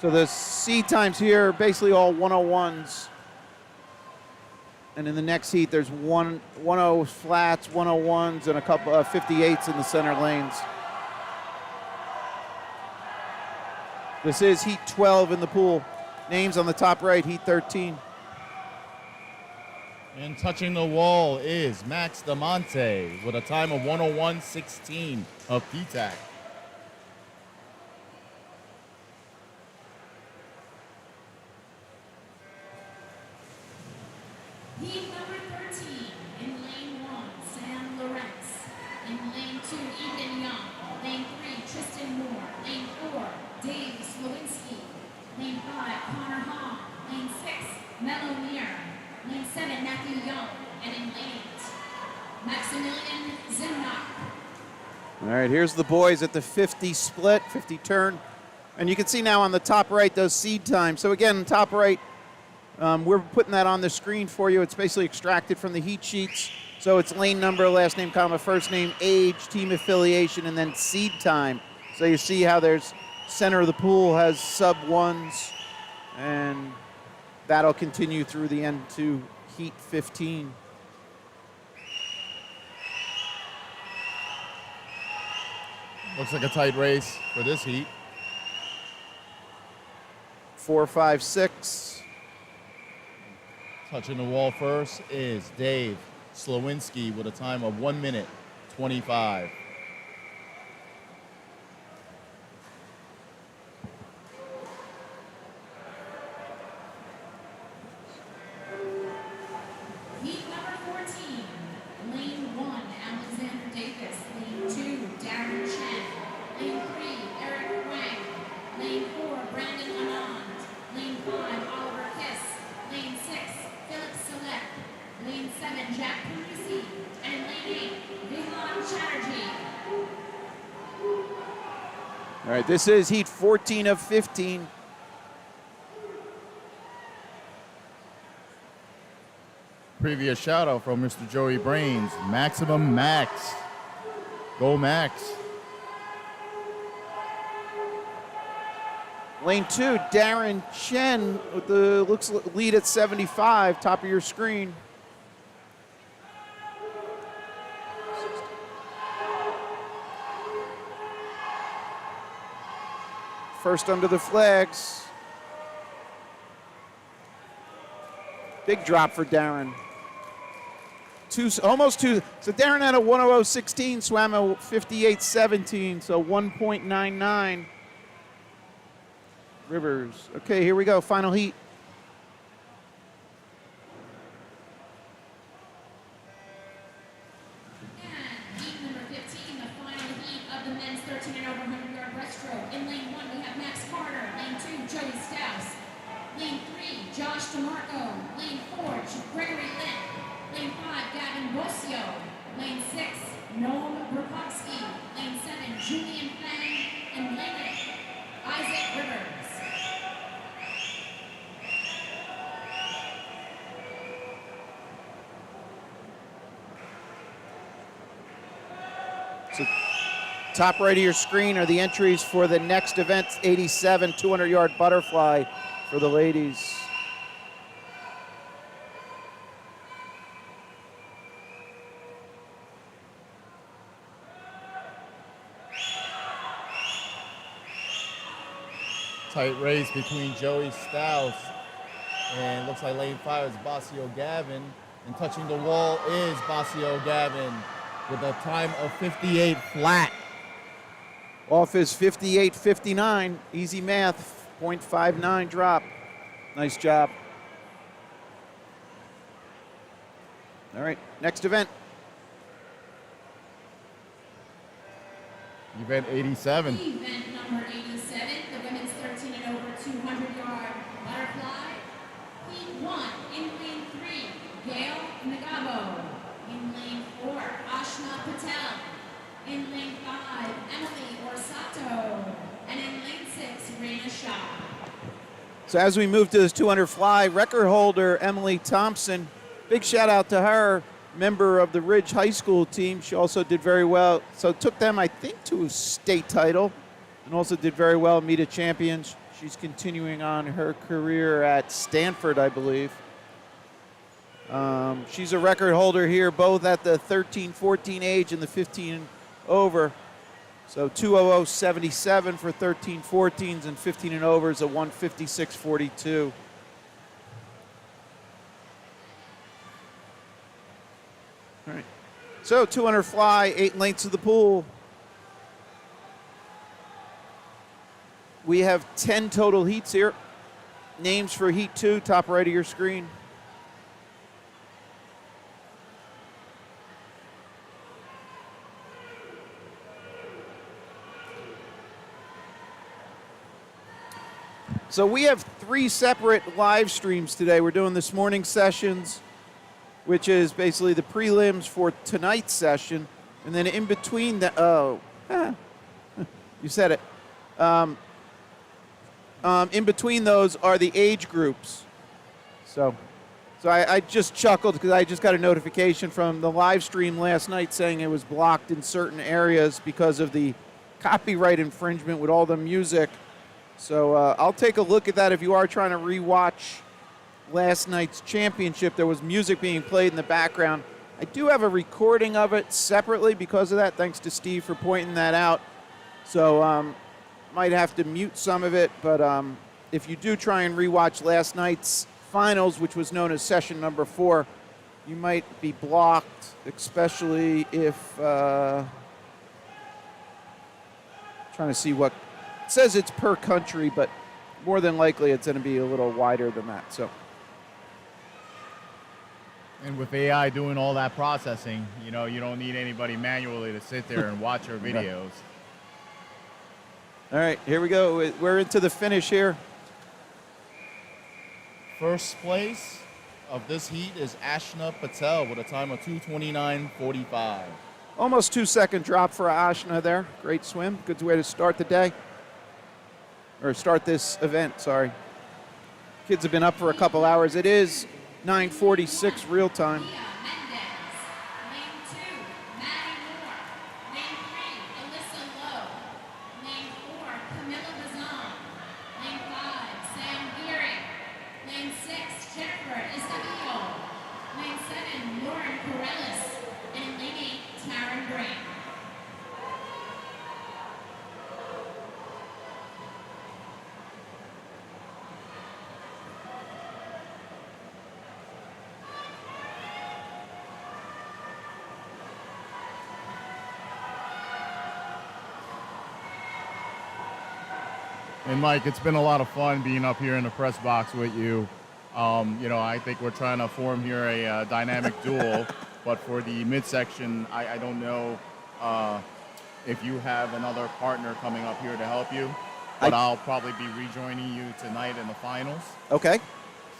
So the seed times here are basically all 101s. And in the next heat, there's 10 flats, 101s, and a couple of 58s in the center lanes. This is heat 12 in the pool. Names on the top right, heat 13. And touching the wall is Max DeMonte with a time of 101.16 of PTAC. Heat number 13, in lane 1, Sam Lawrence. In lane 2, Ethan Young. Lane 3, Tristan Moore. Lane 4, Dave Slowinski. Lane 5, Connor Hong. Lane 6, Mello Meir. Lane 7, Matthew Young. And in lane 8, Maximilian Zimnock. All right, here's the boys at the 50 split, 50 turn. And you can see now on the top right those seed times. So again, top right, we're putting that on the screen for you. It's basically extracted from the heat sheets. So it's lane number, last name, comma, first name, age, team affiliation, and then seed time. So you see how there's center of the pool has sub ones, and that'll continue through the end to heat 15. Looks like a tight race for this heat. 4, 5, 6. Touching the wall first is Dave Slowinski with a time of 1 minute 25. All right, this is heat 14 of 15. Previous shout out from Mr. Joey Brains. Maximum Max. Go Max. Lane 2, Darren Chen with the lead at 75, top of your screen. First under the flags. Big drop for Darren. Almost two. So Darren had a 100.16, swam a 58.17, so 1.99. Rivers. Okay, here we go. Final heat. And heat number 15, the final heat of the men's 13 and over 100-yard breaststroke. In lane 1, we have Max Carter. Lane 2, Joey Strauss. Lane 3, Josh DeMarco. Lane 4, Gregory Lynn. Lane 5, Gavin Bossio. Lane 6, Noam Burkowski. Lane 7, Julian Fang. And lane 8, Isaac Rivers. So top right of your screen are the entries for the next event, 87 200-yard butterfly for the ladies. Tight race between Joey Strauss and looks like lane 5 is Bossio Gavin. And touching the wall is Bossio Gavin with a time of 58 flat. Off his 58.59, easy math, 0.59 drop. Nice job. All right, next event. Event 87. Event number 87, the women's 13 and over 200-yard butterfly. Heat 1, in lane 3, Gail Nagabo. In lane 4, Ashna Patel. In lane 5, Emily Orsato. And in lane 6, Raina Shah. So as we move to this 200 fly, record holder Emily Thompson, big shout out to her, member of the Ridge High School team. She also did very well. So took them, I think, to a state title and also did very well, meet a champions. She's continuing on her career at Stanford, I believe. She's a record holder here, both at the 13-14 age and the 15 over. So 200.77 for 13-14s and 15 and overs, a 156.42. All right. So 200 fly, 8 lengths of the pool. We have 10 total heats here. Names for heat 2, top right of your screen. So we have 3 separate live streams today. We're doing this morning sessions, which is basically the prelims for tonight's session. And then in between the, you said it. In between those are the age groups. So I just chuckled because I just got a notification from the live stream last night saying it was blocked in certain areas because of the copyright infringement with all the music. So I'll take a look at that. If you are trying to rewatch last night's championship, there was music being played in the background. I do have a recording of it separately because of that. Thanks to Steve for pointing that out. So might have to mute some of it, but if you do try and rewatch last night's finals, which was known as session number 4, you might be blocked, especially if trying to see what it says. It's per country, but more than likely it's going to be a little wider than that. So. And with AI doing all that processing, you know, you don't need anybody manually to sit there and watch your videos. All right, here we go. We're into the finish here. First place of this heat is Ashna Patel with a time of 2:29.45. Almost 2-second drop for Ashna there. Great swim. Good way to start the day. or start this event, sorry. Kids have been up for a couple hours. It is 9:46 real time. Mia Mendez. Lane 2, Maddie Moore. Lane 3, Alyssa Lowe. Lane 4, Camilla Bazan. Lane 5, Sam Gearing. Lane 6, Jennifer Escamillo. Lane 7, Lauren Corellis. And Lane 8, Taryn Green. And Mike, it's been a lot of fun being up here in the press box with you. I think we're trying to form here a dynamic duel, but for the midsection, I don't know if you have another partner coming up here to help you, but I'll probably be rejoining you tonight in the finals. Okay.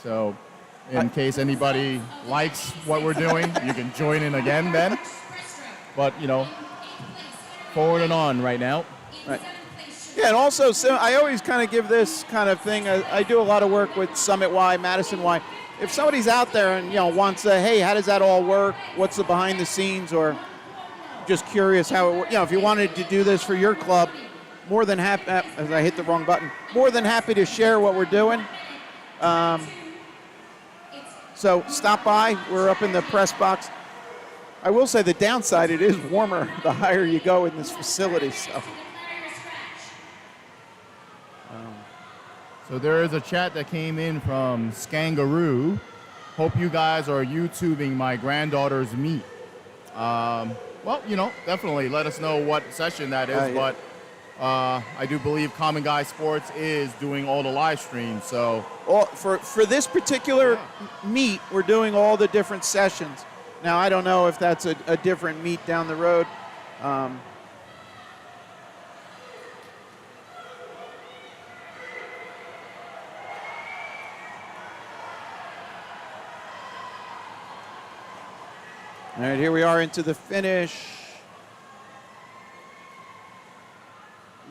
So in case anybody likes what we're doing, you can join in again then. But, forward and on right now. Right. Yeah, and also, so I always kind of give this kind of thing. I do a lot of work with Summit Y, Madison Y. If somebody's out there and wants to, hey, how does that all work? What's the behind the scenes? Or just curious how it works. If you wanted to do this for your club, more than happy. As I hit the wrong button, more than happy to share what we're doing. So stop by. We're up in the press box. I will say the downside, it is warmer the higher you go in this facility. So there is a chat that came in from Skangaroo. Hope you guys are YouTubing my granddaughter's meet. Definitely let us know what session that is. Yeah. But I do believe Common Guy Sports is doing all the live streams. So for this particular meet, we're doing all the different sessions. Now, I don't know if that's a different meet down the road. All right, here we are into the finish.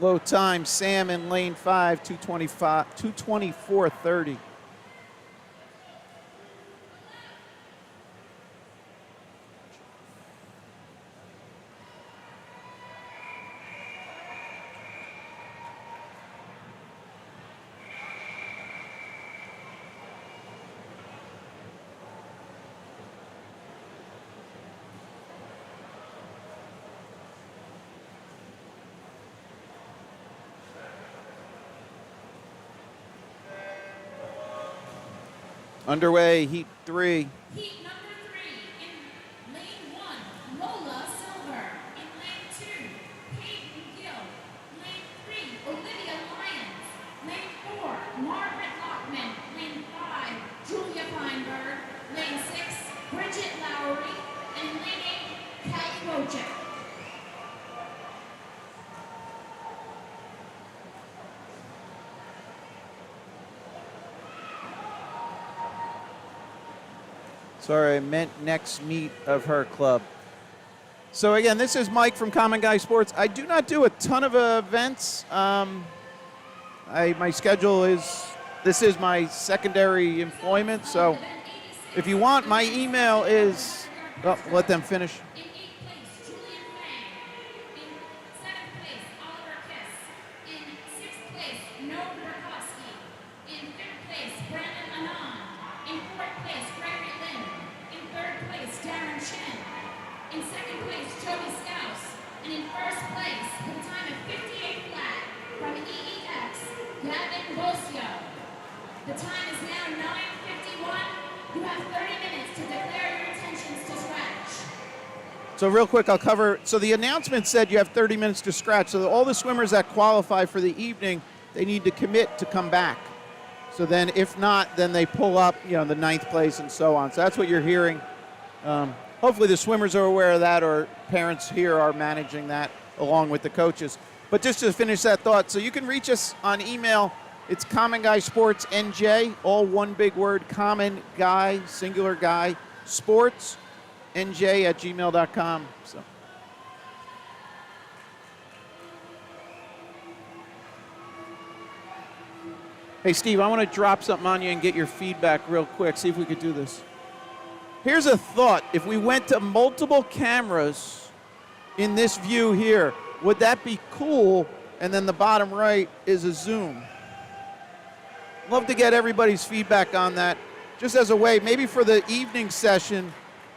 Low time, Sam in lane 5, 224.30. Underway, heat 3. Heat number 3 in lane 1, Lola Silver. In lane 2, Peyton Gill. Lane 3, Olivia Lyons. Lane 4, Margaret Lockman. Lane 5, Julia Feinberg. Lane 6, Bridget Lowry. And lane 8, Kelly Wojcik. Sorry, I meant next meet of her club. So again, this is Mike from Common Guy Sports. I do not do a ton of events. My schedule this is my secondary employment. So if you want, my email is, let them finish. In 8th place, Julian Fang. In 7th place, Oliver Kiss. In 6th place, Noah Burkowski. In 5th place, Brandon Anand. In 4th place, Gregory Lynn. In 3rd place, Darren Chen. In 2nd place, Joey Scouse. And in 1st place, with a time of 58 flat, from EEX, Gavin Bosio. The time is now 9:51. You have 30 minutes to declare your intentions to scratch. So real quick, I'll cover. So the announcement said you have 30 minutes to scratch. So all the swimmers that qualify for the evening, they need to commit to come back. So then if not, then they pull up, the 9th place and so on. So that's what you're hearing. Hopefully the swimmers are aware of that, or parents here are managing that along with the coaches. But just to finish that thought, so you can reach us on email. It's Common Guy Sports NJ, all one big word, Common Guy, singular guy, sports, NJ@gmail.com. So. Hey, Steve, I want to drop something on you and get your feedback real quick. See if we could do this. Here's a thought. If we went to multiple cameras in this view here, would that be cool? And then the bottom right is a zoom. Love to get everybody's feedback on that. Just as a way, maybe for the evening session,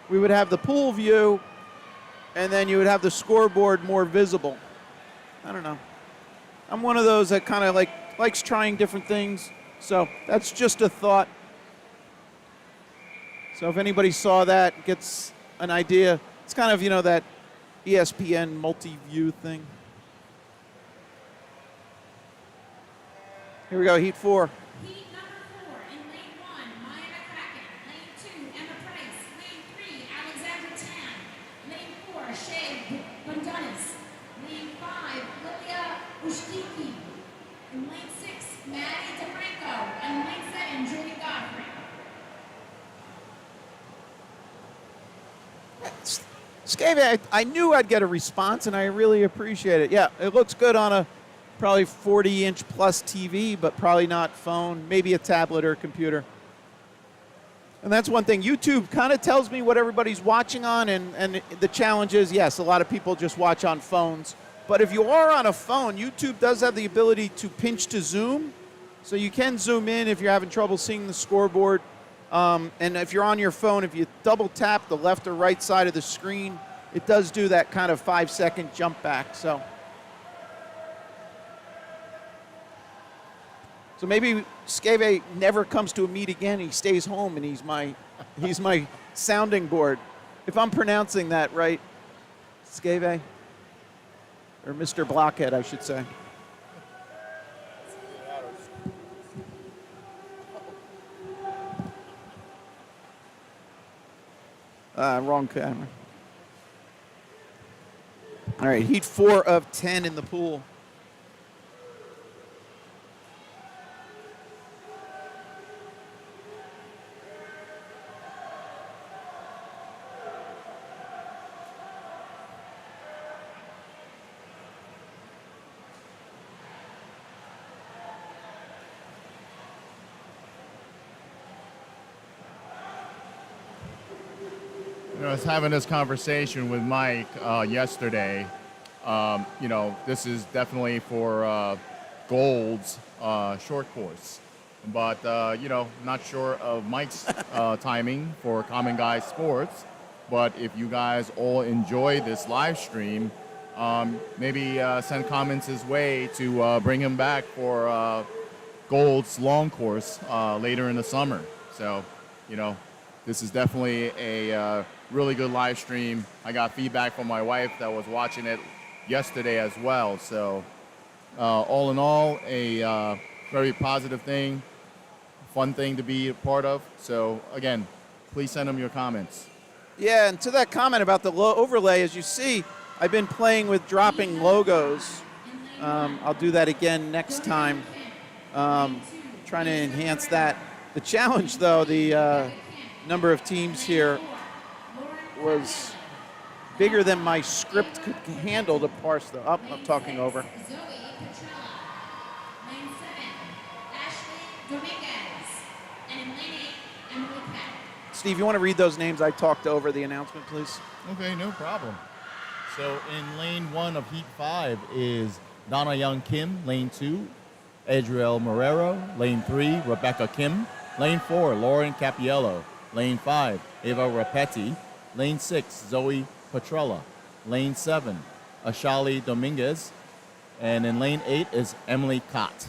we would have the pool view, and then you would have the scoreboard more visible. I don't know. I'm one of those that kind of likes trying different things. So that's just a thought. So if anybody saw that, gets an idea, it's kind of, that ESPN multi-view thing. Here we go, Heat 4. Heat number 4 in lane 1, Maya McCracken. Lane 2, Emma Price. Lane 3, Alexandra Tan. Lane 4, Shay Bundunis. Lane 5, Lilia Ushtiki. In lane 6, Maddie DeFranco. And lane 7, Julie Godfrey. Scave, I knew I'd get a response, and I really appreciate it. Yeah, it looks good on a probably 40-inch plus TV, but probably not phone, maybe a tablet or a computer. And that's one thing. YouTube kind of tells me what everybody's watching on, and the challenge is, yes, a lot of people just watch on phones. But if you are on a phone, YouTube does have the ability to pinch to zoom. So you can zoom in if you're having trouble seeing the scoreboard. And if you're on your phone, if you double tap the left or right side of the screen, it does do that kind of 5-second jump back. So maybe Scave never comes to a meet again. He stays home and he's my sounding board. If I'm pronouncing that right, Scave, or Mr. Blockhead, I should say. Wrong camera. All right, Heat 4 of 10 in the pool. I was having this conversation with Mike yesterday. This is definitely for Gold's short course. But, not sure of Mike's timing for Common Guy Sports. But if you guys all enjoy this live stream, maybe send comments his way to bring him back for Gold's long course later in the summer. So, this is definitely a really good live stream. I got feedback from my wife that was watching it yesterday as well. So all in all, a very positive thing, fun thing to be a part of. So again, please send them your comments. Yeah, and to that comment about the overlay, as you see, I've been playing with dropping logos. I'll do that again next time, trying to enhance that. The challenge, though, the number of teams here was bigger than my script could handle to parse the up. I'm talking over. Zoe Petrella. Lane 7, Ashley Dominguez. And in lane 8, Emily Peck. Steve, you want to read those names? I talked over the announcement, please. Okay, no problem. So in lane 1 of Heat 5 is Donna Young Kim. Lane 2, Adriel Marrero. Lane 3, Rebecca Kim. Lane 4, Lauren Capiello. Lane 5, Eva Rapetti. Lane 6, Zoe Petrella. Lane 7, Ashali Dominguez. And in lane 8 is Emily Cott.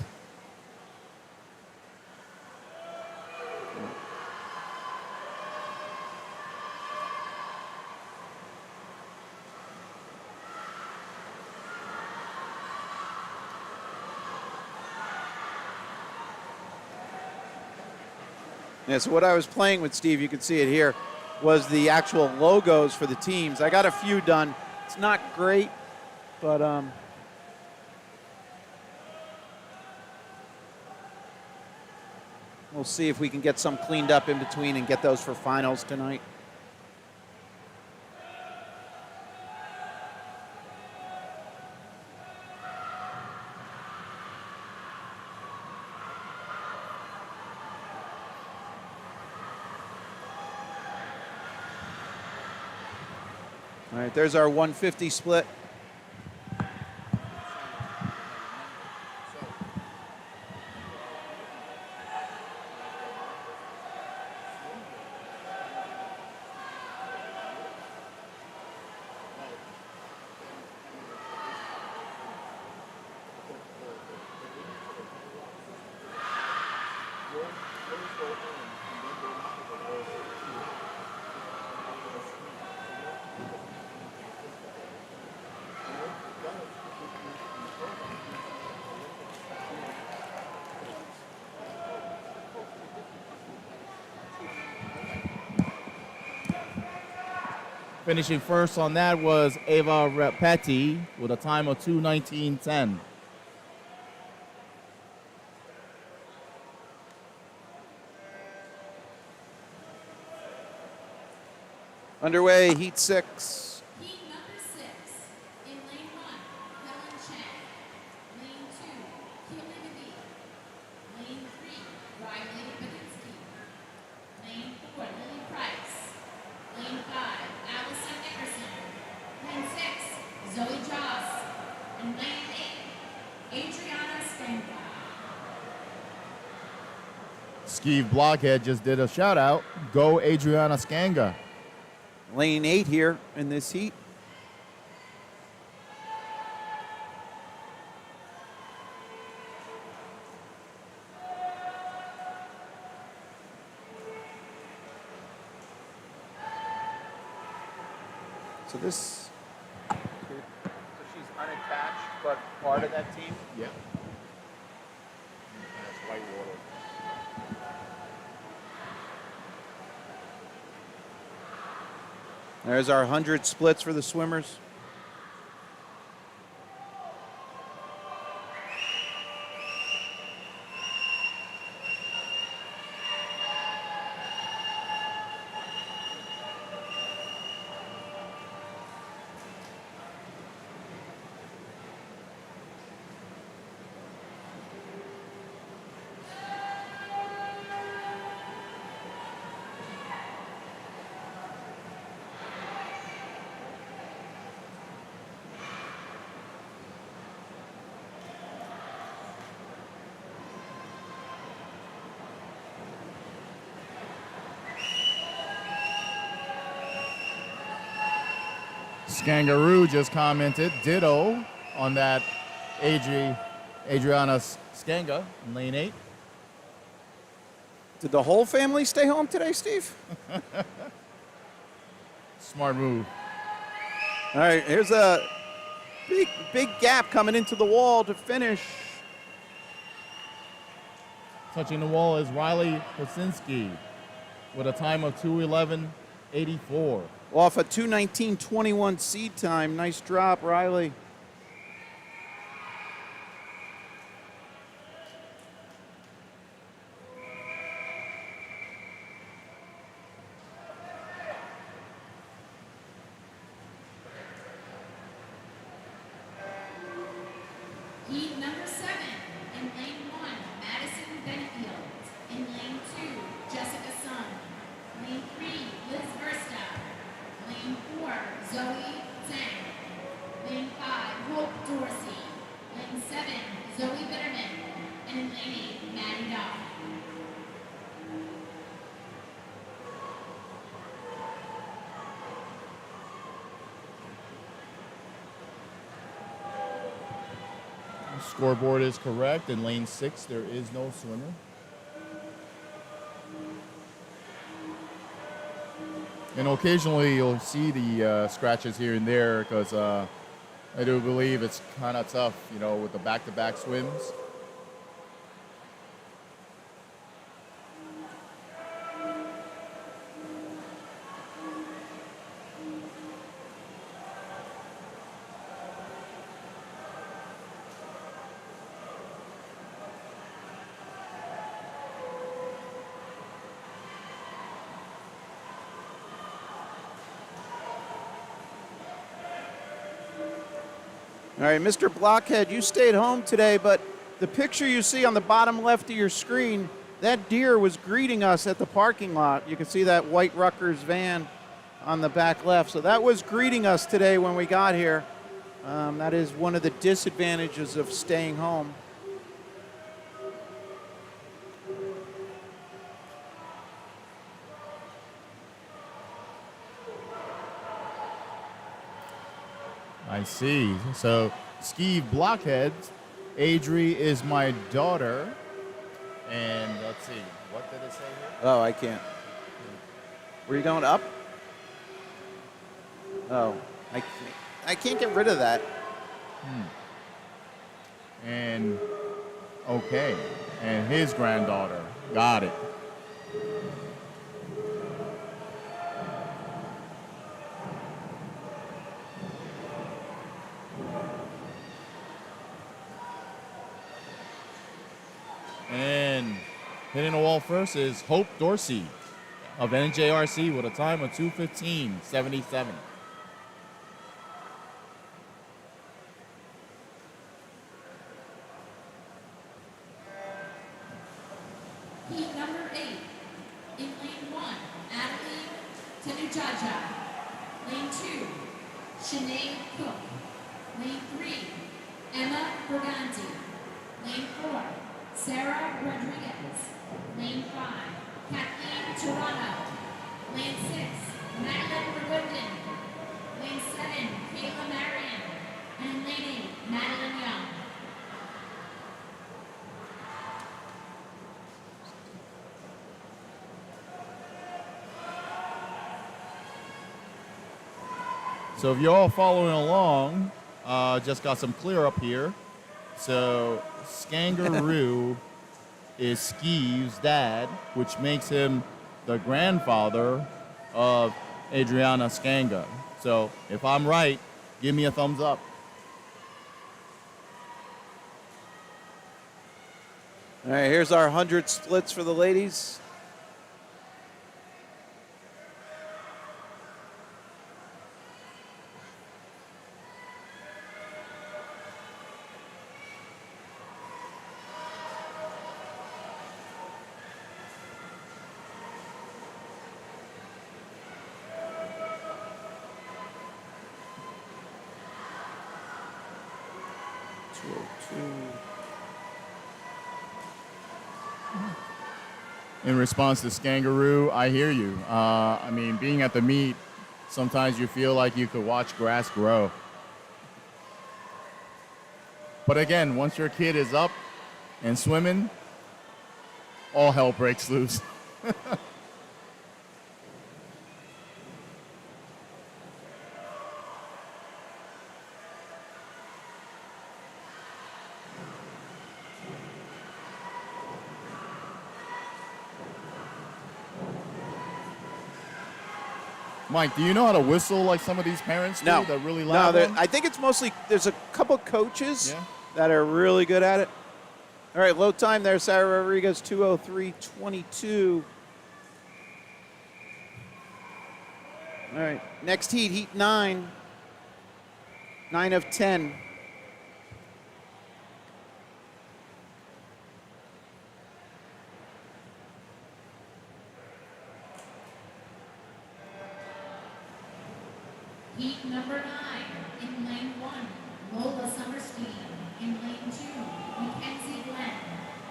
Yeah, so what I was playing with, Steve, you can see it here, was the actual logos for the teams. I got a few done. It's not great, but we'll see if we can get some cleaned up in between and get those for finals tonight. All right, there's our 150 split. Finishing first on that was Ava Repeti with a time of 2:19.10. Underway, heat 6. Heat number 6. In lane 1, Helen Chang. Lane 2, Keely McGee. Lane 3, Riley Badinsky. Lane 4, Lily Price. Lane 5, Allison Nickerson. Lane 6, Zoe Joss. And lane 8, Adriana Stenga. Steve Blockhead just did a shout out. Go Adriana Skanga. Lane 8 here in this heat. So this, so she's unattached, but part of that team? Yeah. That's Whitewater. There's our 100 splits for the swimmers. Skangaroo just commented ditto on that Adriana Skanga in lane 8. Did the whole family stay home today, Steve? Smart move. All right, here's a big gap coming into the wall to finish. Touching the wall is Riley Pasinski with a time of 2:11.84. Off a 2:19.21 seed time. Nice drop, Riley. Heat number 7. In lane 1, Madison Benfield. In lane 2, Jessica Sun. Lane 3, Liz Versta. Lane 4, Zoe Tang. Lane 5, Hope Dorsey. Lane 7, Zoe Bitterman. And in lane 8, Maddie Dodd. Scoreboard is correct. In lane 6, there is no swimmer. And occasionally you'll see the scratches here and there because I do believe it's kind of tough, you know, with the back-to-back swims. All right, Mr. Blockhead, you stayed home today, but the picture you see on the bottom left of your screen, that deer was greeting us at the parking lot. You can see that white Rutgers van on the back left. So that was greeting us today when we got here. That is one of the disadvantages of staying home. I see. So, Skeeve Blockheads, Adri is my daughter. And let's see, what did it say here? Oh, I can't. Were you going up? Oh, I can't get rid of that. And, okay. And his granddaughter. Got it. And hitting the wall first is Hope Dorsey of NJRC with a time of 2:15.77. Heat number 8. In lane 1, Adeline Tenujaja. Lane 2, Sinead Cook. Lane 3, Emma Berganti. Lane 4, Sarah Rodriguez. Lane 5, Kathleen Toronto. Lane 6, Madeline Bergunden. Lane 7, Kayla Marion. And lane 8, Madeline Young. So if you're all following along, just got some clear up here. So Skangaroo is Skeeve's dad, which makes him the grandfather of Adriana Skanga. So if I'm right, give me a thumbs up. All right, here's our 100 splits for the ladies. In response to Skangaroo, I hear you. I mean, being at the meet, sometimes you feel like you could watch grass grow. But again, once your kid is up and swimming, all hell breaks loose. Mike, do you know how to whistle like some of these parents do? No. That really loud No, one? I think it's mostly, there's a couple coaches Yeah. that are really good at it. All right, low time there, Sarah Rodriguez, 2:03.22. All right, next heat, heat 9. 9 of 10. Heat number 9, in lane 1, Lola Summerstein. In lane 2, Mackenzie Glenn.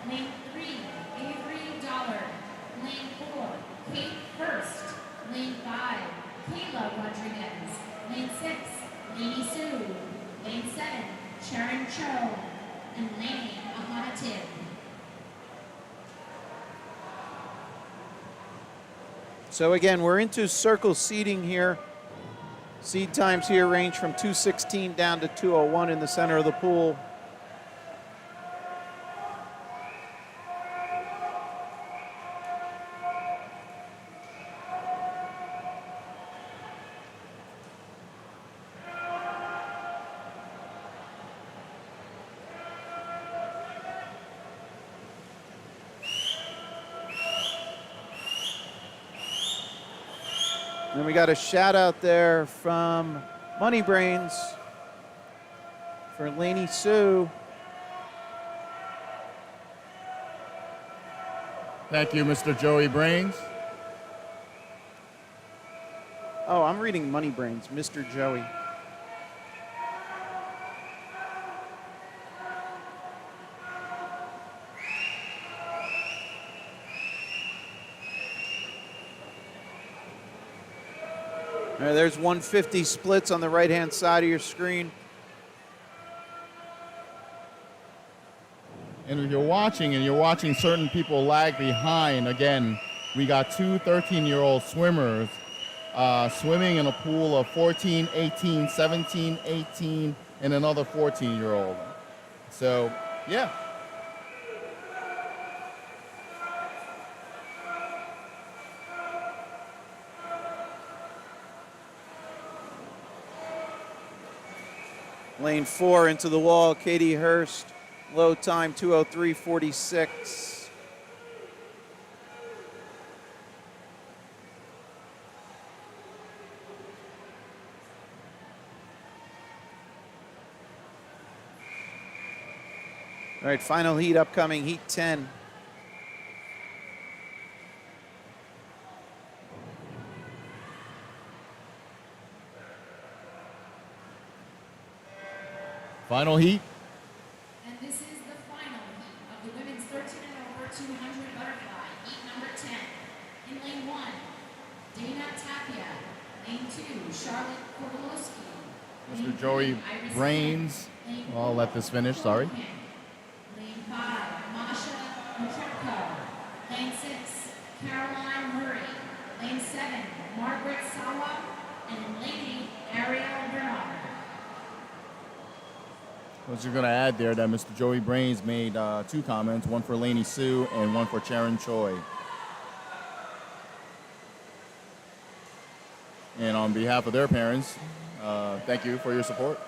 Lane 3, Avery Dollar. Lane 4, Kate Hurst. Lane 5, Kayla Rodriguez. Lane 6, Lainey Sue. Lane 7, Sharon Cho. And lane 8, Ahana Tib. So again, we're into circle seating here. Seed times here range from 2:16 down to 2:01 in the center of the pool. And we got a shout out there from Money Brains for Lainey Sue. Thank you, Mr. Joey Brains. Oh, I'm reading Money Brains, Mr. Joey. All right, there's 150 splits on the right-hand side of your screen. And if you're watching certain people lag behind, again, we got two 13-year-old swimmers swimming in a pool of 14, 18, 17, 18, and another 14-year-old. So, yeah. Lane 4 into the wall, Katie Hurst. Low time, 2:03.46. All right, final heat upcoming, heat 10. Final heat. And this is the final heat of the women's 13 and over 200 butterfly, heat number 10. In lane 1, Dana Tapia. Lane 2, Charlotte Kowalski. Mr. Joey Brains. I'll let this finish, sorry. Lane 5, Masha Matrepko. Lane 6, Caroline Murray. Lane 7, Margaret Sawa. And in lane 8, Ariel Bernard. I was just going to add there that Mr. Joey Brains made two comments, one for Lainey Sue and one for Sharon Choi. And on behalf of their parents, thank you for your support.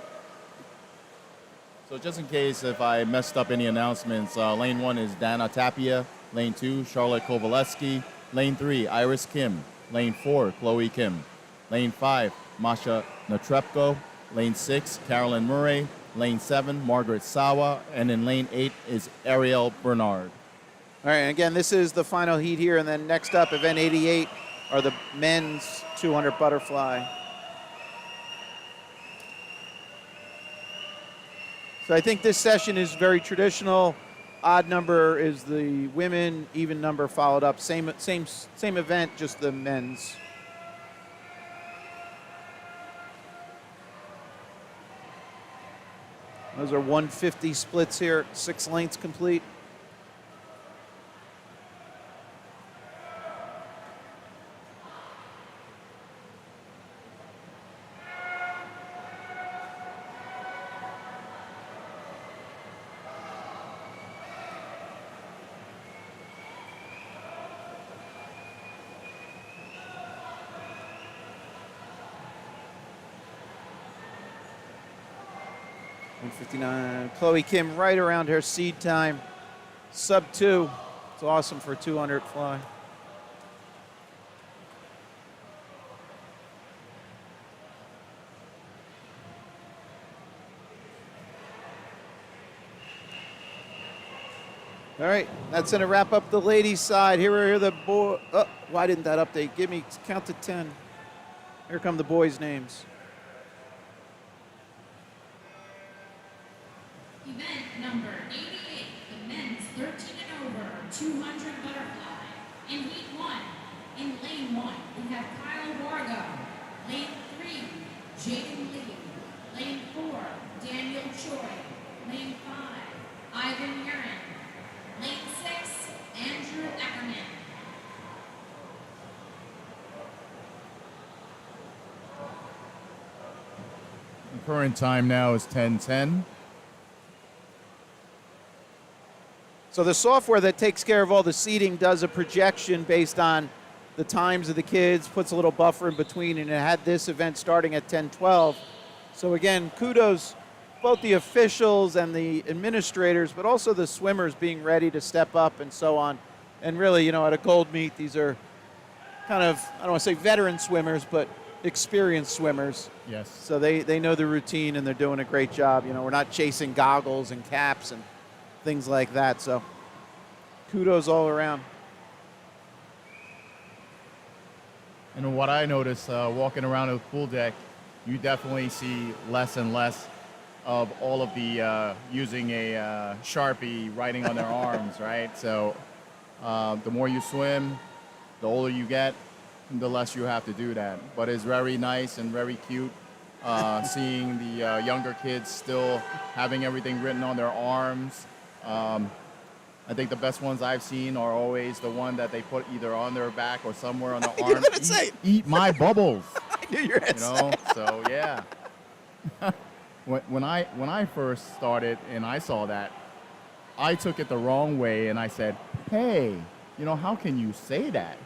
So just in case if I messed up any announcements, lane 1 is Dana Tapia, lane 2, Charlotte Kowalski, lane 3, Iris Kim, lane 4, Chloe Kim, lane 5, Masha Natrepko, lane 6, Carolyn Murray, lane 7, Margaret Sawa, and in lane 8 is Ariel Bernard. All right, and again, this is the final heat here, and then next up, event 88, are the men's 200 butterfly. So I think this session is very traditional. Odd number is the women, even number followed up. Same event, just the men's. Those are 150 splits here, 6 lengths complete. $159. Chloe Kim right around her seed time. Sub 2. It's awesome for a 200 fly. All right, that's going to wrap up the ladies' side. Here are the boys. Oh, why didn't that update? Give me, count to 10. Here come the boys' names. Event number 88, the men's 13 and over 200 butterfly. In heat 1, in lane 1, we have Kyle Wargo. Lane 3, Jaden Lee. Lane 4, Daniel Choi. Lane 5, Ivan Urin. Lane 6, Andrew Eckerman. The current time now is 10:10. So the software that takes care of all the seating does a projection based on the times of the kids, puts a little buffer in between, and it had this event starting at 10:12. So again, kudos both the officials and the administrators, but also the swimmers being ready to step up and so on. And really, you know, at a gold meet, these are kind of, I don't want to say veteran swimmers, but experienced swimmers. Yes. So they know the routine and they're doing a great job. You know, we're not chasing goggles and caps and things like that. So kudos all around. And what I notice walking around the pool deck, you definitely see less and less of all of the using a Sharpie writing on their arms, right? So the more you swim, the older you get, the less you have to do that. But it's very nice and very cute seeing the younger kids still having everything written on their arms. I think the best ones I've seen are always the one that they put either on their back or somewhere on the arm. Eat my bubbles. I knew you were going to say. So yeah. when I first started and I saw that, I took it the wrong way and I said, hey, how can you say that?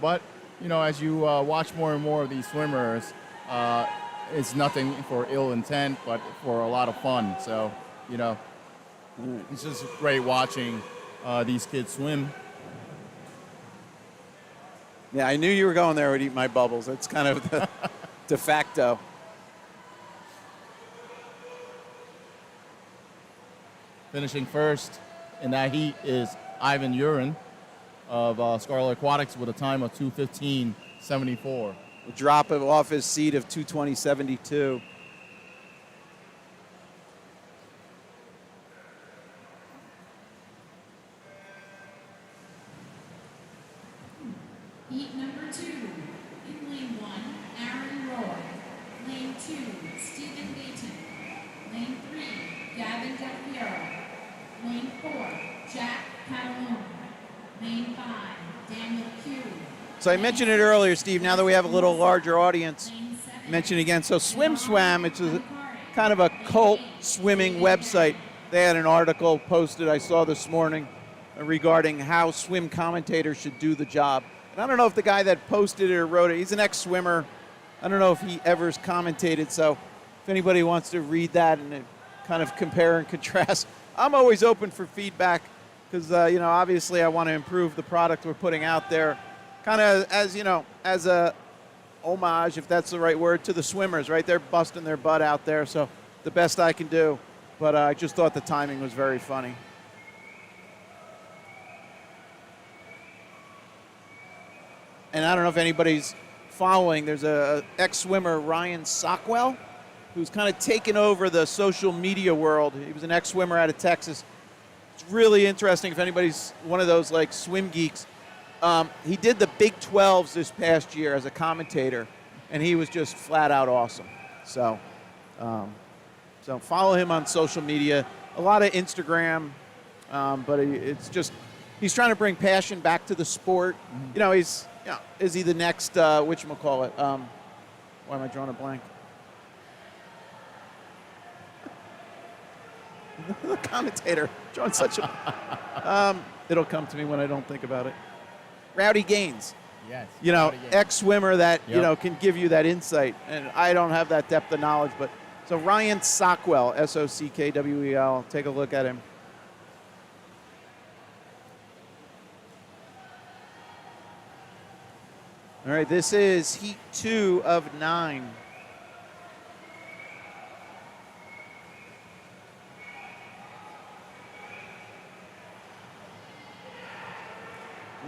But as you watch more and more of these swimmers, it's nothing for ill intent, but for a lot of fun. So it's just great watching these kids swim. Yeah, I knew you were going there with Eat My Bubbles. That's kind of the de facto. Finishing first in that heat is Ivan Urin of Scarlet Aquatics with a time of 2:15.74. A drop off his seat of 2:20.72. Heat number 2. In lane 1, Aaron Roy. Lane 2, Stephen Dayton. Lane 3, Gavin Del Piero. Lane 4, Jack Catalone. Lane 5, Daniel Q. So I mentioned it earlier, Steve, now that we have a little larger audience, mention again. So Swim Swam, it's a kind of a cult swimming website. They had an article posted I saw this morning regarding how swim commentators should do the job. And I don't know if the guy that posted it or wrote it, he's an ex-swimmer. I don't know if he ever commentated, so if anybody wants to read that and kind of compare and contrast, I'm always open for feedback because, obviously I want to improve the product we're putting out there, kind of as a homage, if that's the right word, to the swimmers, right? They're busting their butt out there, so the best I can do. But I just thought the timing was very funny. And I don't know if anybody's following. There's a ex-swimmer, Ryan Sockwell, who's kind of taken over the social media world. He was an ex-swimmer out of Texas. It's really interesting if anybody's one of those like swim geeks. He did the Big 12s this past year as a commentator, and he was just flat out awesome. So follow him on social media. A lot of Instagram, but it's just he's trying to bring passion back to the sport. Mm-hmm. Is he the next whatchamacallit? Why am I drawing a blank? The commentator drawing such a. It'll come to me when I don't think about it. Rowdy Gaines. Yes. Rowdy Gaines. Ex-swimmer that can give you that insight, and I don't have that depth of knowledge, but so Ryan Sockwell, Sockwel. Take a look at him. All right, this is heat 2 of 9.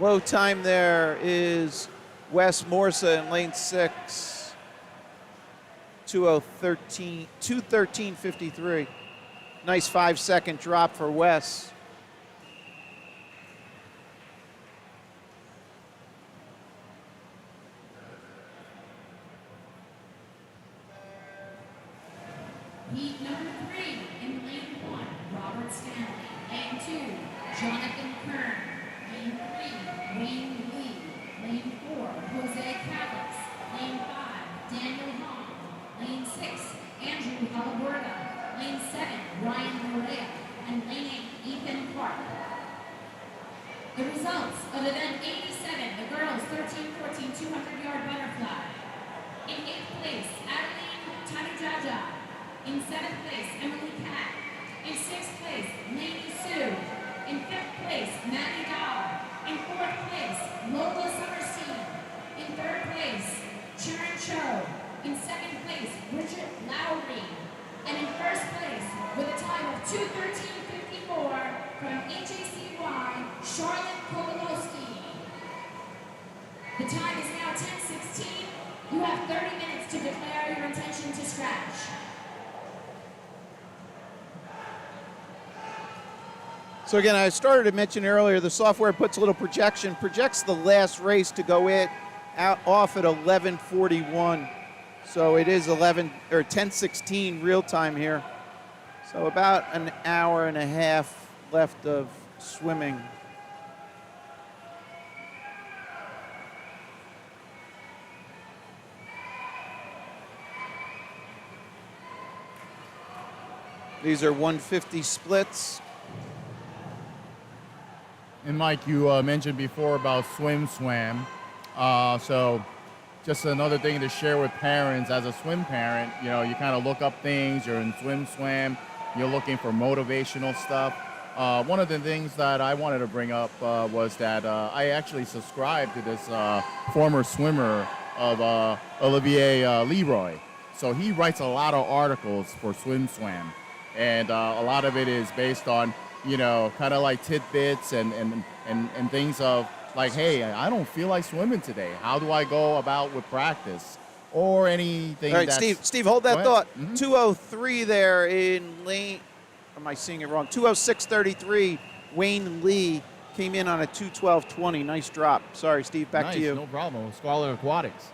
Low time there is Wes Morsa in lane 6, 2:13.53. Nice 5-second drop for Wes. Heat number 3 in lane 1, Robert Stanley. Lane 2, Jonathan Kern. Lane 3, Wayne Lee. Lane 4, Jose Calix. Lane 5, Daniel Hong. Lane 6, Andrew Alberta. Lane 7, Ryan Morea. And lane 8, Ethan Clark. The results of event 87, the girls 13-14 200-yard butterfly. In 8th place, Adeline Tanijaja. In 7th place, Emily Cat. In 6th place, Lainey Sue. In 5th place, Maddie Dahl. In 4th place, Lola Summerstein. In 3rd place, Sharon Cho. In 2nd place, Bridget Lowry. And in 1st place, with a time of 2:13.54 from HACY, Charlotte Kowalowski. The time is now 10:16, you have 30 minutes to declare your intention to scratch. So again, I started to mention earlier, the software puts a little projects the last race to go off at 11:41. So it is 10:16 real time here. So about an hour and a half left of swimming. These are 150 splits. And Mike, you mentioned before about swim. So just another thing to share with parents. As a swim parent, you know, you kind of look up things. You're in swim. You're looking for motivational stuff. One of the things that I wanted to bring up was that I actually subscribed to this former swimmer of Olivier Leroy. So he writes a lot of articles for Swim. And a lot of it is based on, you know, kind of like tidbits and things of like, hey, I don't feel like swimming today. How do I go about with practice? Or anything. All right, that's... Steve, hold that thought. Mm-hmm. 2:03 there in lane, am I seeing it wrong? 2:06:33, Wayne Lee came in on a 2:12:20. Nice drop. Sorry, Steve, back to you. No problem. Scarlet Aquatics.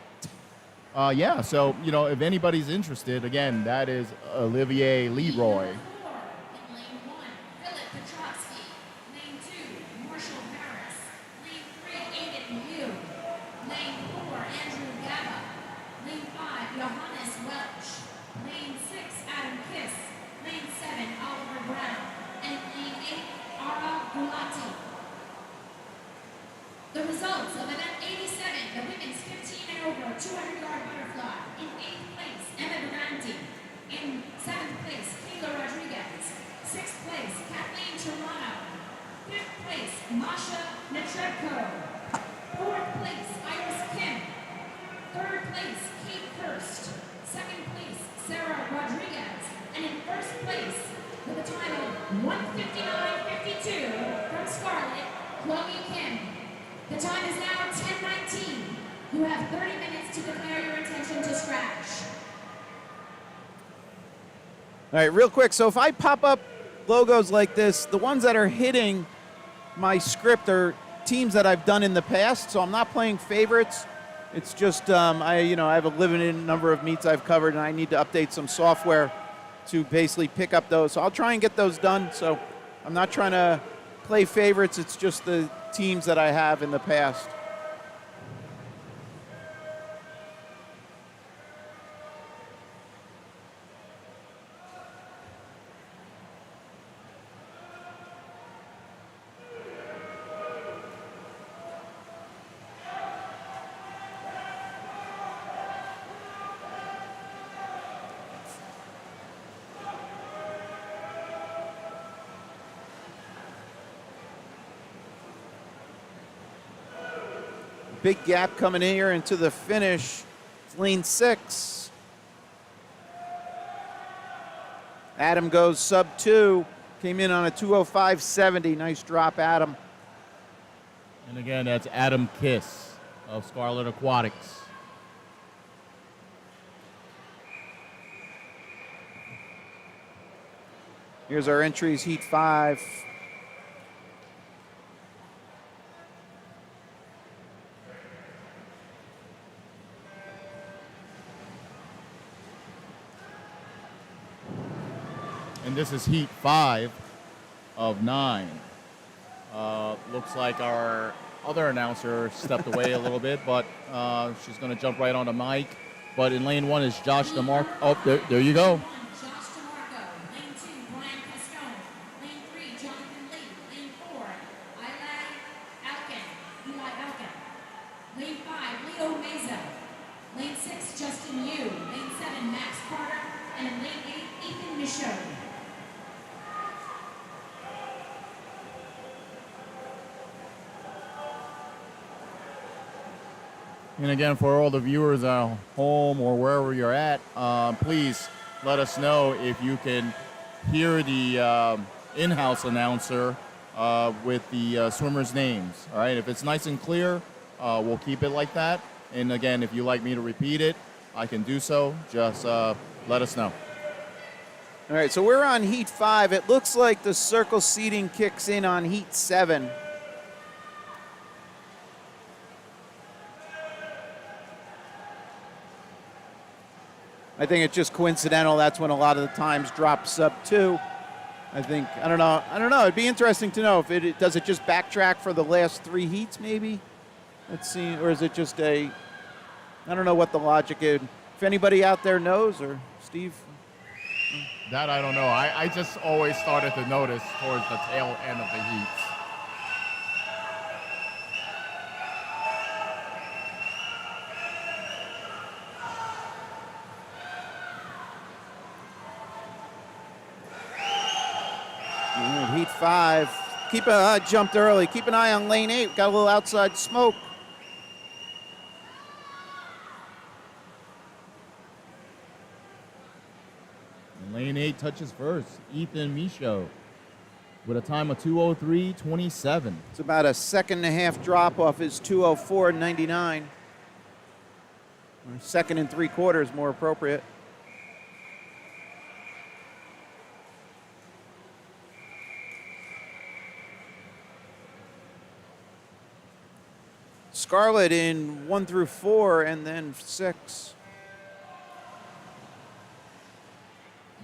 Yeah, so, you know, if anybody's interested, again, that is Olivier Leroy. In lane 1, Philip Petrovsky. Lane 2, Marshall Harris. Lane 3, Aiden Liu. Lane 4, Andrew Gaba. Lane 5, Johannes Welch. Lane 6, Adam Kiss. Lane 7, Oliver Brown. And lane 8, Ara Gulati. The results of event 87, the women's 15 and over 200-yard butterfly. In 8th place, Emma Durante. In 7th place, Kayla Rodriguez. 6th place, Kathleen Toronto. 5th place, Masha Netrebko. 4th place, Iris Kim. 3rd place, Kate Hurst. 2nd place, Sarah Rodriguez. And in 1st place, with a time of 1:59.52 from Scarlet, Chloe Kim. The time is now 10:19. You have 30 minutes to declare your intention to scratch. All right, real quick. So if I pop up logos like this, the ones that are hitting my script are teams that I've done in the past. So I'm not playing favorites. It's just I have a limited number of meets I've covered, and I need to update some software to basically pick up those. So I'll try and get those done. So I'm not trying to play favorites. It's just the teams that I have in the past. Big gap coming in here into the finish. Lane 6. Adam goes sub 2. Came in on a 2:05.70. Nice drop, Adam. And again, that's Adam Kiss of Scarlet Aquatics. Here's our entries, Heat 5. And this is Heat 5 of 9. Looks like our other announcer stepped away a little bit, but she's going to jump right on the mic. But in lane 1 is Josh DeMarco. Oh, there you go. Josh DeMarco. Lane 2, Brian Castone. Lane 3, Jonathan Lee. Lane 4, Eli Alkin. Lane 5, Leo Meza. Lane 6, Justin Yu. Lane 7, Max Carter. And in lane 8, Ethan Michaud. And again, for all the viewers at home or wherever you're at, please let us know if you can hear the in-house announcer with the swimmers' names. All right, if it's nice and clear, we'll keep it like that. And again, if you'd like me to repeat it, I can do so. Just let us know. All right, so we're on heat 5. It looks like the circle seating kicks in on heat 7. I think it's just coincidental. That's when a lot of the times drop sub 2. I don't know. It'd be interesting to know if does it just backtrack for the last 3 heats maybe? Let's see, or is it just I don't know what the logic is. If anybody out there knows, or Steve? That I don't know. I just always started to notice towards the tail end of the heats. Heat 5. Jumped early. Keep an eye on lane 8. Got a little outside smoke. And lane 8 touches first. Ethan Michaud with a time of 2:03.27. It's about a 1.5 drop off his 2:04.99. Or 2 3/4 more appropriate. Scarlet in 1 through 4 and then 6.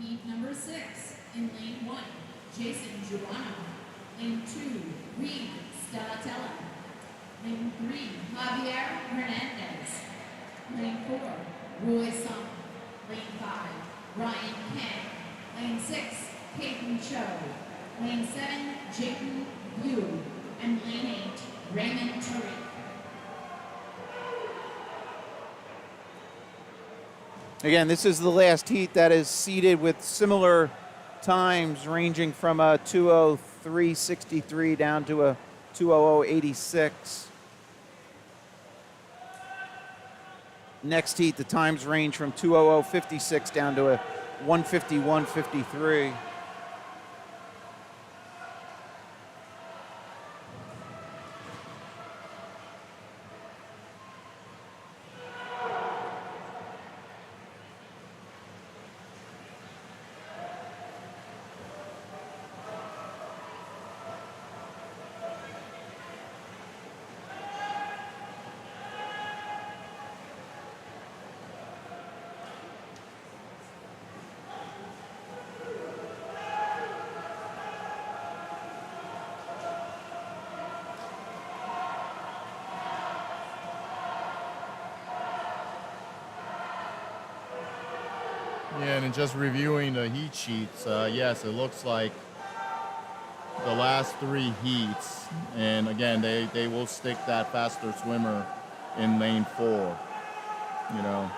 Heat number 6 in lane 1, Jason Giuliano. Lane 2, Reed Stellatella. Lane 3, Javier Hernandez. Lane 4, Roy Sung. Lane 5, Ryan Kang. Lane 6, Peyton Cho. Lane 7, Jayden Yu. And lane 8, Raymond Tariq. Again, this is the last heat that is seeded with similar times ranging from a 2:03.63 down to a 2:00.86. Next heat, the times range from 2:00.56 down to a 1:51.53. Yeah, and just reviewing the heat sheets, yes, it looks like the last 3 heats, and again, they will stick that faster swimmer in lane 4, you know.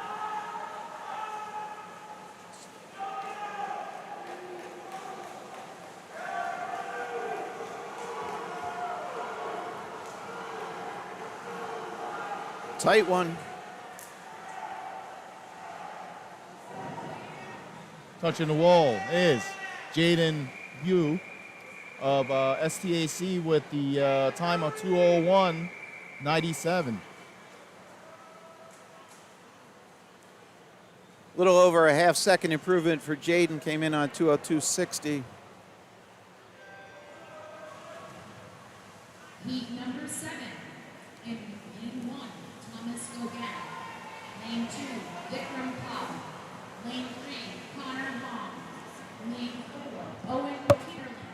Tight one. Touching the wall is Jayden Yu of STAC with the time of 2:01.97. A little over a half-second improvement for Jayden. Came in on 2:02.60. Heat number 7 in lane 1, Thomas Gauguin. Lane 2, Vikram Pal. Lane 3, Connor Hong. Lane 4, Owen Peterlin.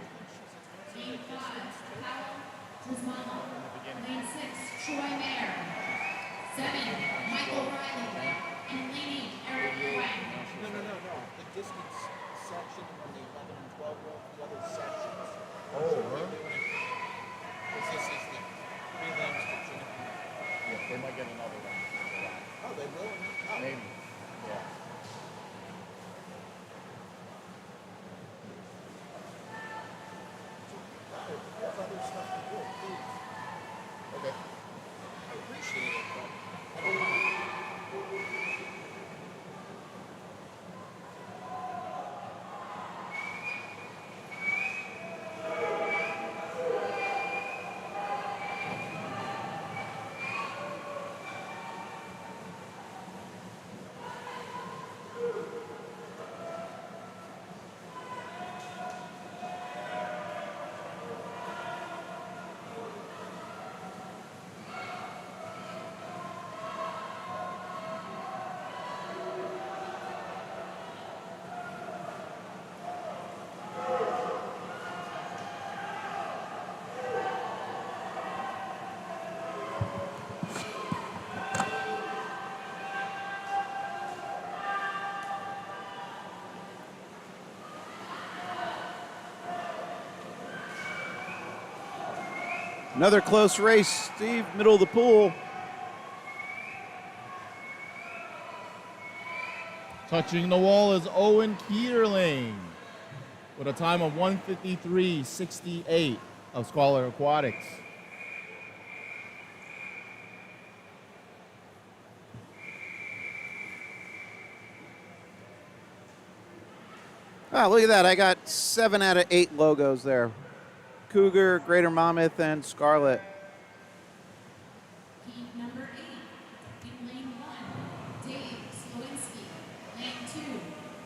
Lane 5, Powell Trismala. Lane 6, Troy Mayer. 7, Michael Riley. And lane 8, Eric Wang. No. The distance section on the 11 and 12 row, the other sections. Because this is the prelims to junior. Yeah, they might get another one. Oh, they will? Oh. Maybe. Yeah. There's other stuff to do, please. Okay. I appreciate it, but I don't know. Another close race, Steve, middle of the pool. Touching the wall is Owen Keeterling with a time of 1:53.68 of Scarlet Aquatics. Oh, look at that. I got 7 out of 8 logos there. Cougar, Greater Monmouth, and Scarlet. Heat number 8. In lane 1, Dave Slowinski. Lane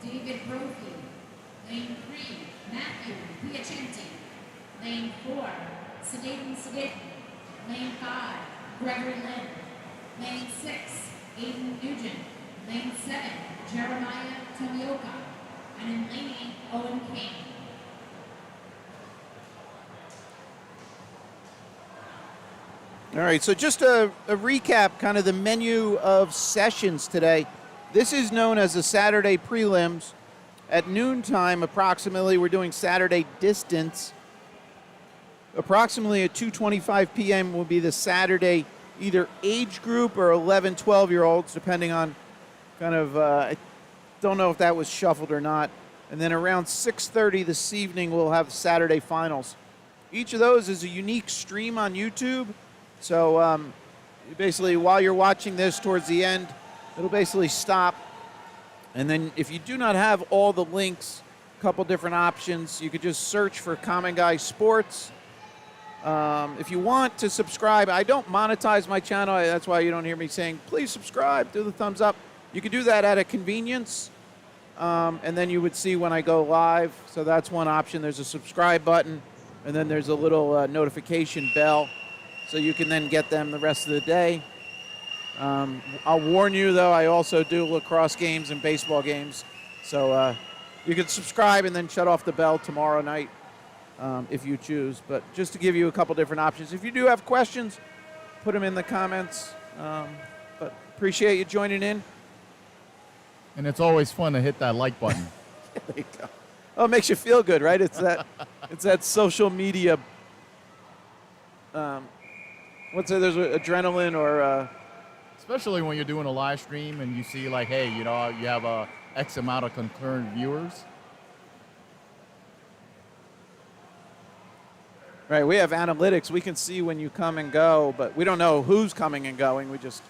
2, David Brophy. Lane 3, Matthew Piacenti. Lane 4, Sedaten Sedaten. Lane 5, Gregory Lynn. Lane 6, Aiden Nugent. Lane 7, Jeremiah Tomioka. And in lane 8, Owen Kane. All right, so just a recap, kind of the menu of sessions today. This is known as the Saturday Prelims. At noontime, approximately, we're doing Saturday Distance. Approximately at 2:25 p.m. will be the Saturday either age group or 11, 12-year-olds, depending on kind of, I don't know if that was shuffled or not. And then around 6:30 this evening, we'll have Saturday Finals. Each of those is a unique stream on YouTube. So basically, while you're watching this towards the end, it'll basically stop. And then if you do not have all the links, a couple different options, you could just search for Common Guy Sports. If you want to subscribe, I don't monetize my channel. That's why you don't hear me saying, please subscribe, do the thumbs up. You could do that at a convenience. And then you would see when I go live. So that's one option. There's a subscribe button, and then there's a little notification bell. So you can then get them the rest of the day. I'll warn you, though, I also do lacrosse games and baseball games. So you can subscribe and then shut off the bell tomorrow night if you choose. But just to give you a couple different options. If you do have questions, put them in the comments. But appreciate you joining in. And it's always fun to hit that like button. There you go. Oh, it makes you feel good, right? It's that social media. What's it? There's adrenaline or. Especially when you're doing a live stream and you see like, hey, you know, you have a X amount of concurrent viewers. Right, we have analytics. We can see when you come and go, but we don't know who's coming and going. We just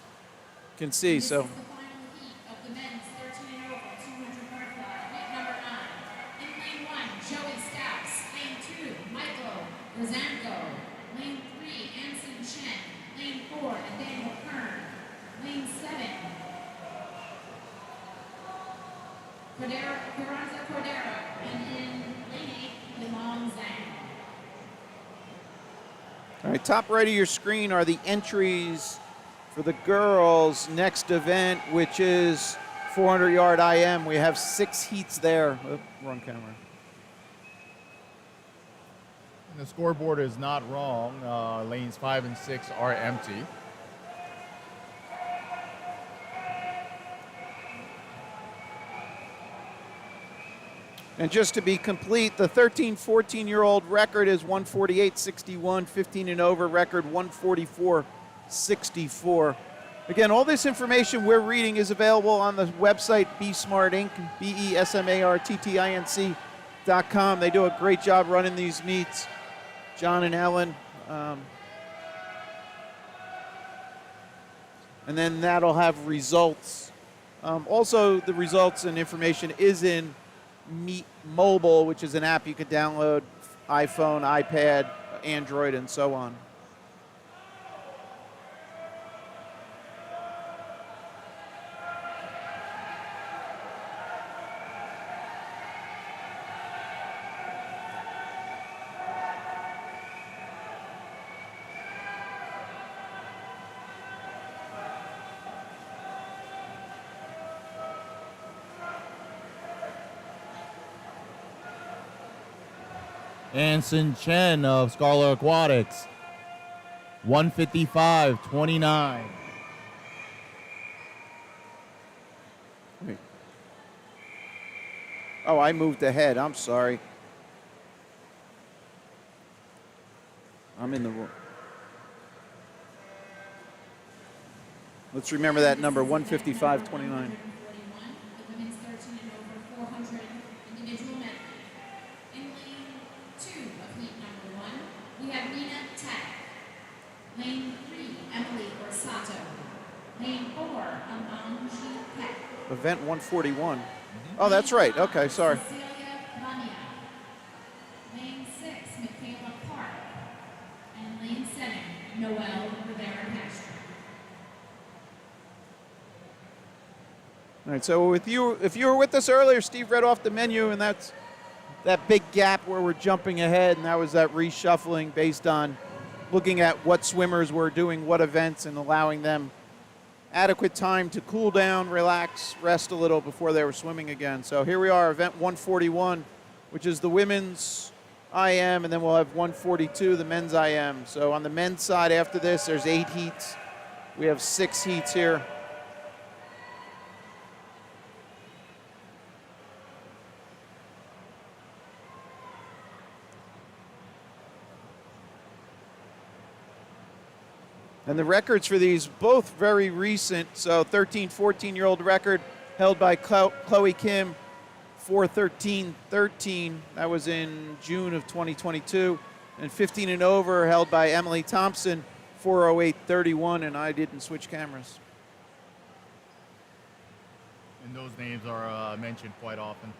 can see. This So. is the final heat of the men's 13 and over 200 butterfly. Heat number 9. In lane 1, Joey Stouts. Lane 2, Michael Rosanko. Lane 3, Anson Chen. Lane 4, Nathaniel Kern. Lane 7, Carranza Cordero. And in lane 8, Limon Zhang. All right, top right of your screen are the entries for the girls' next event, which is 400-yard IM. We have 6 heats there. Oh, wrong camera. And the scoreboard is not wrong. Lanes 5 and 6 are empty. And just to be complete, the 13, 14-year-old record is 148.61, 15 and over record 144.64. Again, all this information we're reading is available on the website BeSmart Inc., BeSmartInc.com. They do a great job running these meets, John and Ellen. And then that'll have results. Also, the results and information is in Meet Mobile, which is an app you could download, iPhone, iPad, Android, and so on. Anson Chen of Scarlet Aquatics, 155.29. Wait. Oh, I moved ahead. I'm sorry. I'm in the wrong. Let's remember that number, 155.29. The women's 13 and over 400 individual medley. In lane 2 of heat number 1, we have Nina Tech. Lane 3, Emily Orsato. Lane 4, Amanji Peck. Event 141. Oh, that's right. Okay, sorry. Cecilia Lamia. Lane 6, Michaela Park. And lane 7, Noelle Rivera Castro. All right, so with you, if you were with us earlier, Steve read off the menu, and that's that big gap where we're jumping ahead, and that was that reshuffling based on looking at what swimmers were doing what events and allowing them adequate time to cool down, relax, rest a little before they were swimming again. So here we are, event 141, which is the women's IM, and then we'll have 142, the men's IM. So on the men's side after this, there's 8 heats. We have 6 heats here. And the records for these, both very recent. So 13, 14-year-old record held by Chloe Kim, 4:13.13. That was in June of 2022. And 15 and over held by Emily Thompson, 4:08.31. And I didn't switch cameras. And those names are mentioned quite often.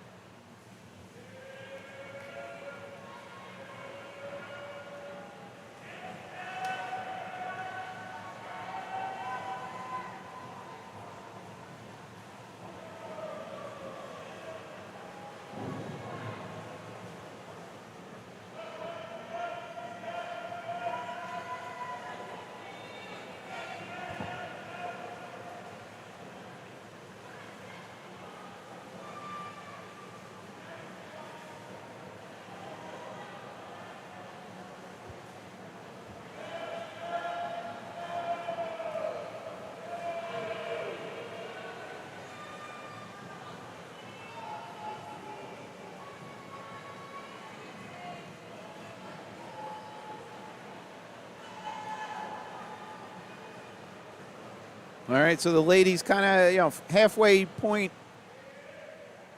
All right, so the ladies kind of, halfway point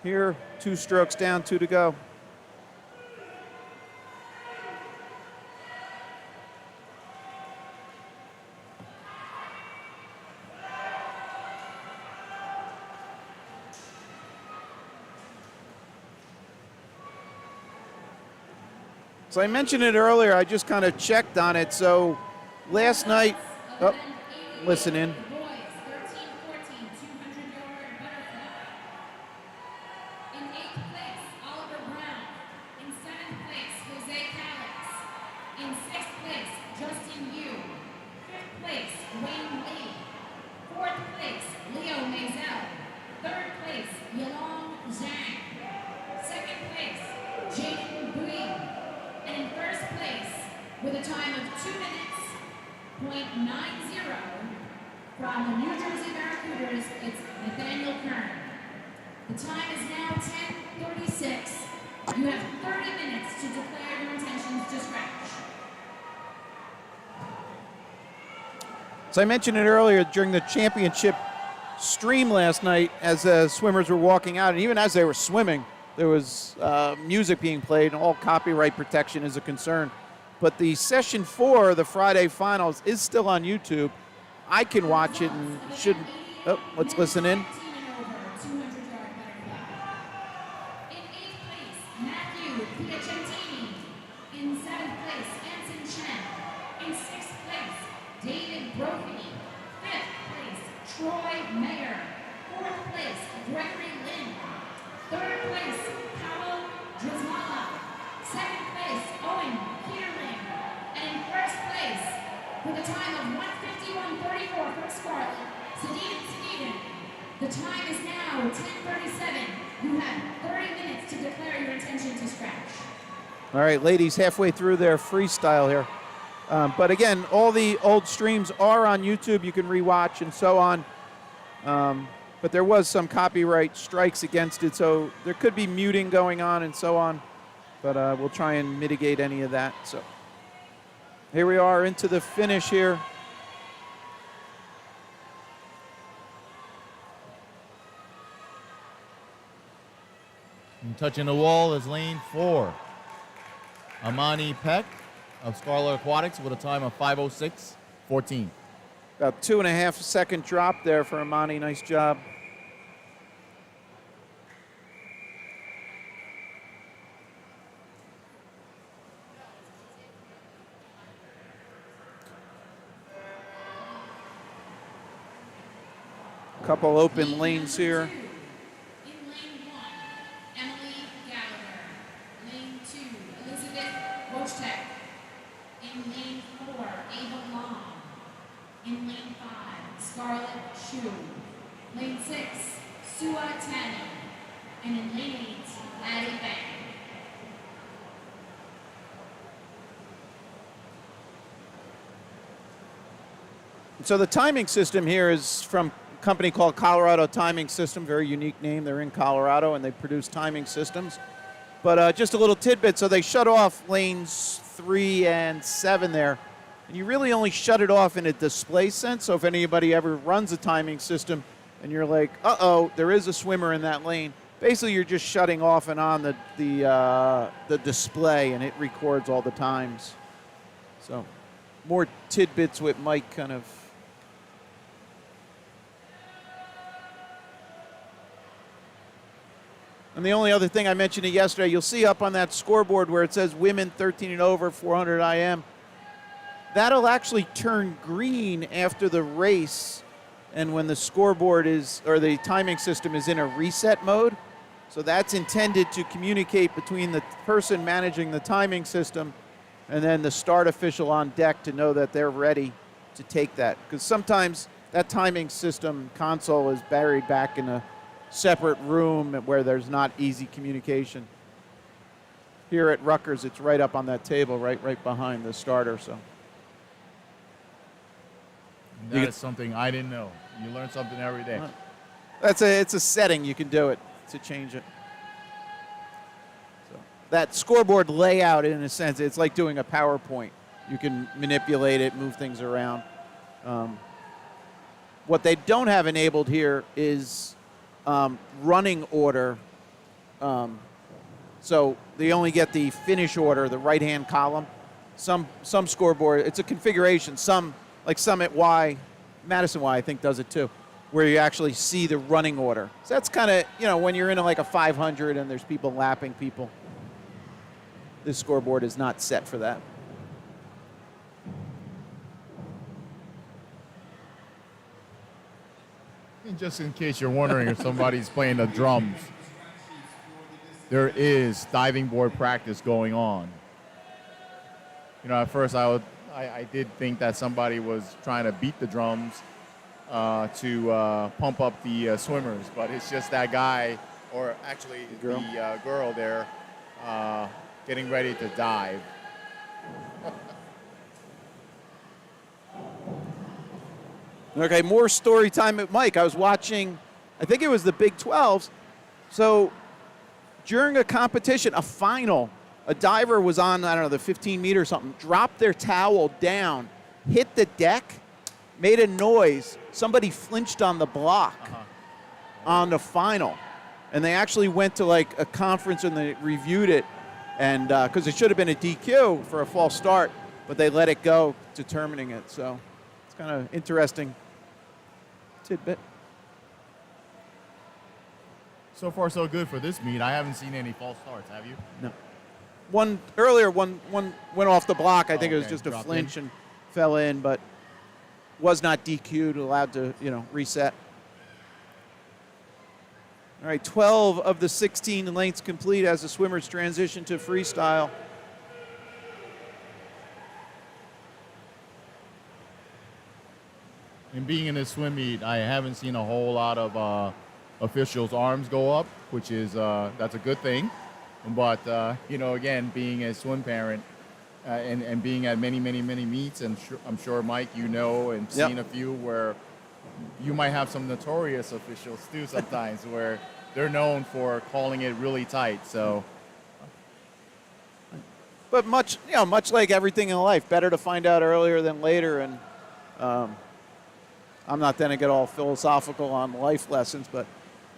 here. 2 strokes down, 2 to go. So I mentioned it earlier, I just kind of checked on it. So last night, listen in. With a time of 2 minutes, .90 from the New Jersey Barracudas, it's Nathaniel Kern. The time is now 10:36. You have 30 minutes to declare your intentions to scratch. So I mentioned it earlier during the championship stream last night as the swimmers were walking out, and even as they were swimming, there was music being played, and all copyright protection is a concern. But the session 4, the Friday finals, is still on YouTube. I can watch it and shouldn't. Oh, let's listen in. In 8th place, Matthew Piacentini. In 7th place, Anson Chen. In 6th place, David Brophy. 5th place, Troy Mayer. 4th place, Gregory Lynn. 3rd place, Paolo Drizmala. 2nd place, Owen Peterling. And in 1st place, with a time of 1:51.34 for Scarlet, Sedin. The time is now 10:37. You have 30 minutes to declare your intention to scratch. All right, ladies, halfway through their freestyle here. But again, all the old streams are on YouTube. You can rewatch and so on. But there was some copyright strikes against it, so there could be muting going on and so on. But we'll try and mitigate any of that. So here we are into the finish here. And touching the wall is lane 4. Amani Peck of Scarlet Aquatics with a time of 5:06.14. About 2.5 second drop there for Amani. Nice job. Couple open lanes here. In lane 1, Emily Gallagher. Lane 2, Elizabeth Wojtek. In lane 4, Ava Long. In lane 5, Scarlet Shu. Lane 6, Sua Tani. And in lane 8, Addie Bang. So the timing system here is from a company called Colorado Timing System, very unique name. They're in Colorado and they produce timing systems. But just a little tidbit, so they shut off lanes 3 and 7 there. And you really only shut it off in a display sense. So if anybody ever runs a timing system and you're like, uh-oh, there is a swimmer in that lane, basically you're just shutting off and on the display and it records all the times. So more tidbits with Mike kind of. And the only other thing I mentioned it yesterday, you'll see up on that scoreboard where it says women 13 and over, 400 IM. That'll actually turn green after the race and when the scoreboard is, or the timing system is in a reset mode. So that's intended to communicate between the person managing the timing system and then the start official on deck to know that they're ready to take that. Because sometimes that timing system console is buried back in a separate room where there's not easy communication. Here at Rutgers, it's right up on that table, right behind the starter. So That is something I didn't know. You learn something every day. it's a setting you can do it to change it. So that scoreboard layout, in a sense, it's like doing a PowerPoint. You can manipulate it, move things around. What they don't have enabled here is running order. So they only get the finish order, the right-hand column. Some scoreboard, it's a configuration. Some, like Summit Y, Madison Y, I think does it too, where you actually see the running order. So that's kind of, when you're in like a 500 and there's people lapping people. This scoreboard is not set for that. And just in case you're wondering if somebody's playing the drums, there is diving board practice going on. At first I did think that somebody was trying to beat the drums to pump up the swimmers, but it's just that guy, or actually the girl there, getting ready to dive. Okay, more story time at Mike. I was watching, I think it was the Big 12s. So during a competition, a final, a diver was on, I don't know, the 15 meter or something, dropped their towel down, hit the deck, made a noise. Somebody flinched on the block on the final. And they actually went to like a conference and they reviewed it. And because it should have been a DQ for a false start, but they let it go, determining it. So it's kind of interesting tidbit. So far, so good for this meet. I haven't seen any false starts, have you? No. One went off the block. I think it was just a Dropped flinch in. and fell in, but was not DQ'd, allowed to, reset. All right, 12 of the 16 lengths complete as the swimmers transition to freestyle. And being in this swim meet, I haven't seen a whole lot of officials' arms go up, which is that's a good thing. But again, being a swim parent and being at many meets, and I'm sure Mike, and seen a few where you might have some notorious officials too sometimes where they're known for calling it really tight. So. But much like everything in life, better to find out earlier than later. And I'm not going to get all philosophical on life lessons, but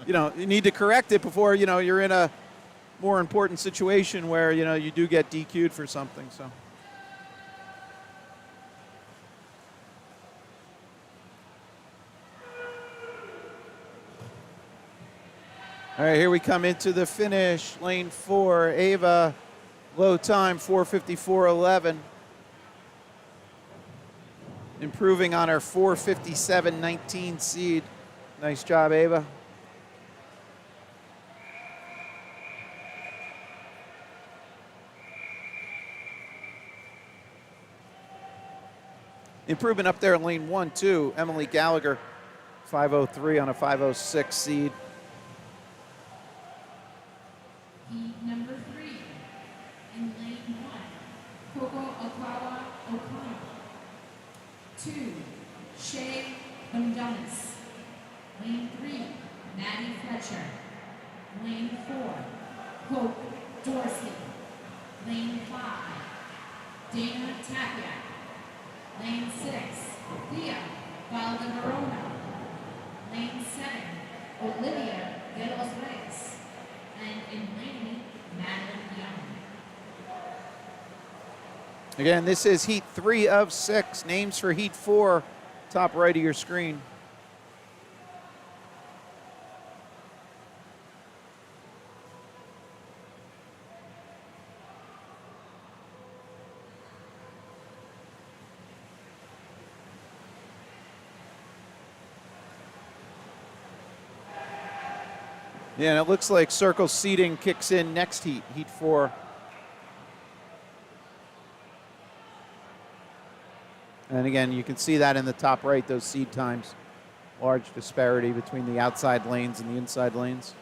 you need to correct it before you're in a more important situation where, you know, you do get DQ'd for something. So. All right, here we come into the finish. Lane 4, Ava, low time, 4:54.11. Improving on her 4:57.19 seed. Nice job, Ava. Improvement up there in lane 1, too. Emily Gallagher, 5:03 on a 5:06 seed. Heat number 3, in lane 1, Coco Okawa O'Connell. 2, Shay Bundonis. Lane 3, Maddie Fletcher. Lane 4, Hope Dorsey. Lane 5, Dana Tapia. Lane 6, Thea Valdeverona. Lane 7, Olivia De Los Reyes. And in lane 8, Madeline Young. Again, this is heat 3 of 6. Names for heat 4, top right of your screen. Yeah, and it looks like circle seating kicks in next heat, heat 4. And again, you can see that in the top right, those seed times. Large disparity between the outside lanes and the inside lanes.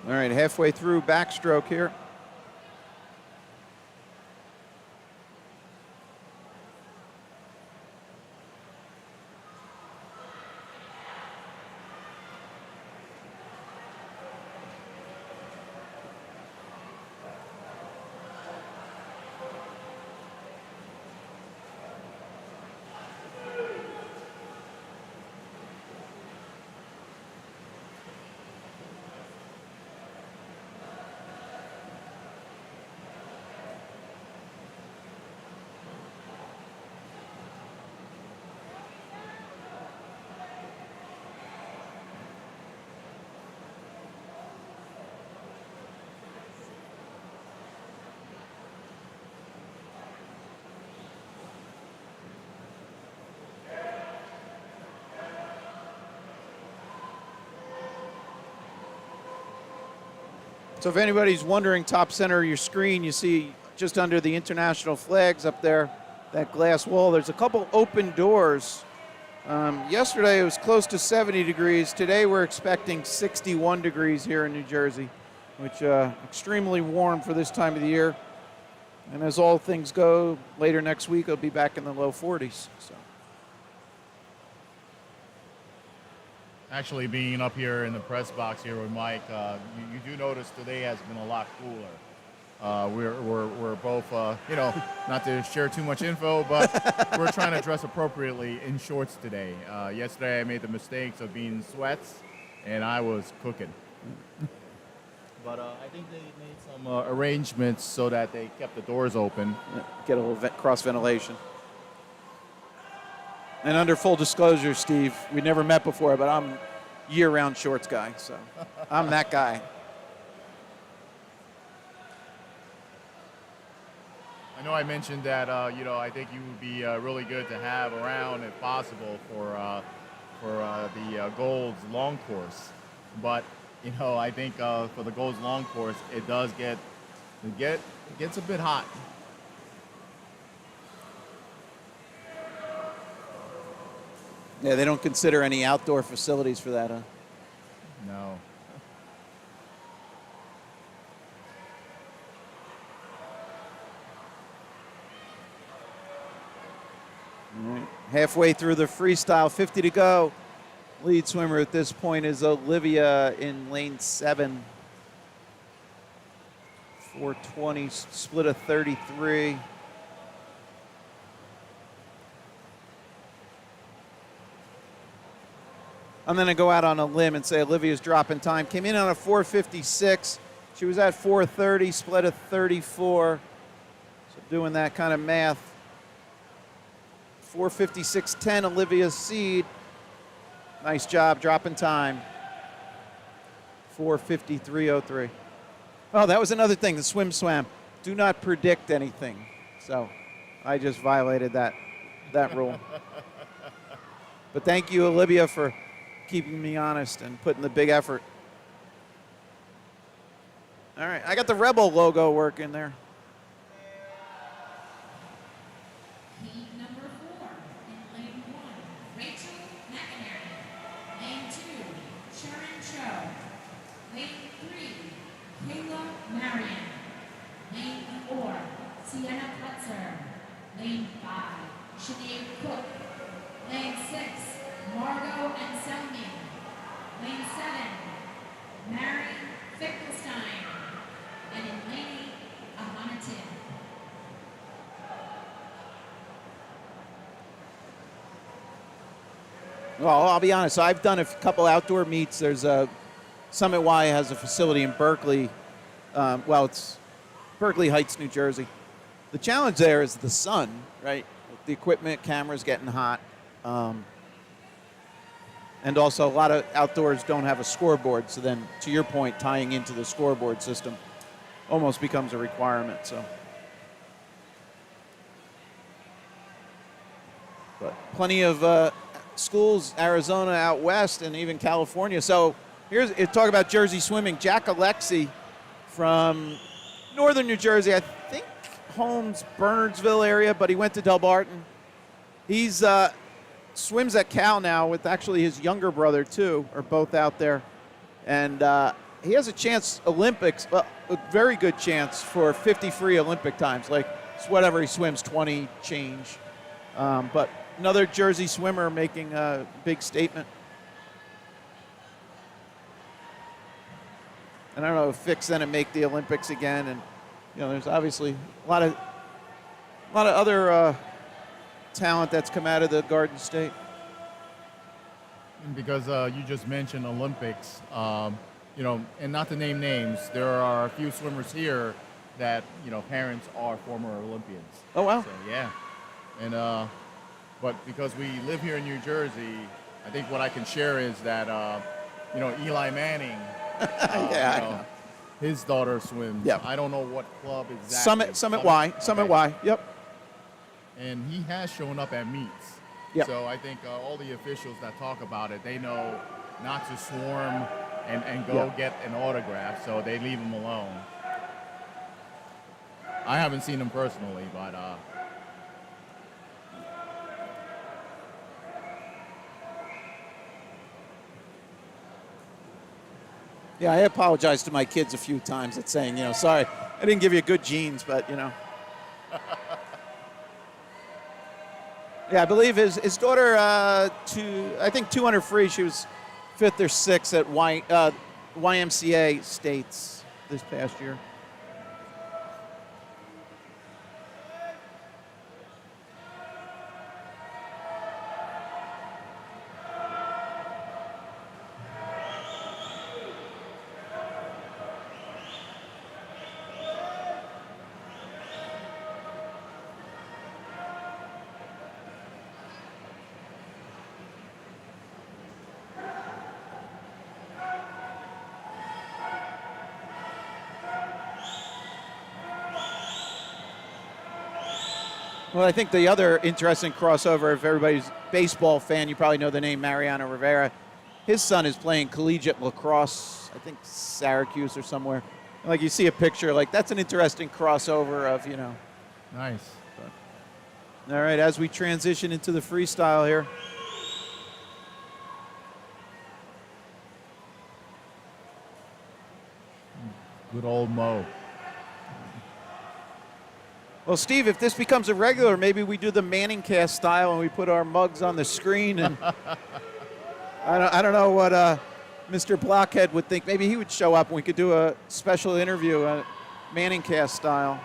All right, halfway through backstroke here. So if anybody's wondering, top center of your screen, you see just under the international flags up there, that glass wall, there's a couple open doors. Yesterday it was close to 70 degrees. Today we're expecting 61 degrees here in New Jersey, which extremely warm for this time of the year. And as all things go, later next week it'll be back in the low 40s. So. Actually, being up here in the press box here with Mike, you do notice today has been a lot cooler. We're both, you know, not to share too much info, but we're trying to dress appropriately in shorts today. Yesterday I made the mistakes of being in sweats, and I was cooking. But I think they made some arrangements so that they kept the doors open. Get a little cross ventilation. And under full disclosure, Steve, we never met before, but I'm year-round shorts guy, so I'm that guy. I know I mentioned that, you know, I think you would be really good to have around, if possible, for the Gold's long course. But, you know, I think for the Gold's long course, it gets a bit hot. Yeah, they don't consider any outdoor facilities for that, huh? No. Halfway through the freestyle, 50 to go. Lead swimmer at this point is Olivia in lane 7. 420, split of 33. I'm going to go out on a limb and say Olivia's dropping time. Came in on a 456. She was at 430, split of 34. So doing that kind of math. 456.10, Olivia's seed. Nice job dropping time. 453.03. Oh, that was another thing, the swam. Do not predict anything. So I just violated that rule. But thank you, Olivia, for keeping me honest and putting the big effort. All right, I got the Rebel logo working there. Heat number 4 in lane 1, Rachel McInerney. Lane 2, Sharon Cho. Lane 3, Kayla Marion. Lane 4, Sienna Putzer. Lane 5, Sinead Cook. Lane 6, Margot Anselmi. Lane 7, Mary Finkelstein. And in lane 8, Ahana Tim. Well, I'll be honest. I've done a couple outdoor meets. There's a Summit Y has a facility in Berkeley. It's Berkeley Heights, New Jersey. The challenge there is the sun, right? The equipment, cameras getting hot. And also a lot of outdoors don't have a scoreboard. So then, to your point, tying into the scoreboard system almost becomes a requirement. So, but plenty of schools, Arizona out west, and even California. So here's talk about Jersey swimming. Jack Alexi from northern New Jersey, I think Holmes, Bernardsville area, but he went to Del Barton. He's swims at Cal now with actually his younger brother too, are both out there, and he has a chance Olympics, a very good chance for 50 free Olympic times, like it's whatever he swims, 20 change, but another Jersey swimmer making a big statement. And I don't know if Fick's going to make the Olympics again. And, there's obviously a lot of other talent that's come out of the Garden State. Because you just mentioned Olympics, and not to name names, there are a few swimmers here that, parents are former Olympians. Oh, wow. So, yeah. And, but because we live here in New Jersey, I think what I can share is that, Eli Manning, I know. his daughter swims. Yep. I don't know what club exactly. Summit Y. Okay. Summit Y. Yep. And he has shown up at meets. Yep. So I think all the officials that talk about it, they know not to swarm and go get an autograph, so they leave him alone. I haven't seen him personally, but Yeah, I apologized to my kids a few times at saying, sorry, I didn't give you good genes, but, Yeah, I believe his daughter, I think 200 free, she was 5th or 6th at YMCA States this past year. Well, I think the other interesting crossover, if everybody's a baseball fan, you probably know the name Mariano Rivera. His son is playing collegiate lacrosse, I think Syracuse or somewhere. And like you see a picture, like that's an interesting crossover of, nice. All right, as we transition into the freestyle here. Good old Mo. Well, Steve, if this becomes a regular, maybe we do the Manning cast style and we put our mugs on the screen. And I don't know what Mr. Blockhead would think. Maybe he would show up and we could do a special interview, Manning cast style.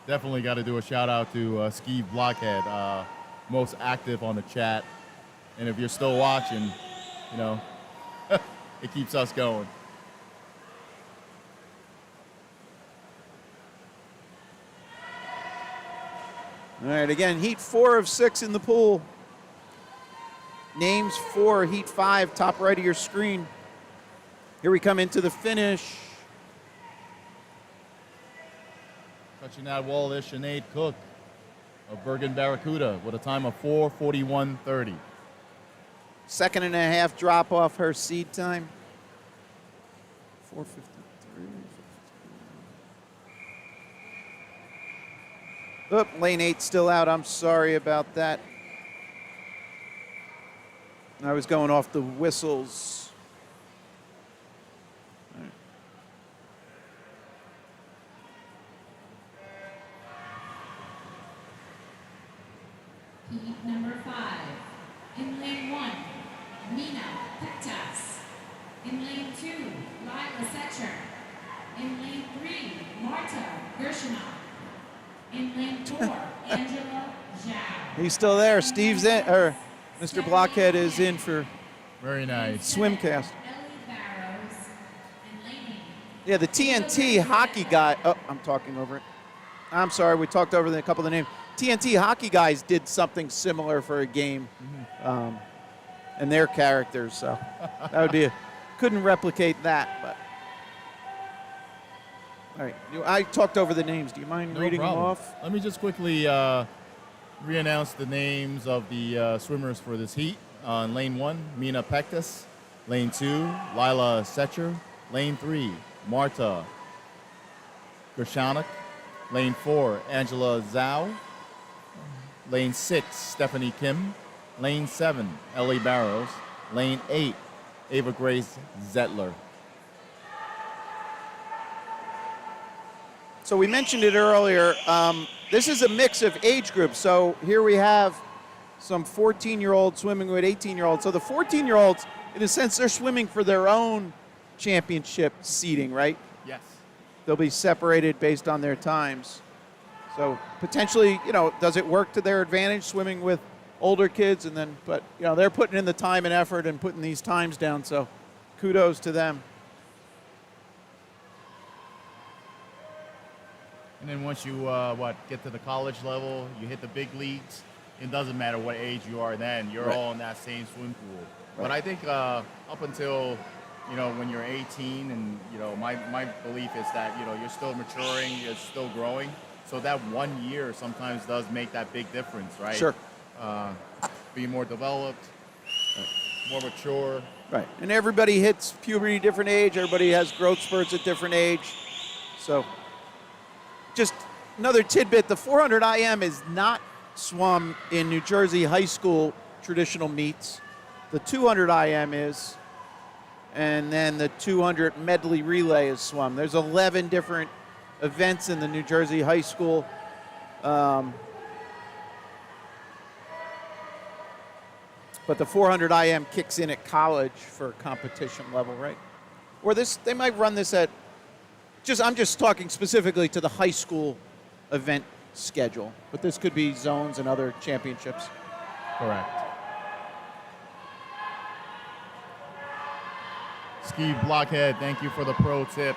Definitely got to do a shout out to Steve Blockhead, most active on the chat. And if you're still watching, you know, it keeps us going. All right, again, heat 4 of 6 in the pool. Names for heat 5, top right of your screen. Here we come into the finish. Touching that wall is Sinead Cook of Bergen Barracuda with a time of 4:41.30. Second and a half drop off her seed time. 4:53. Oop, lane 8 still out. I'm sorry about that. I was going off the whistles. All right. Heat number 5. In lane 1, Mina Pektas. In lane 2, Lila Setcher. In lane 3, Marta Gershonov. In lane 4, Angela Zhao. He's still there. Steve's in, or Mr. Blockhead is in for Very nice. swimcast. Ellie Barrows. And lane 8. Yeah, the TNT hockey guy. Oh, I'm talking over it. I'm sorry, we talked over a couple of the names. TNT hockey guys did something similar for a game, and their characters. So that would be couldn't replicate that. But all right, I talked over the names. Do you mind No reading problem. them off? Let me just quickly re-announce the names of the swimmers for this heat. In lane 1, Mina Pektas. Lane 2, Lila Setcher. Lane 3, Marta Gershanik. Lane 4, Angela Zhao. Lane 6, Stephanie Kim. Lane 7, Ellie Barrows. Lane 8, Ava Grace Zettler. So we mentioned it earlier. This is a mix of age groups. So here we have some 14-year-olds swimming with 18-year-olds. So the 14-year-olds, in a sense, they're swimming for their own championship seeding, right? Yes. They'll be separated based on their times. So potentially, does it work to their advantage swimming with older kids? And then, but they're putting in the time and effort and putting these times down. So kudos to them. And then once you get to the college level, you hit the big leagues. It doesn't matter what age you are then. You're Right. all in that same swim pool. Right. But I think up until when you're 18, and my belief is that you're still maturing, you're still growing. So that 1 year sometimes does make that big difference, right? Sure. Being more developed, more mature. Right. And everybody hits puberty different age. Everybody has growth spurts at different age. So just another tidbit, the 400 IM is not swum in New Jersey high school traditional meets. The 200 IM is, and then the 200 medley relay is swum. There's 11 different events in the New Jersey high school. But the 400 IM kicks in at college for competition level, right? Or they might run this at, I'm just talking specifically to the high school event schedule, but this could be zones and other championships. Correct. Steve Blockhead, thank you for the pro tip.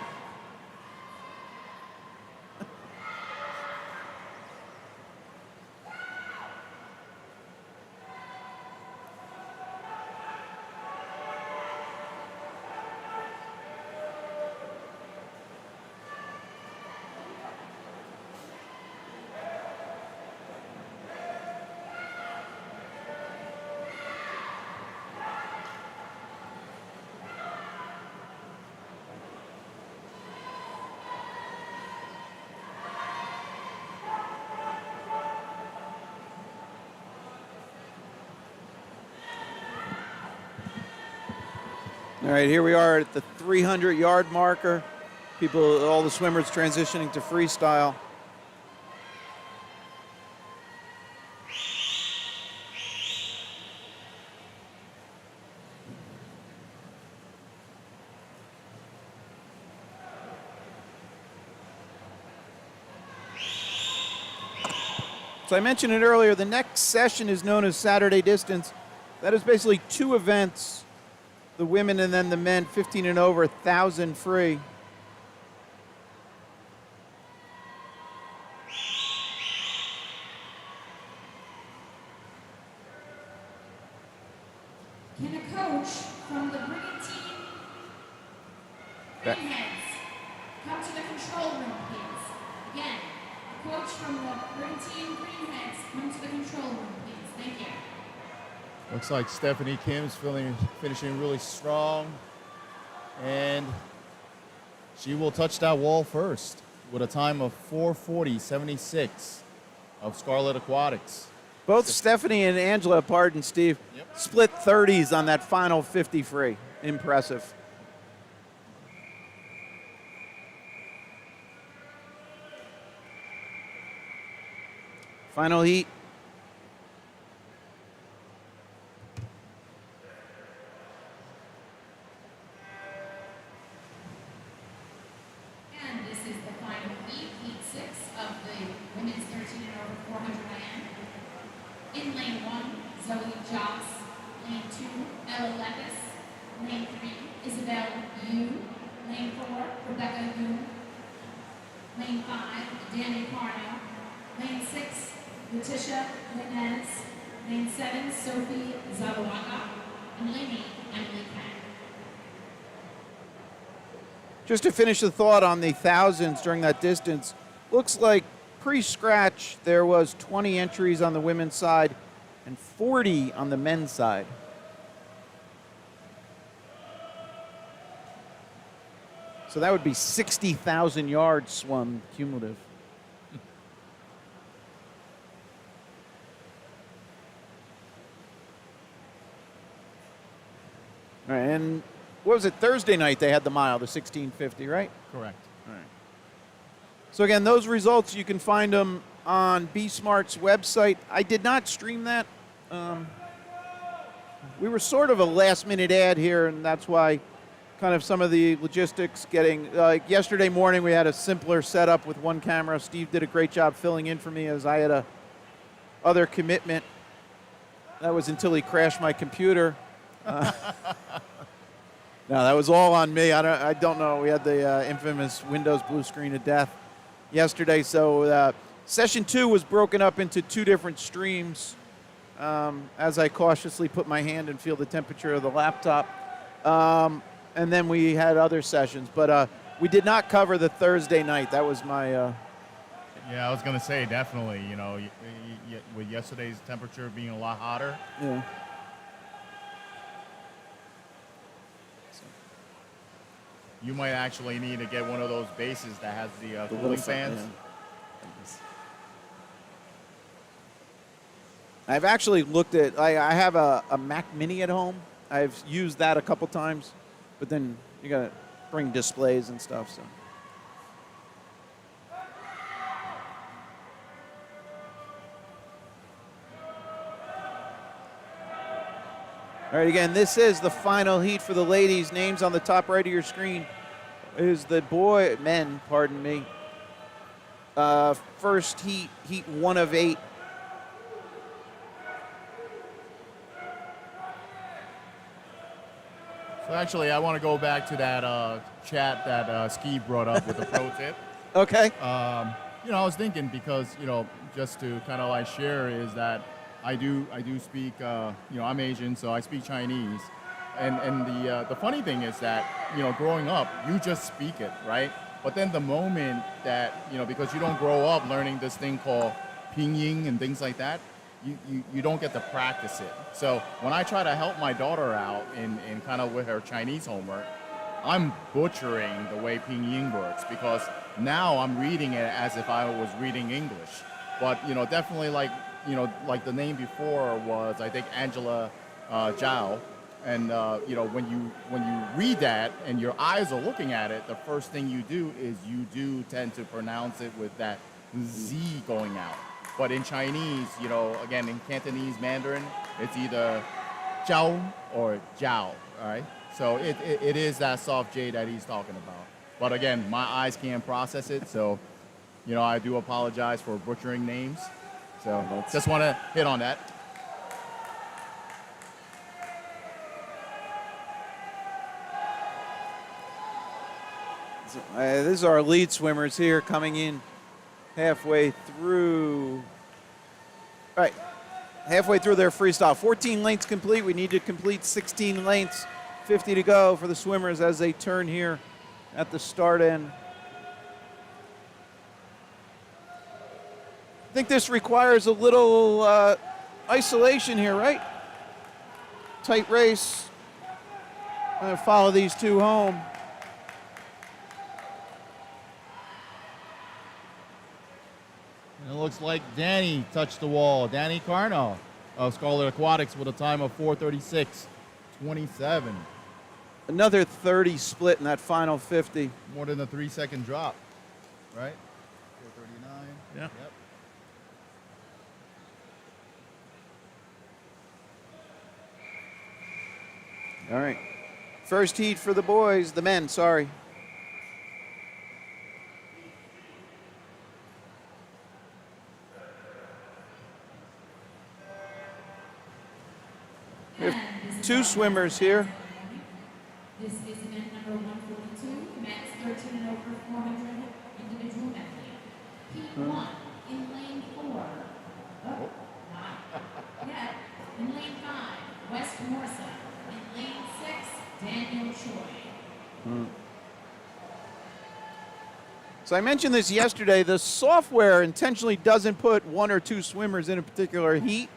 All right, here we are at the 300-yard marker. All the swimmers transitioning to freestyle. So I mentioned it earlier, the next session is known as Saturday Distance. That is basically 2 events, the women and then the men, 15 and over, 1,000 free. Can a coach from the Brigantine Greenheads come to the control room, please? Again, a coach from the Brigantine Greenheads come to the control room, please. Thank you. Looks like Stephanie Kim's finishing really strong. And she will touch that wall first with a time of 4:40.76 of Scarlet Aquatics. Both Stephanie and Angela, pardon, Steve, split 30s on that final 50 free. Impressive. Final heat. And this is the final heat, heat 6 of the women's 13 and over 400 IM. In lane 1, Zoe Joss. Lane 2, Ella Lepis. Lane 3, Isabel Yu. Lane 4, Rebecca Yu. Lane 5, Danny Carno. Lane 6, Letitia Linez. Lane 7, Sophie Zawaga. And lane 8, Emily Kang. Just to finish the thought on the thousands during that distance, looks like pre-scratch there was 20 entries on the women's side and 40 on the men's side. So that would be 60,000 yards swum cumulative. All right, and what was it, Thursday night they had the mile, the 1650, right? Correct. All right. So again, those results, you can find them on Be Smart's website. I did not stream that. We were sort of a last-minute ad here, and that's why kind of some of the logistics getting, like yesterday morning we had a simpler setup with one camera. Steve did a great job filling in for me as I had a other commitment. That was until he crashed my computer. No, that was all on me. I don't know. We had the infamous Windows blue screen of death yesterday. So session 2 was broken up into 2 different streams as I cautiously put my hand and feel the temperature of the laptop. And then we had other sessions. But we did not cover the Thursday night. That was my... Yeah, I was going to say, definitely, you know, with yesterday's temperature being a lot hotter. Yeah. You might actually need to get one of those bases that has the little cooling fans. Yeah. I've actually looked at, I have a Mac Mini at home. I've used that a couple times, but then you got to bring displays and stuff. So. All right, again, this is the final heat for the ladies. Names on the top right of your screen is the men, pardon me. First heat 1 of 8. So actually, I want to go back to that chat that Ski brought up with the pro tip. Okay. You know, I was thinking because, you know, just to kind of like share is that I do speak, you know, I'm Asian, so I speak Chinese. And the funny thing is that, you know, growing up, you just speak it, right? But then the moment that, you know, because you don't grow up learning this thing called pinyin and things like that, you don't get to practice it. So when I try to help my daughter out in kind of with her Chinese homework, I'm butchering the way pinyin works because now I'm reading it as if I was reading English. But, you know, definitely like, you know, like the name before was, I think, Angela Zhao. And, you know, when you read that and your eyes are looking at it, the first thing you do is you do tend to pronounce it with that Z going out. But in Chinese, you know, again, in Cantonese Mandarin, it's either Zhao or Jiao, all right? So it is that soft J that he's talking about. But again, my eyes can't process it, so, you know, I do apologize for butchering names. So just want to hit on that. This is our lead swimmers here coming in halfway through. All right, halfway through their freestyle. 14 lengths complete. We need to complete 16 lengths. 50 to go for the swimmers as they turn here at the start end. I think this requires a little isolation here, right? Tight race. I'm going to follow these two home. And it looks like Danny touched the wall. Danny Carno of Scarlet Aquatics with a time of 4:36.27. Another 30 split in that final 50. More than a 3-second drop, right? 4:39. Yeah. Yep. All right. First heat for the boys, the men, sorry. We have two swimmers here. This is event number 142, men's 13 and over 400 individual medley. Heat 1 in lane 4. Oh, not yet. In lane 5, West Morsa. In lane 6, Daniel Choi. So I mentioned this yesterday. The software intentionally doesn't put one or two swimmers in a particular heat,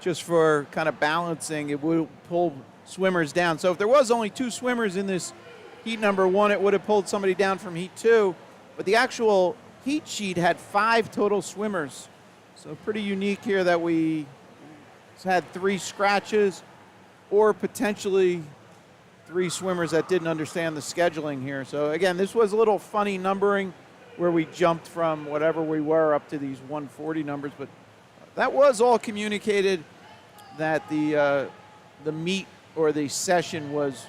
just for kind of balancing. It will pull swimmers down. So if there was only two swimmers in this heat number 1, it would have pulled somebody down from heat 2. But the actual heat sheet had 5 total swimmers. So pretty unique here that we had 3 scratches or potentially 3 swimmers that didn't understand the scheduling here. So again, this was a little funny numbering where we jumped from whatever we were up to these 140 numbers. But that was all communicated, that the meet or the session was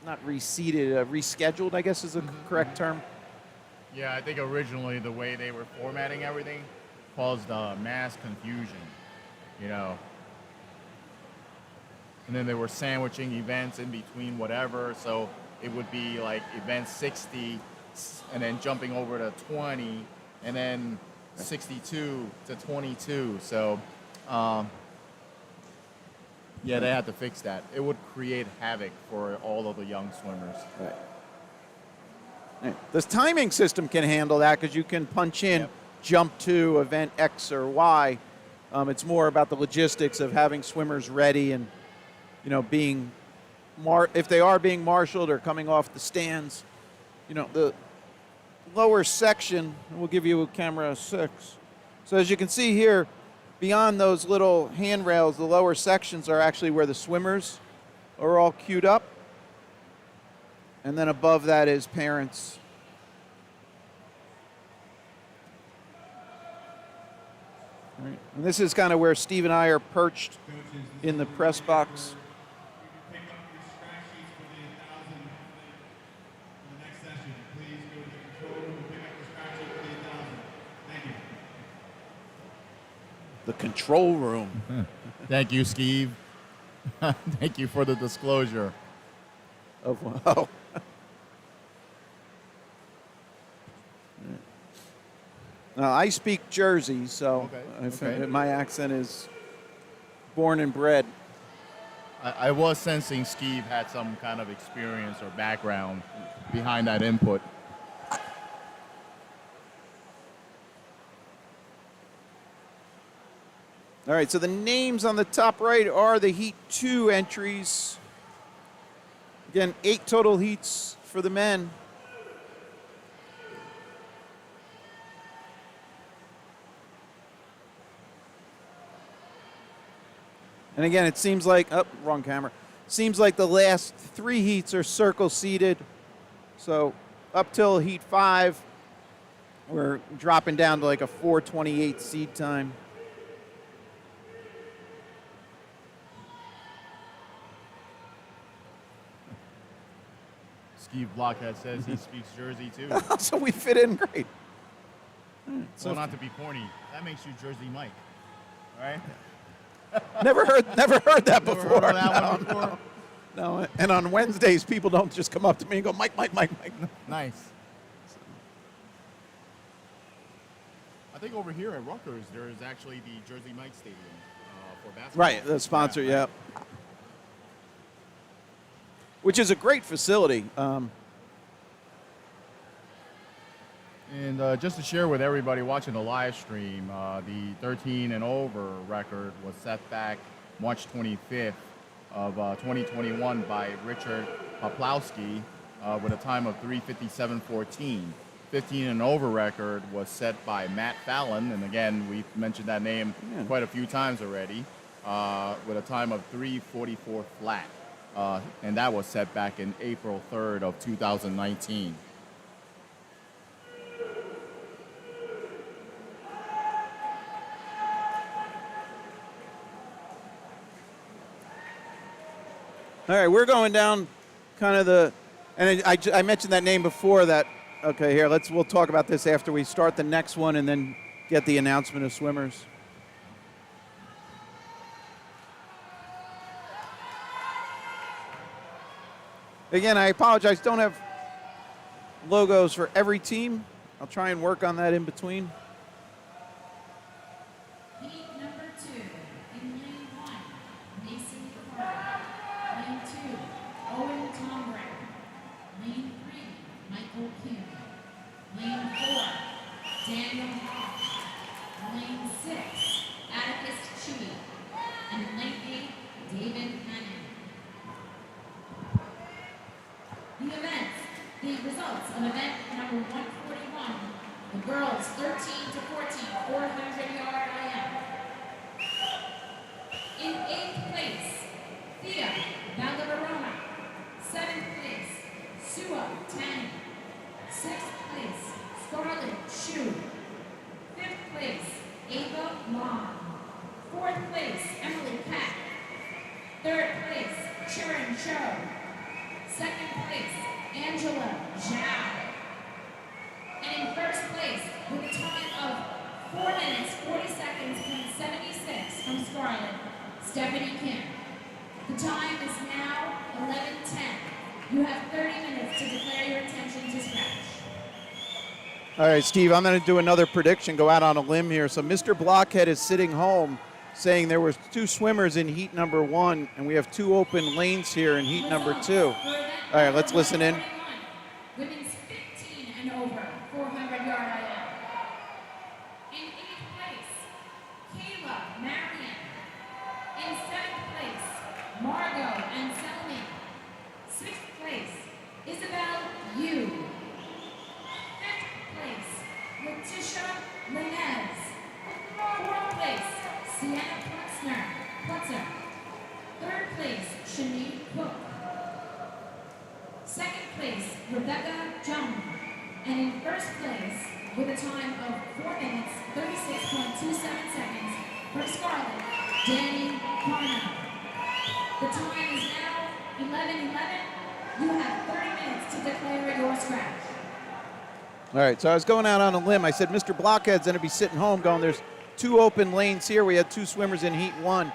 not reseated, rescheduled, I guess is the correct term. Yeah, I think originally the way they were formatting everything caused mass confusion, you know. And then they were sandwiching events in between whatever, so it would be like event 60 and then jumping over to 20 and then 62 to 22. So, yeah, they had to fix that. It would create havoc for all of the young swimmers. Right. This timing system can handle that because you can punch in, Yep. jump to event X or Y. It's more about the logistics of having swimmers ready and, you know, being if they are being marshaled or coming off the stands. You know, the lower section, we'll give you a camera 6. So as you can see here, beyond those little handrails, the lower sections are actually where the swimmers are all queued up. And then above that is parents. All right. And this is kind of where Steve and I are perched in the press box. Pick up your scratch sheets for the 1,000 for the next session. Please go to the control room and pick up your scratch sheet for the 1,000. Thank you. The control room. Thank you, Steve. Thank you for the disclosure. Oh. Now, I speak Jersey, so Okay. my accent is born and bred. I was sensing Steve had some kind of experience or background behind that input. All right, so the names on the top right are the Heat 2 entries. Again, 8 total heats for the men. And again, it seems like, wrong camera. Seems like the last 3 heats are circle seated. So up till heat 5, we're dropping down to like a 4:28 seed time. Steve Blockhead says he speaks Jersey too. So we fit in great. So not to be corny, that makes you Jersey Mike, right? Never heard that Never before. heard of that one before? No. And on Wednesdays, people don't just come up to me and go, Mike, Mike, Mike, Mike. Nice. I think over here at Rutgers, there is actually the Jersey Mike Stadium for basketball. Right, the sponsor, yeah. Which is a great facility. And just to share with everybody watching the live stream, the 13 and over record was set back March 25th of 2021 by Richard Poplowski with a time of 3:57.14. 15 and over record was set by Matt Fallon, and again, we've mentioned that name quite a few times already, with a time of 3:44 flat. And that was set back in April 3rd of 2019. All right, we're going down kind of the, and I mentioned that name before that, okay, here, we'll talk about this after we start the next one and then get the announcement of swimmers. Again, I apologize, don't have logos for every team. I'll try and work on that in between. Heat number 2, in lane 1, Mason Carter. Lane 2, Owen Tombrand. Lane 3, Michael Kim. Lane 4, Daniel Hawk. Lane 6, Atticus Chi. And lane 8, David Hannon. The results of event number 141, the girls 13 to 14, 400-yard IM. In 8th place, Thea Valgaverona. 7th place, Sua Tang. 6th place, Scarlet Shu. 5th place, Ava Long. 4th place, Emily Pack. 3rd place, Chirin Cho. 2nd place, Angela Zhao. And in 1st place, with a time of 4 minutes, 40 seconds, and 76 from Scarlet, Stephanie Kim. The time is now 11:10. You have 30 minutes to declare your intention to scratch. All right, Steve, I'm going to do another prediction, go out on a limb here. So Mr. Blockhead is sitting home saying there were 2 swimmers in heat number 1, and we have 2 open lanes here in heat number 2. All right, let's listen in. Women's 15 and over, 400-yard IM. In 8th place, Kayla Marion. In 7th place, Margot Anselmi. 6th place, Isabel Yu. 5th place, Letitia Linez. 4th place, Sienna Plutzer. 3rd place, Shanique Cook. 2nd place, Rebecca Jung. And in 1st place, with a time of 4 minutes, 36.27 seconds, for Scarlet, Danny Carno. The time is now 11:11. You have 30 minutes to declare your scratch. All right, so I was going out on a limb. I said Mr. Blockhead's going to be sitting home going, there's 2 open lanes here. We had 2 swimmers in heat 1.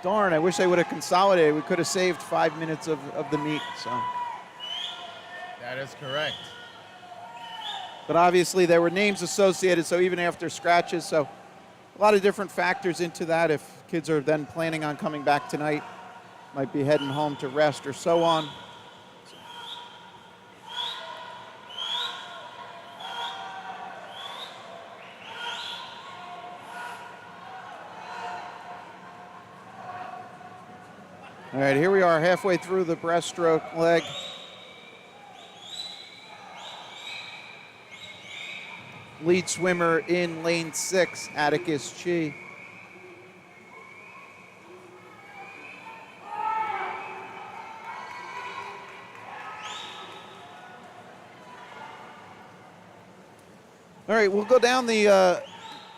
Darn, I wish I would have consolidated. We could have saved 5 minutes of the meet. So. That is correct. But obviously there were names associated, so even after scratches, so a lot of different factors into that. If kids are then planning on coming back tonight, might be heading home to rest or so on. All right, here we are halfway through the breaststroke leg. Lead swimmer in lane 6, Atticus Chi. All right, we'll go down the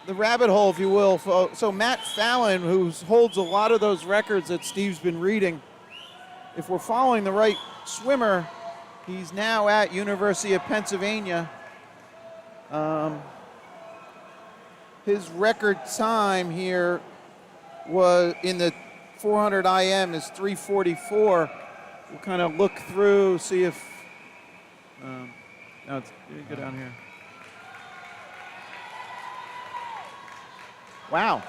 rabbit hole, if you will. So Matt Fallon, who holds a lot of those records that Steve's been reading, if we're following the right swimmer, he's now at University of Pennsylvania. his record time here was in the 400 IM is 3:44. We'll kind of look through, see if. No, it's go down here. Wow.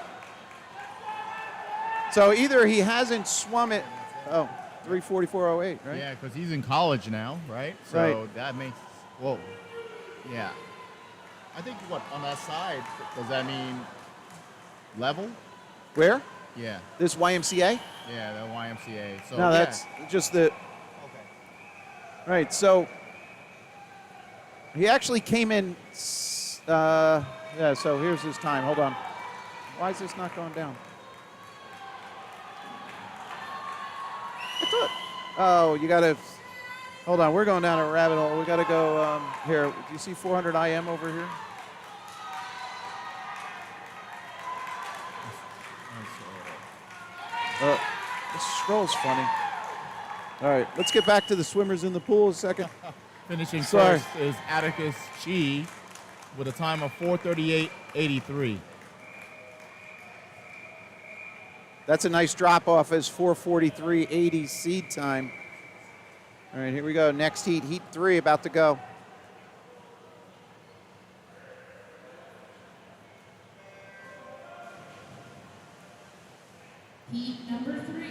So either he hasn't swum it. Oh, 3:44.08, right? Yeah, because he's in college now, right? So Right. that makes, whoa. Yeah. I think what, on that side, does that mean level? Where? Yeah. This YMCA? Yeah, the YMCA. So No, yeah. that's just the. Okay. Right, so he actually came in. Yeah, so here's his time. Hold on. Why is this not going down? I thought. Oh, you got to. Hold on, we're going down a rabbit hole. We got to go here. Do you see 400 IM over here? This scroll's funny. All right, let's get back to the swimmers in the pool a second. Finishing Sorry. first is Atticus Chi with a time of 4:38.83. That's a nice drop off as 4:43.80 seed time. All right, here we go. Next heat, heat 3, about to go. Heat number 3.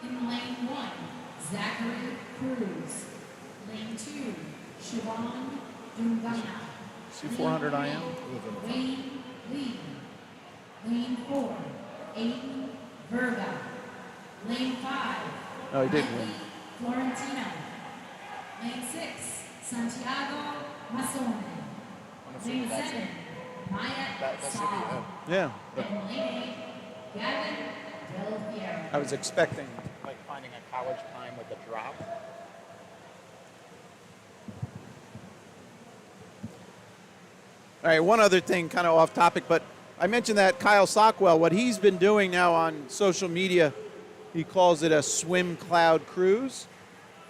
In lane 1, Zachary Cruz. Lane 2, Siobhan Dungana. See 400 IM? Wayne Lee. Lane 4, Aiden Verga. Lane 5, Oh, he did Mikey win. Florentino. Lane 6, Santiago Masone. Lane 7, Maya Saul. Yeah. And lane 8, Gavin Del Piero. I was expecting, like, finding a college time with a drop. All right, one other thing, kind of off topic, but I mentioned that Kyle Sockwell, what he's been doing now on social media, he calls it a swim cloud cruise.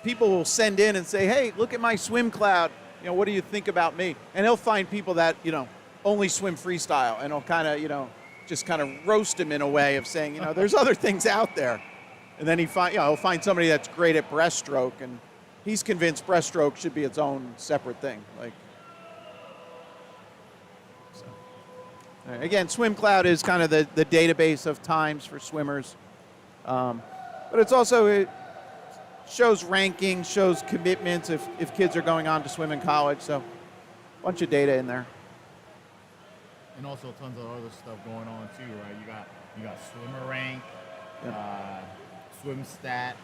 People will send in and say, hey, look at my swim cloud. You know, what do you think about me? And he'll find people that, you know, only swim freestyle, and he'll kind of, you know, just kind of roast him in a way of saying, you know, there's other things out there. And then he'll find somebody that's great at breaststroke, and he's convinced breaststroke should be its own separate thing. Like, so. All right, again, Swim Cloud is kind of the database of times for swimmers, but it's also it shows rankings, shows commitments if kids are going on to swim in college. So, a bunch of data in there. And also tons of other stuff going on too, right? You got swimmer rank, swim stat.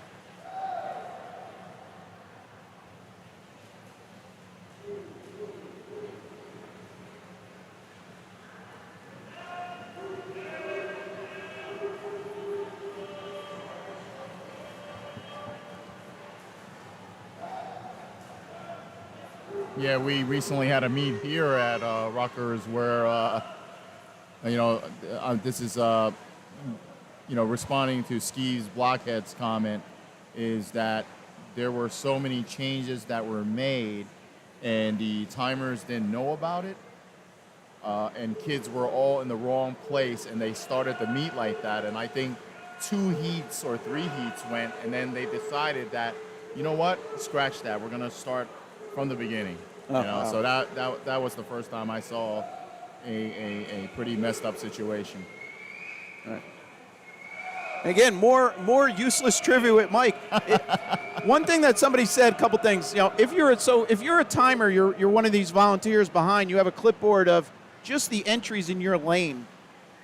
Yeah, we recently had a meet here at Rutgers where, this is, responding to Skee's Blockhead's comment, is that there were so many changes that were made and the timers didn't know about it. And kids were all in the wrong place and they started the meet like that. And I think 2 heats or 3 heats went, and then they decided that, you know what, scratch that. We're going to start from the beginning. Wow. So that was the first time I saw a pretty messed up situation. All right. Again, more useless trivia with Mike. One thing that somebody said, a couple things. You know, if you're a timer, you're one of these volunteers behind. You have a clipboard of just the entries in your lane.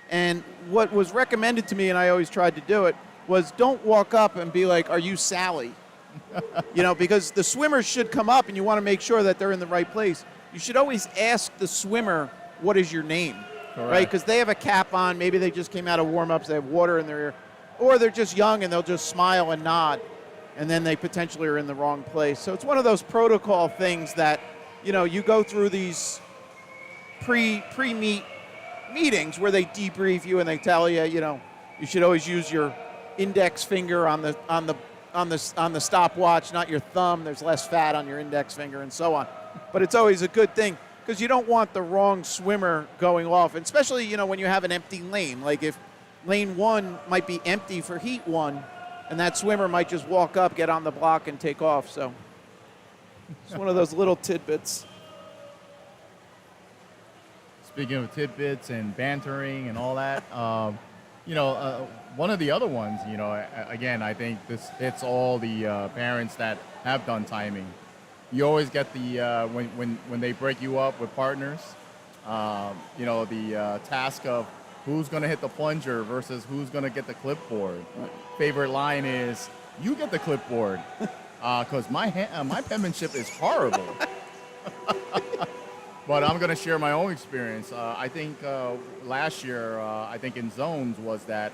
And what was recommended to me, and I always tried to do it, was don't walk up and be like, "Are you Sally?" You know, because the swimmers should come up and you want to make sure that they're in the right place. You should always ask the swimmer, what is your name? Correct. Right? Because they have a cap on. Maybe they just came out of warm-ups. They have water in their ear. Or they're just young and they'll just smile and nod. And then they potentially are in the wrong place. So it's one of those protocol things that, you know, you go through these pre-meet meetings where they debrief you and they tell you, you know, you should always use your index finger on the stopwatch, not your thumb. There's less fat on your index finger and so on. But it's always a good thing because you don't want the wrong swimmer going off, and especially, you know, when you have an empty lane. Like if lane 1 might be empty for heat 1, and that swimmer might just walk up, get on the block, and take off. So it's one of those little tidbits. Speaking of tidbits and bantering and all that, one of the other ones, again, I think this hits all the parents that have done timing. You always get the when they break you up with partners, the task of who's going to hit the plunger versus who's going to get the clipboard. Favorite line is, "You get the clipboard," because my penmanship is horrible. But I'm going to share my own experience. I think last year, I think in zones was that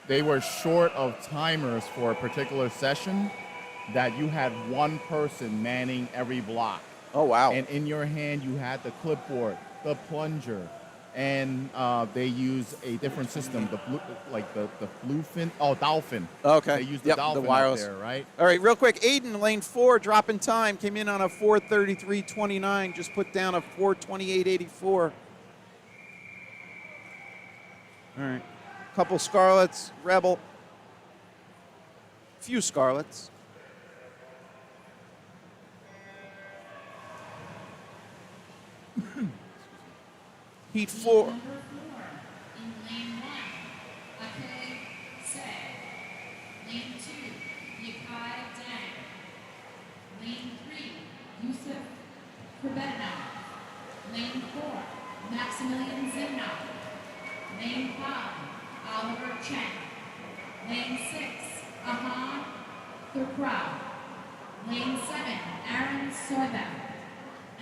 they were short of timers for a particular session, that you had one person manning every block. Oh, wow. And in your hand, you had the clipboard, the plunger, and they use a different system, the bluefin, dolphin. Okay. They use the dolphin the wireless. up there, right? All right, real quick, Aiden, lane 4, dropping time, came in on a 4:33.29, just put down a 4:28.84. All right, couple Scarlets, Rebel, few Scarlets. Heat 4. Number 4 in lane 1, Ake Se. Lane 2, Yakai Dang. Lane 3, Yusuf Kurbenov. Lane 4, Maximilian Zimnock. Lane 5, Oliver Chen. Lane 6, Ahan Thurkrau. Lane 7, Aaron Sorbel.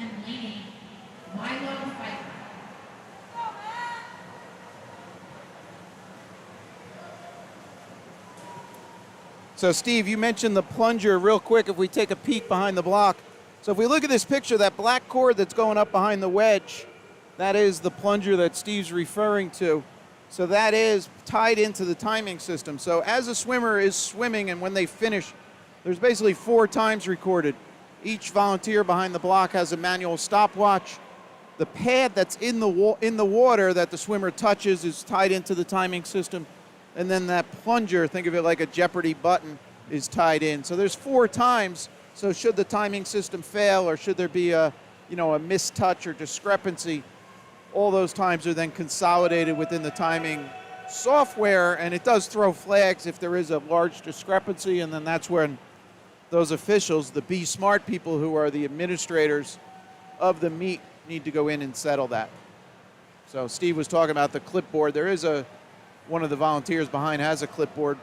And lane 8, Milo Pfeiffer. So, Steve, you mentioned the plunger real quick if we take a peek behind the block. So if we look at this picture, that black cord that's going up behind the wedge, that is the plunger that Steve's referring to. So that is tied into the timing system. So as a swimmer is swimming and when they finish, there's basically 4 times recorded. Each volunteer behind the block has a manual stopwatch. The pad that's in the water that the swimmer touches is tied into the timing system. And then that plunger, think of it like a Jeopardy button, is tied in. So there's 4 times. So should the timing system fail, or should there be a mistouch or discrepancy, all those times are then consolidated within the timing software, and it does throw flags if there is a large discrepancy, and then that's when those officials, the Be Smart people who are the administrators of the meet, need to go in and settle that. So Steve was talking about the clipboard. There is one of the volunteers behind has a clipboard.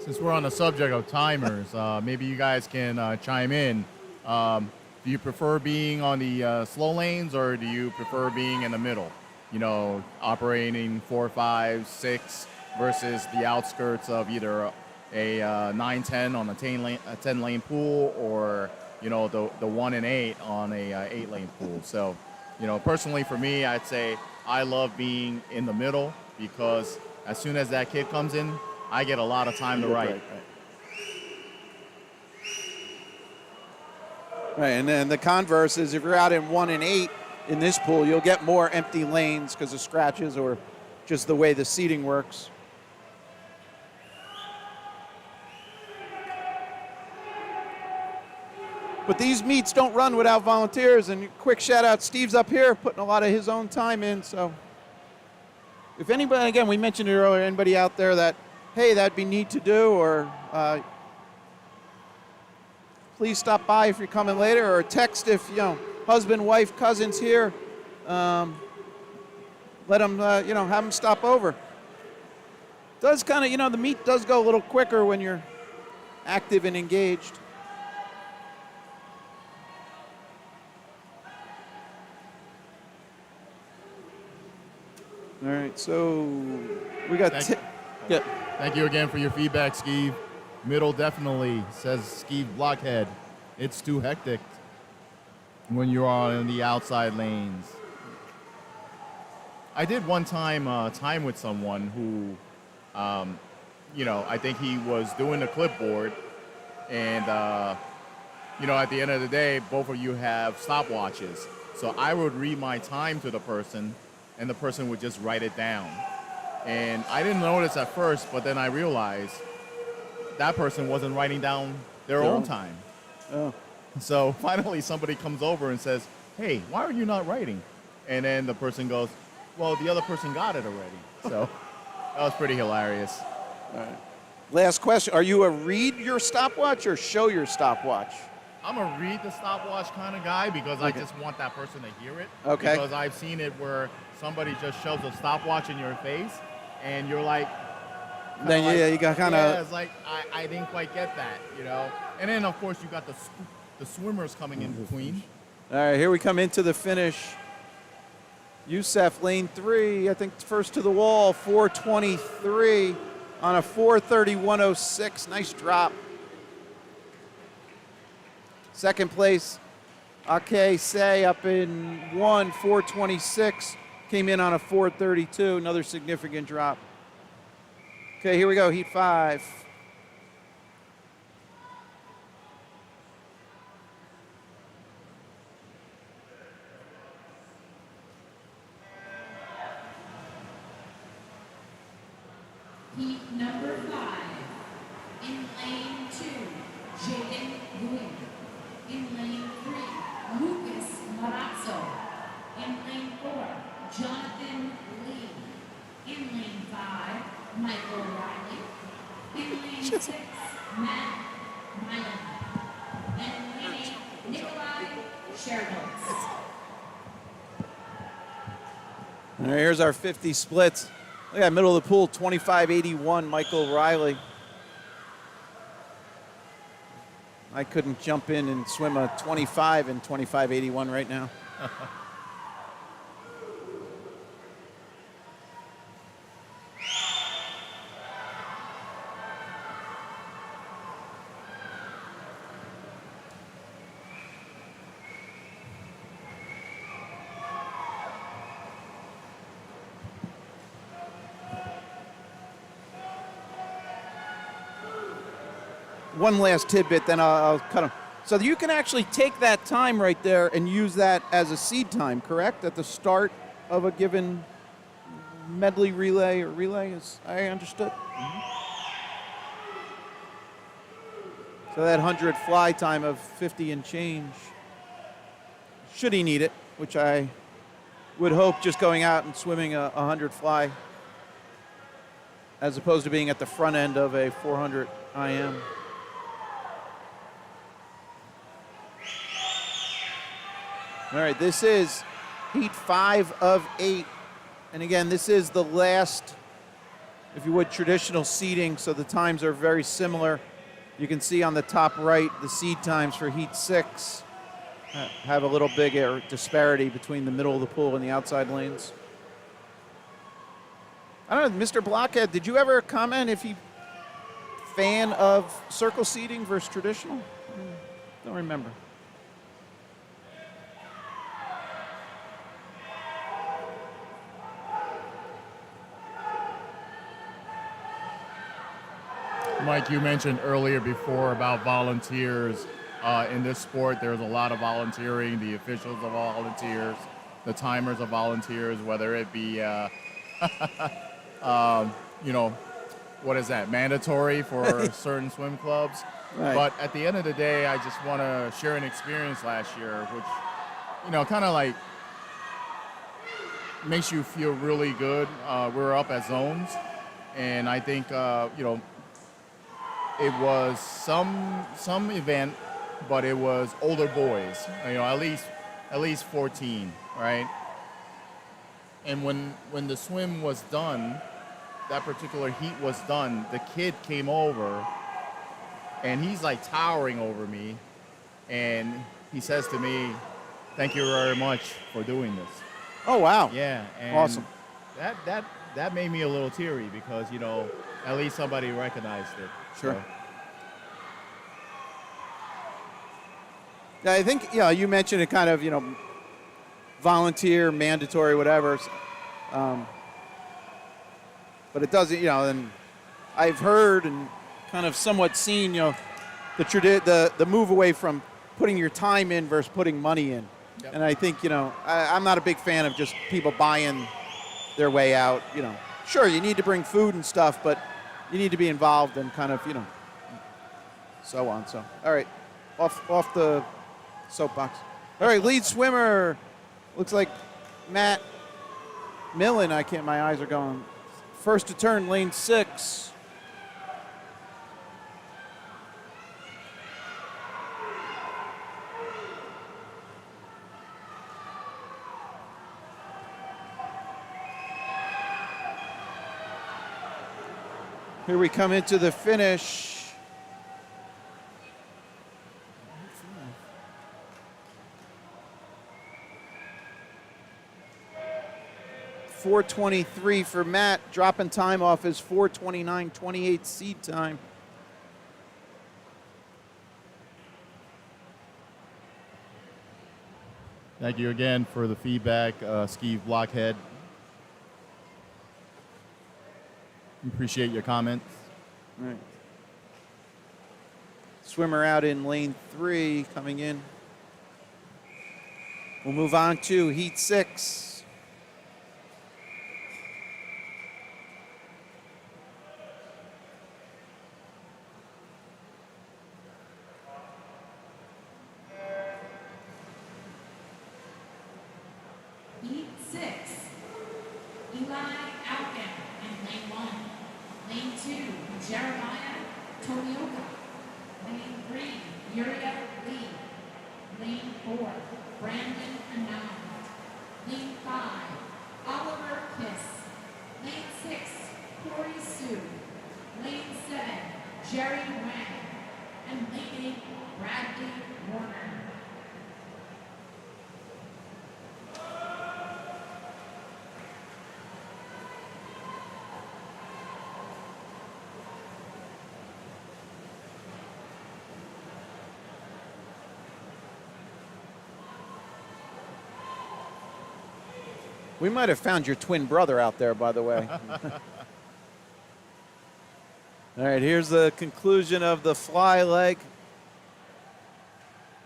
Since we're on the subject of timers, maybe you guys can chime in. Do you prefer being on the slow lanes, or do you prefer being in the middle? Operating 4, 5, 6 versus the outskirts of either a 9-10 on a 10-lane pool, or the 1 and 8 on a 8-lane pool. So, personally for me, I'd say I love being in the middle, because as soon as that kid comes in, I get a lot of time to write. Right, and then the converse is if you're out in 1 and 8 in this pool, you'll get more empty lanes because of scratches or just the way the seating works. But these meets don't run without volunteers, and quick shout out, Steve's up here putting a lot of his own time in. So if anybody, again, we mentioned it earlier, anybody out there that, hey, that'd be neat to do, or please stop by if you're coming later, or text if, husband, wife, cousins here, let them, have them stop over. Does kind of, the meet does go a little quicker when you're active and engaged. All right, so we got Thank you again for your feedback, Steve. Middle definitely, says Steve Blockhead. It's too hectic when you're on the outside lanes. I did one time with someone who, I think he was doing the clipboard, and at the end of the day, both of you have stopwatches. So I would read my time to the person, and the person would just write it down. And I didn't notice at first, but then I realized that person wasn't writing down their own time. Oh. So finally somebody comes over and says, hey, why are you not writing? And then the person goes, well, the other person got it already. So that was pretty hilarious. All right. Last question. Are you a read your stopwatch or show your stopwatch? I'm a read the stopwatch kind of guy because I just want that person to hear it. Okay. Because I've seen it where somebody just shoves a stopwatch in your face and you're like, Then like, you got kind yeah, of. it's like I didn't quite get that, And then of course you got the swimmers coming in between. All right, here we come into the finish. Youssef, lane 3, I think first to the wall, 4:23 on a 4:30.106. Nice drop. Second place, Ake Say up in 4:26. Came in on a 4:32, another significant drop. Okay, here we go, heat 5. Heat number 5. In lane 2, Jaden Nguyen. In lane 3, Lucas Marazzo. In lane 4, Jonathan Lee. In lane 5, Michael Riley. In lane 6, Matt Milan. And in lane 8, Nikolai Shervilles. All right, here's our 50 splits. Look at that middle of the pool, 25.81, Michael Riley. I couldn't jump in and swim a 25 in 25.81 right now. One last tidbit, then I'll cut them. So you can actually take that time right there and use that as a seed time, correct? At the start of a given medley relay or relay, as I understood. So that 100 fly time of 50 and change, should he need it, which I would hope just going out and swimming a 100 fly as opposed to being at the front end of a 400 IM. All right, this is heat 5 of 8. And again, this is the last, if you would, traditional seeding, so the times are very similar. You can see on the top right, the seed times for heat 6 have a little bigger disparity between the middle of the pool and the outside lanes. I don't know, Mr. Blockhead, did you ever comment if you fan of circle seeding versus traditional? Don't remember. Mike, you mentioned earlier before about volunteers. In this sport, there's a lot of volunteering. The officials are volunteers. The timers are volunteers, whether it be, what is that, mandatory for certain swim clubs. Right. But at the end of the day, I just want to share an experience last year, which, kind of like makes you feel really good. We were up at zones, and I think, it was some event, but it was older boys, at least 14, right? And when the swim was done, that particular heat was done, the kid came over, and he's like towering over me, and he says to me, "Thank you very much for doing this." Oh, wow. Yeah, and Awesome. That made me a little teary because at least somebody recognized it. Sure. So. Yeah, I think, you mentioned it kind of, volunteer, mandatory, whatever. But it doesn't, and I've heard and kind of somewhat seen, the move away from putting your time in versus putting money in. Yep. And I think, I'm not a big fan of just people buying their way out. Sure, you need to bring food and stuff, but you need to be involved and kind of, so on. So, all right, off the soapbox. All right, lead swimmer looks like Matt Millen. My eyes are going. First to turn, lane 6. Here we come into the finish. 4:23 for Matt, dropping time off his 4:29.28 seed time. Thank you again for the feedback, Steve Blockhead. Appreciate your comments. All right. Swimmer out in lane 3 coming in. We'll move on to heat 6. Heat 6. Eli Alkin in lane 1. Lane 2, Jeremiah Tomioka. Lane 3, Uriah Lee. Lane 4, Brandon Anand. Lane 5, Oliver Kiss. Lane 6, Corey Sue. Lane 7, Jerry Wang. And lane 8, Bradley Warner. We might have found your twin brother out there, by the way. All right, here's the conclusion of the fly leg.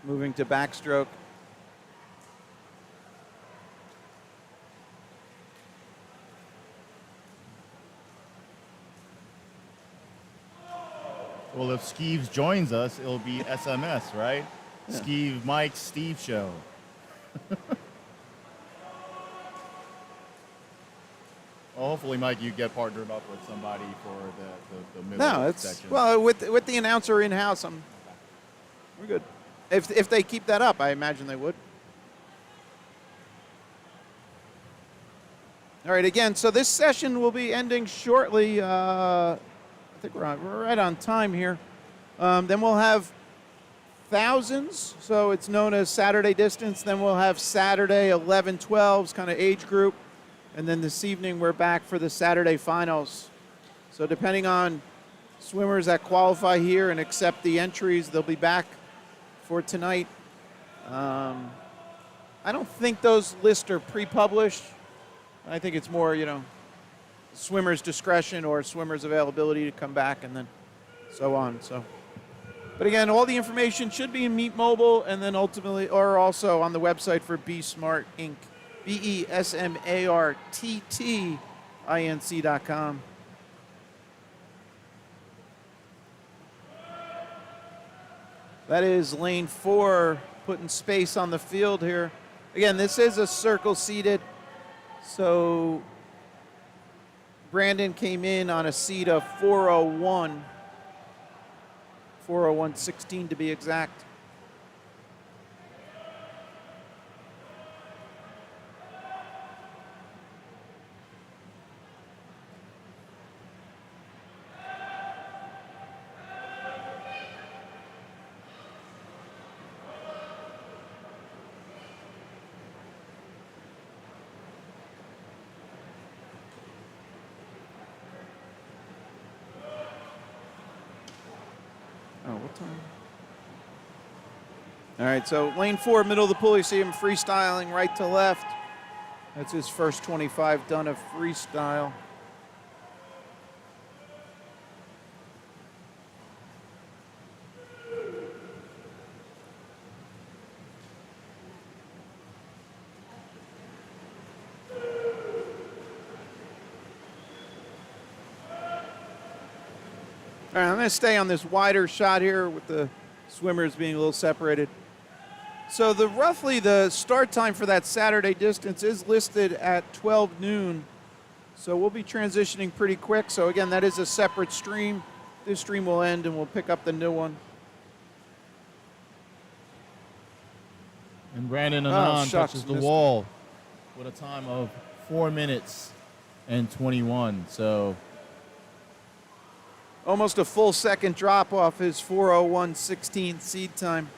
Moving to backstroke. Well, if Skeeves joins us, it'll be SMS, right? Yeah. Skeeve, Mike, Steve show. Well, hopefully, Mike, you get partnered up with somebody for the middle No, it's section. well with the announcer in house. We're good. If they keep that up, I imagine they would. All right, again. So this session will be ending shortly. I think we're right on time here. Then we'll have thousands. So it's known as Saturday distance. Then we'll have Saturday 11-12s kind of age group. And then this evening, we're back for the Saturday finals. So depending on swimmers that qualify here and accept the entries, they'll be back for tonight. I don't think those lists are pre-published. I think it's more, swimmers' discretion or swimmers' availability to come back and then so on. So, but again, all the information should be in Meet Mobile and then ultimately, or also on the website for Be Smart Inc. BESMARTTINC.com. That is lane 4, putting space on the field here. Again, this is a circle seated. So Brandon came in on a seat of 401. 401.16 to be exact. All right, so lane 4, middle of the pool, you see him freestyling right to left. That's his first 25 done of freestyle. All right, I'm going to stay on this wider shot here with the swimmers being a little separated. So roughly the start time for that Saturday distance is listed at 12 noon. So we'll be transitioning pretty quick. So again, that is a separate stream. This stream will end and we'll pick up the new one. And Brandon Oh, Anand shucks, touches the missed wall with a time of 4 minutes and 21. So Almost a full second drop off his 4:01.16 seed time.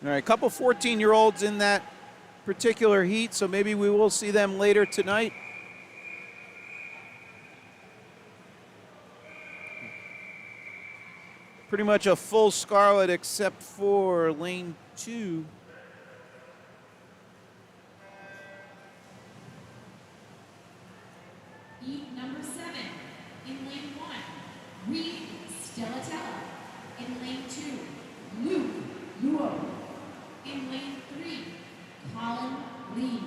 All right, a couple 14-year-olds in that particular heat, so maybe we will see them later tonight. Pretty much a full Scarlet except for lane 2. Heat number 7. In lane 1, Reed Stellatella. In lane 2, Luke Luo. In lane 3, Colin Lee.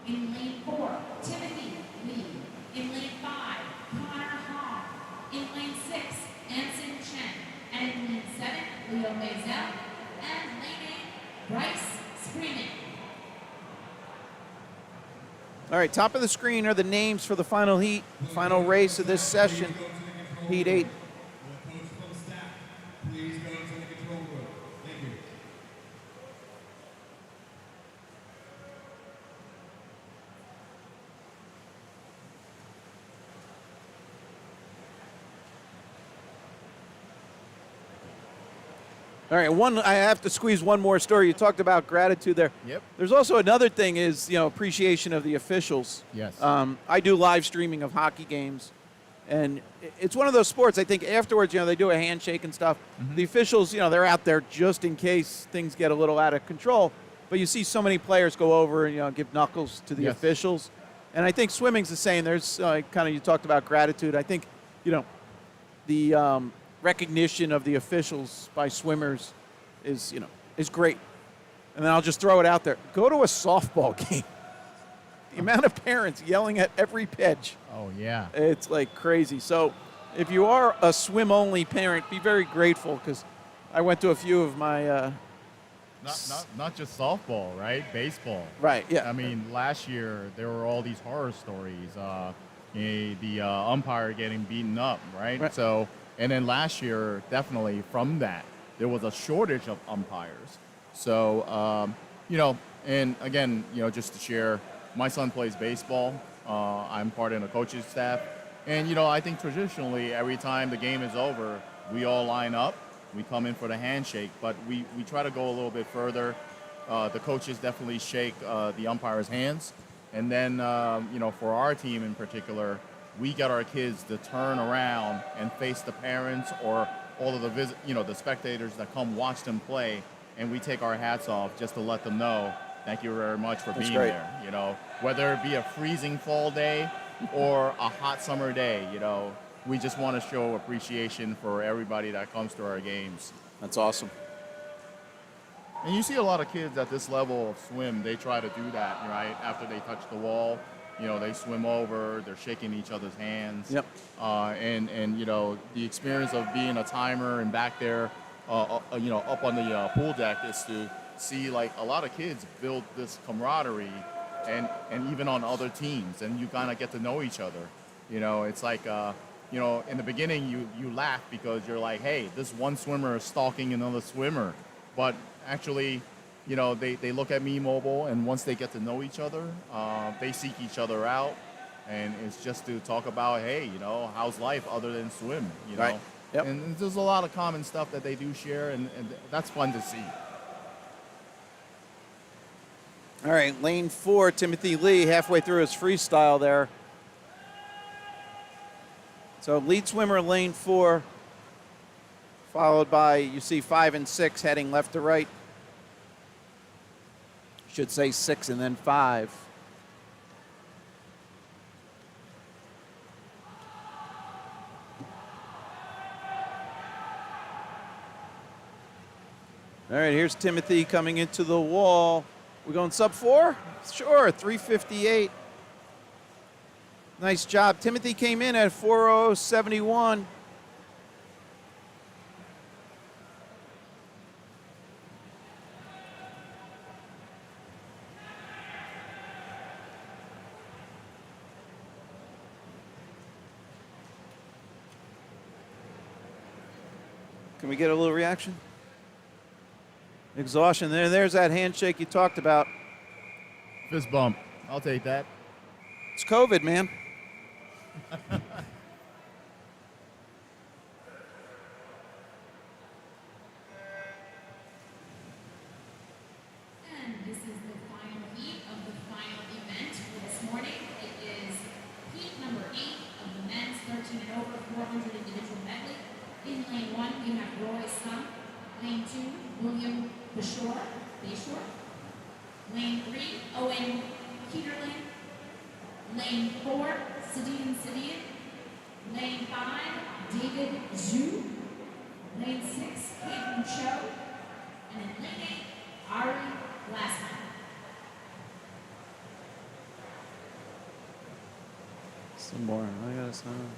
In lane 4, Timothy Lee. In lane 5, Connor Hall. In lane 6, Anson Chen. And in lane 7, Leo Mazel. And lane 8, Bryce Screaming. All right, top of the screen are the names for the final heat, final race of this session, Heat 8. Will coach from staff please go to the control room? Thank you. All right, I have to squeeze one more story. You talked about gratitude there. Yep. There's also another thing is, appreciation of the officials. Yes. I do live streaming of hockey games, and it's one of those sports, I think afterwards, they do a handshake and stuff. The officials, they're out there just in case things get a little out of control. But you see so many players go over and, give knuckles to the Yes. officials. And I think swimming's the same. There's you talked about gratitude. I think, the recognition of the officials by swimmers is great. And then I'll just throw it out there. Go to a softball game. The amount of parents yelling at every pitch, Oh, yeah. it's like crazy. So if you are a swim-only parent, be very grateful, because I went to a few of my Not just softball, right? Baseball. right, yeah. I mean, last year there were all these horror stories. The umpire getting beaten up, right? Right. So, and then last year, definitely from that, there was a shortage of umpires. So, and again, just to share, my son plays baseball. I'm part of the coaching staff. And, I think traditionally, every time the game is over, we all line up. We come in for the handshake, but we try to go a little bit further. The coaches definitely shake the umpire's hands. And then, for our team in particular, we get our kids to turn around and face the parents or all of the spectators that come watch them play, and we take our hats off just to let them know, thank you very much for being great. there. Whether it be a freezing fall day or a hot summer day, we just want to show appreciation for everybody that comes to our games. That's awesome. And you see a lot of kids at this level of swim, they try to do that, right? After they touch the wall, they swim over, they're shaking each other's hands. Yep. And the experience of being a timer and back there, up on the pool deck is to see, like, a lot of kids build this camaraderie and even on other teams, and you kind of get to know each other. It's like, in the beginning you laugh because you're like, hey, this one swimmer is stalking another swimmer. But actually, they look at Me Mobile, and once they get to know each other, they seek each other out. And it's just to talk about, hey, how's life other than swim, Right. Yep. And there's a lot of common stuff that they do share, and that's fun to see. All right, lane 4, Timothy Lee, halfway through his freestyle there. So lead swimmer, lane 4, followed by, you see 5 and 6 heading left to right. Should say 6 and then 5. All right, here's Timothy coming into the wall. We going sub 4? Sure, 358. Nice job. Timothy came in at 4:071. Can we get a little reaction? Exhaustion. There's that handshake you talked about. Fist bump. I'll take that. It's COVID, man. And this is the final heat of the final event for this morning. It is heat number 8 of the men's 13 and over 400 individual medley. In lane 1, you have Roy Sung. Lane 2, William Bashore. Lane 3, Owen Peterlin. Lane 4, Sidian. Lane 5, David Zhu. Lane 6, Caden Cho. And in lane 8, Ari Glassman. Some more. I got some.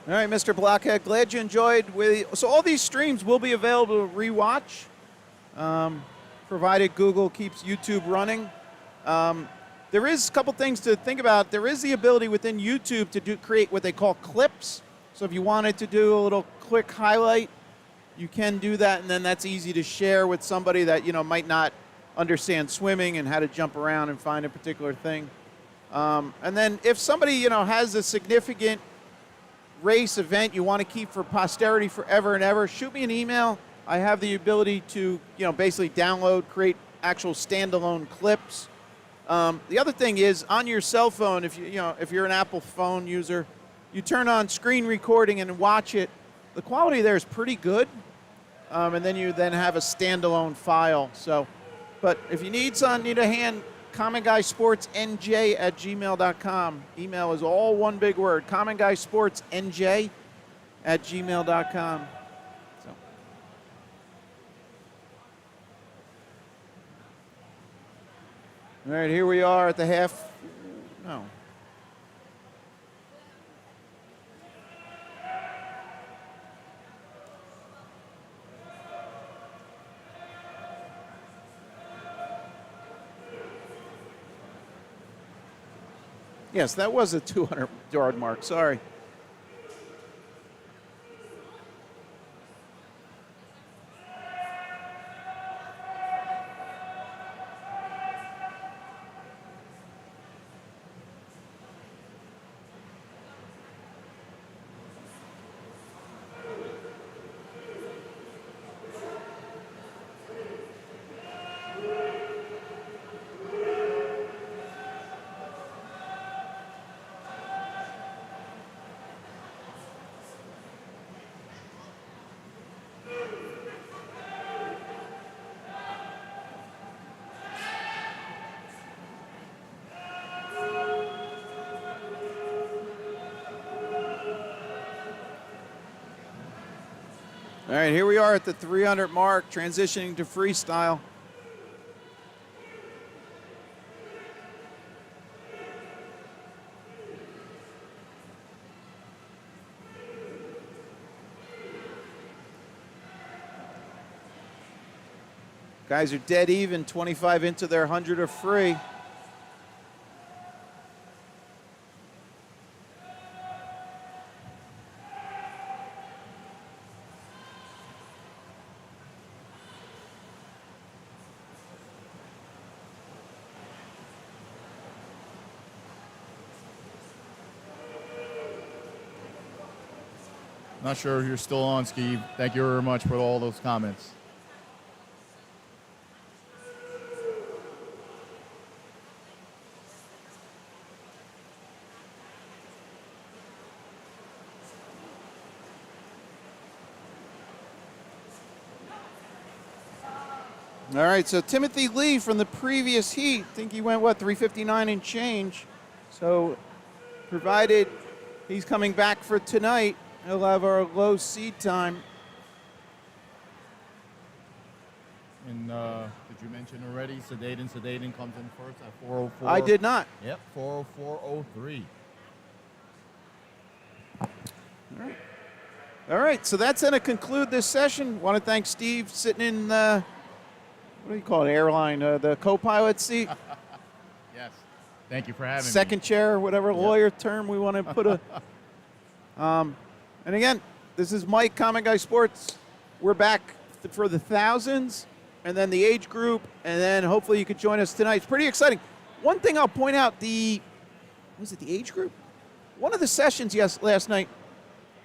All right, Mr. Blockhead, glad you enjoyed. So all these streams will be available to rewatch, provided Google keeps YouTube running. There is a couple things to think about. There is the ability within YouTube to create what they call clips. So if you wanted to do a little quick highlight, you can do that, and then that's easy to share with somebody that might not understand swimming and how to jump around and find a particular thing. And then if somebody has a significant race event you want to keep for posterity forever and ever, shoot me an email. I have the ability to basically download, create actual standalone clips. The other thing is on your cell phone, if you're an Apple phone user, you turn on screen recording and watch it. The quality there is pretty good, and then you have a standalone file. So, but if you need a hand, commonguysportsnj@gmail.com. Email is all one big word, commonguysportsnj@gmail.com. So. All right, here we are at the half. No. Yes, that was a 200-yard mark. Sorry. All right, here we are at the 300 mark, transitioning to freestyle. Guys are dead even, 25 into their 100 are free. Not sure if you're still on, Ski. Thank you very much for all those comments. All right, so Timothy Lee from the previous heat, I think he went, 359 and change. So provided he's coming back for tonight, he'll have our low seed time. And did you mention already? Sedaten comes in first at 404. I did not. Yep, 404.03. All right, so that's going to conclude this session. Want to thank Steve sitting in, what do you call it, airline, the co-pilot seat, Yes. Thank you for having me. second chair, whatever lawyer term we want to put a. And again, this is Mike, Common Guy Sports. We're back for the thousands, and then the age group, and then hopefully you could join us tonight. It's pretty exciting. One thing I'll point out, was it the age group? One of the sessions last night,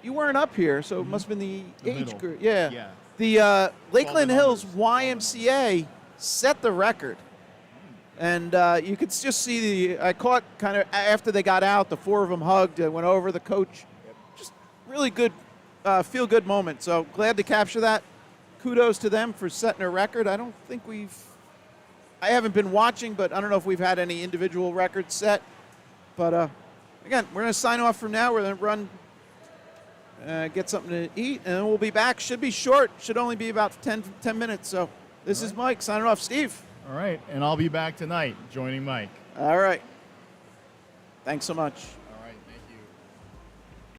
you weren't up here, so it must have been the age middle. group. Yeah. Yeah. The Lakeland and Hills unders. YMCA set the record. And you could just see I caught kind of after they got out, the four of them hugged, went over the coach. Just really good, feel-good moment. So glad to capture that. Kudos to them for setting a record. I haven't been watching, but I don't know if we've had any individual records set. But again, we're going to sign off from now. We're going to run, get something to eat, and then we'll be back. Should be short. Should only be about 10 minutes. So this is Mike signing off. Steve. All right, and I'll be back tonight joining Mike. All right. Thanks so much.